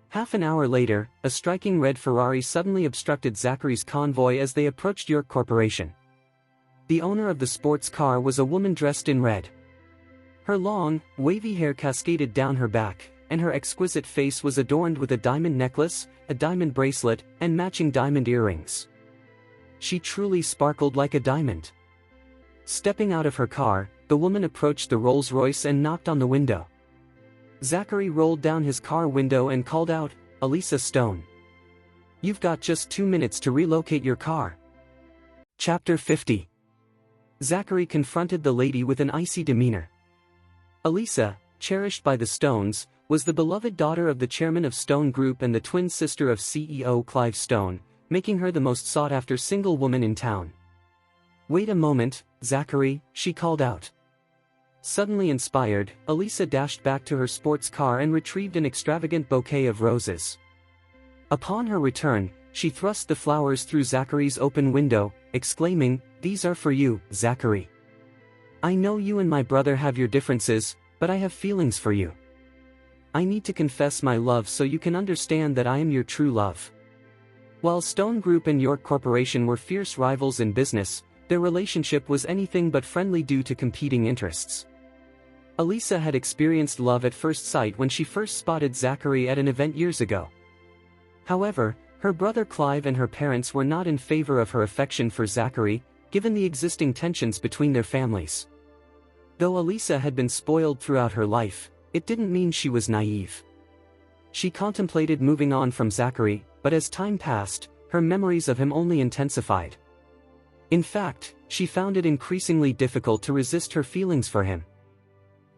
Half an hour later, a striking red Ferrari suddenly obstructed Zachary's convoy as they approached York Corporation. The owner of the sports car was a woman dressed in red. Her long, wavy hair cascaded down her back, and her exquisite face was adorned with a diamond necklace, a diamond bracelet, and matching diamond earrings. She truly sparkled like a diamond. Stepping out of her car, the woman approached the Rolls-Royce and knocked on the window. Zachary rolled down his car window and called out, "Elisa Stone. You've got just 2 minutes to relocate your car." Chapter 50. Zachary confronted the lady with an icy demeanor. Elisa, cherished by the Stones, was the beloved daughter of the chairman of Stone Group and the twin sister of CEO Clive Stone, making her the most sought-after single woman in town. "Wait a moment, Zachary," she called out. Suddenly inspired, Elisa dashed back to her sports car and retrieved an extravagant bouquet of roses. Upon her return, she thrust the flowers through Zachary's open window, exclaiming, "These are for you, Zachary. I know you and my brother have your differences, but I have feelings for you. I need to confess my love so you can understand that I am your true love." While Stone Group and York Corporation were fierce rivals in business, their relationship was anything but friendly due to competing interests. Elisa had experienced love at first sight when she first spotted Zachary at an event years ago. However, her brother Clive and her parents were not in favor of her affection for Zachary, given the existing tensions between their families. Though Elisa had been spoiled throughout her life, it didn't mean she was naive. She contemplated moving on from Zachary, but as time passed, her memories of him only intensified. In fact, she found it increasingly difficult to resist her feelings for him.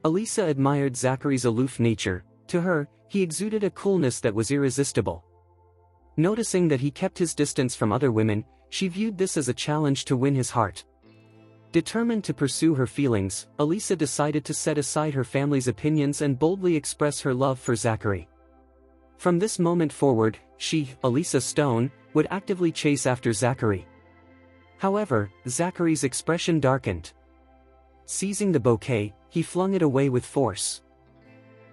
Elisa admired Zachary's aloof nature. To her, he exuded a coolness that was irresistible. Noticing that he kept his distance from other women, she viewed this as a challenge to win his heart. Determined to pursue her feelings, Elisa decided to set aside her family's opinions and boldly express her love for Zachary. From this moment forward, she, Elisa Stone, would actively chase after Zachary. However, Zachary's expression darkened. Seizing the bouquet, he flung it away with force.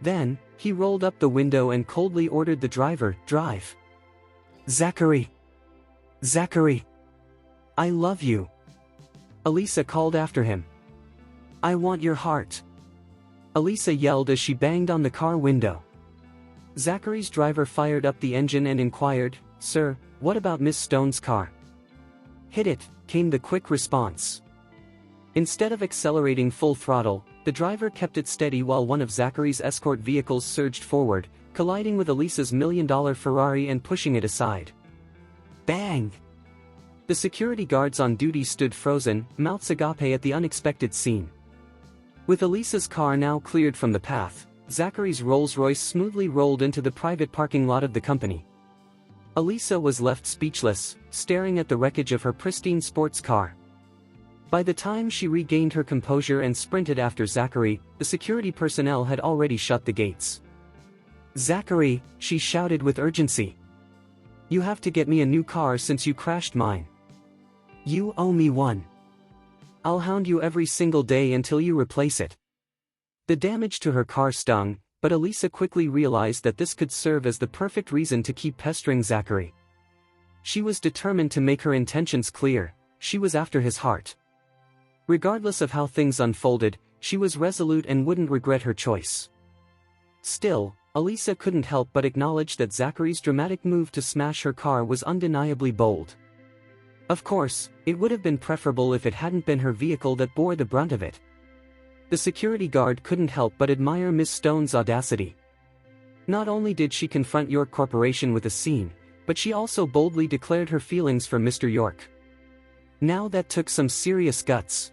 Then, he rolled up the window and coldly ordered the driver, "Drive." "Zachary! Zachary! I love you!" Elisa called after him. "I want your heart!" Elisa yelled as she banged on the car window. Zachary's driver fired up the engine and inquired, "Sir, what about Miss Stone's car?" "Hit it," came the quick response. Instead of accelerating full throttle, the driver kept it steady while one of Zachary's escort vehicles surged forward, colliding with Elisa's $1 million Ferrari and pushing it aside. Bang! The security guards on duty stood frozen, mouths agape at the unexpected scene. With Elisa's car now cleared from the path, Zachary's Rolls-Royce smoothly rolled into the private parking lot of the company. Elisa was left speechless, staring at the wreckage of her pristine sports car. By the time she regained her composure and sprinted after Zachary, the security personnel had already shut the gates. "Zachary," she shouted with urgency. "You have to get me a new car since you crashed mine. You owe me one. I'll hound you every single day until you replace it." The damage to her car stung, but Elisa quickly realized that this could serve as the perfect reason to keep pestering Zachary. She was determined to make her intentions clear. She was after his heart. Regardless of how things unfolded, she was resolute and wouldn't regret her choice. Still, Elisa couldn't help but acknowledge that Zachary's dramatic move to smash her car was undeniably bold. Of course, it would have been preferable if it hadn't been her vehicle that bore the brunt of it. The security guard couldn't help but admire Miss Stone's audacity. Not only did she confront York Corporation with a scene, but she also boldly declared her feelings for Mr. York. Now that took some serious guts.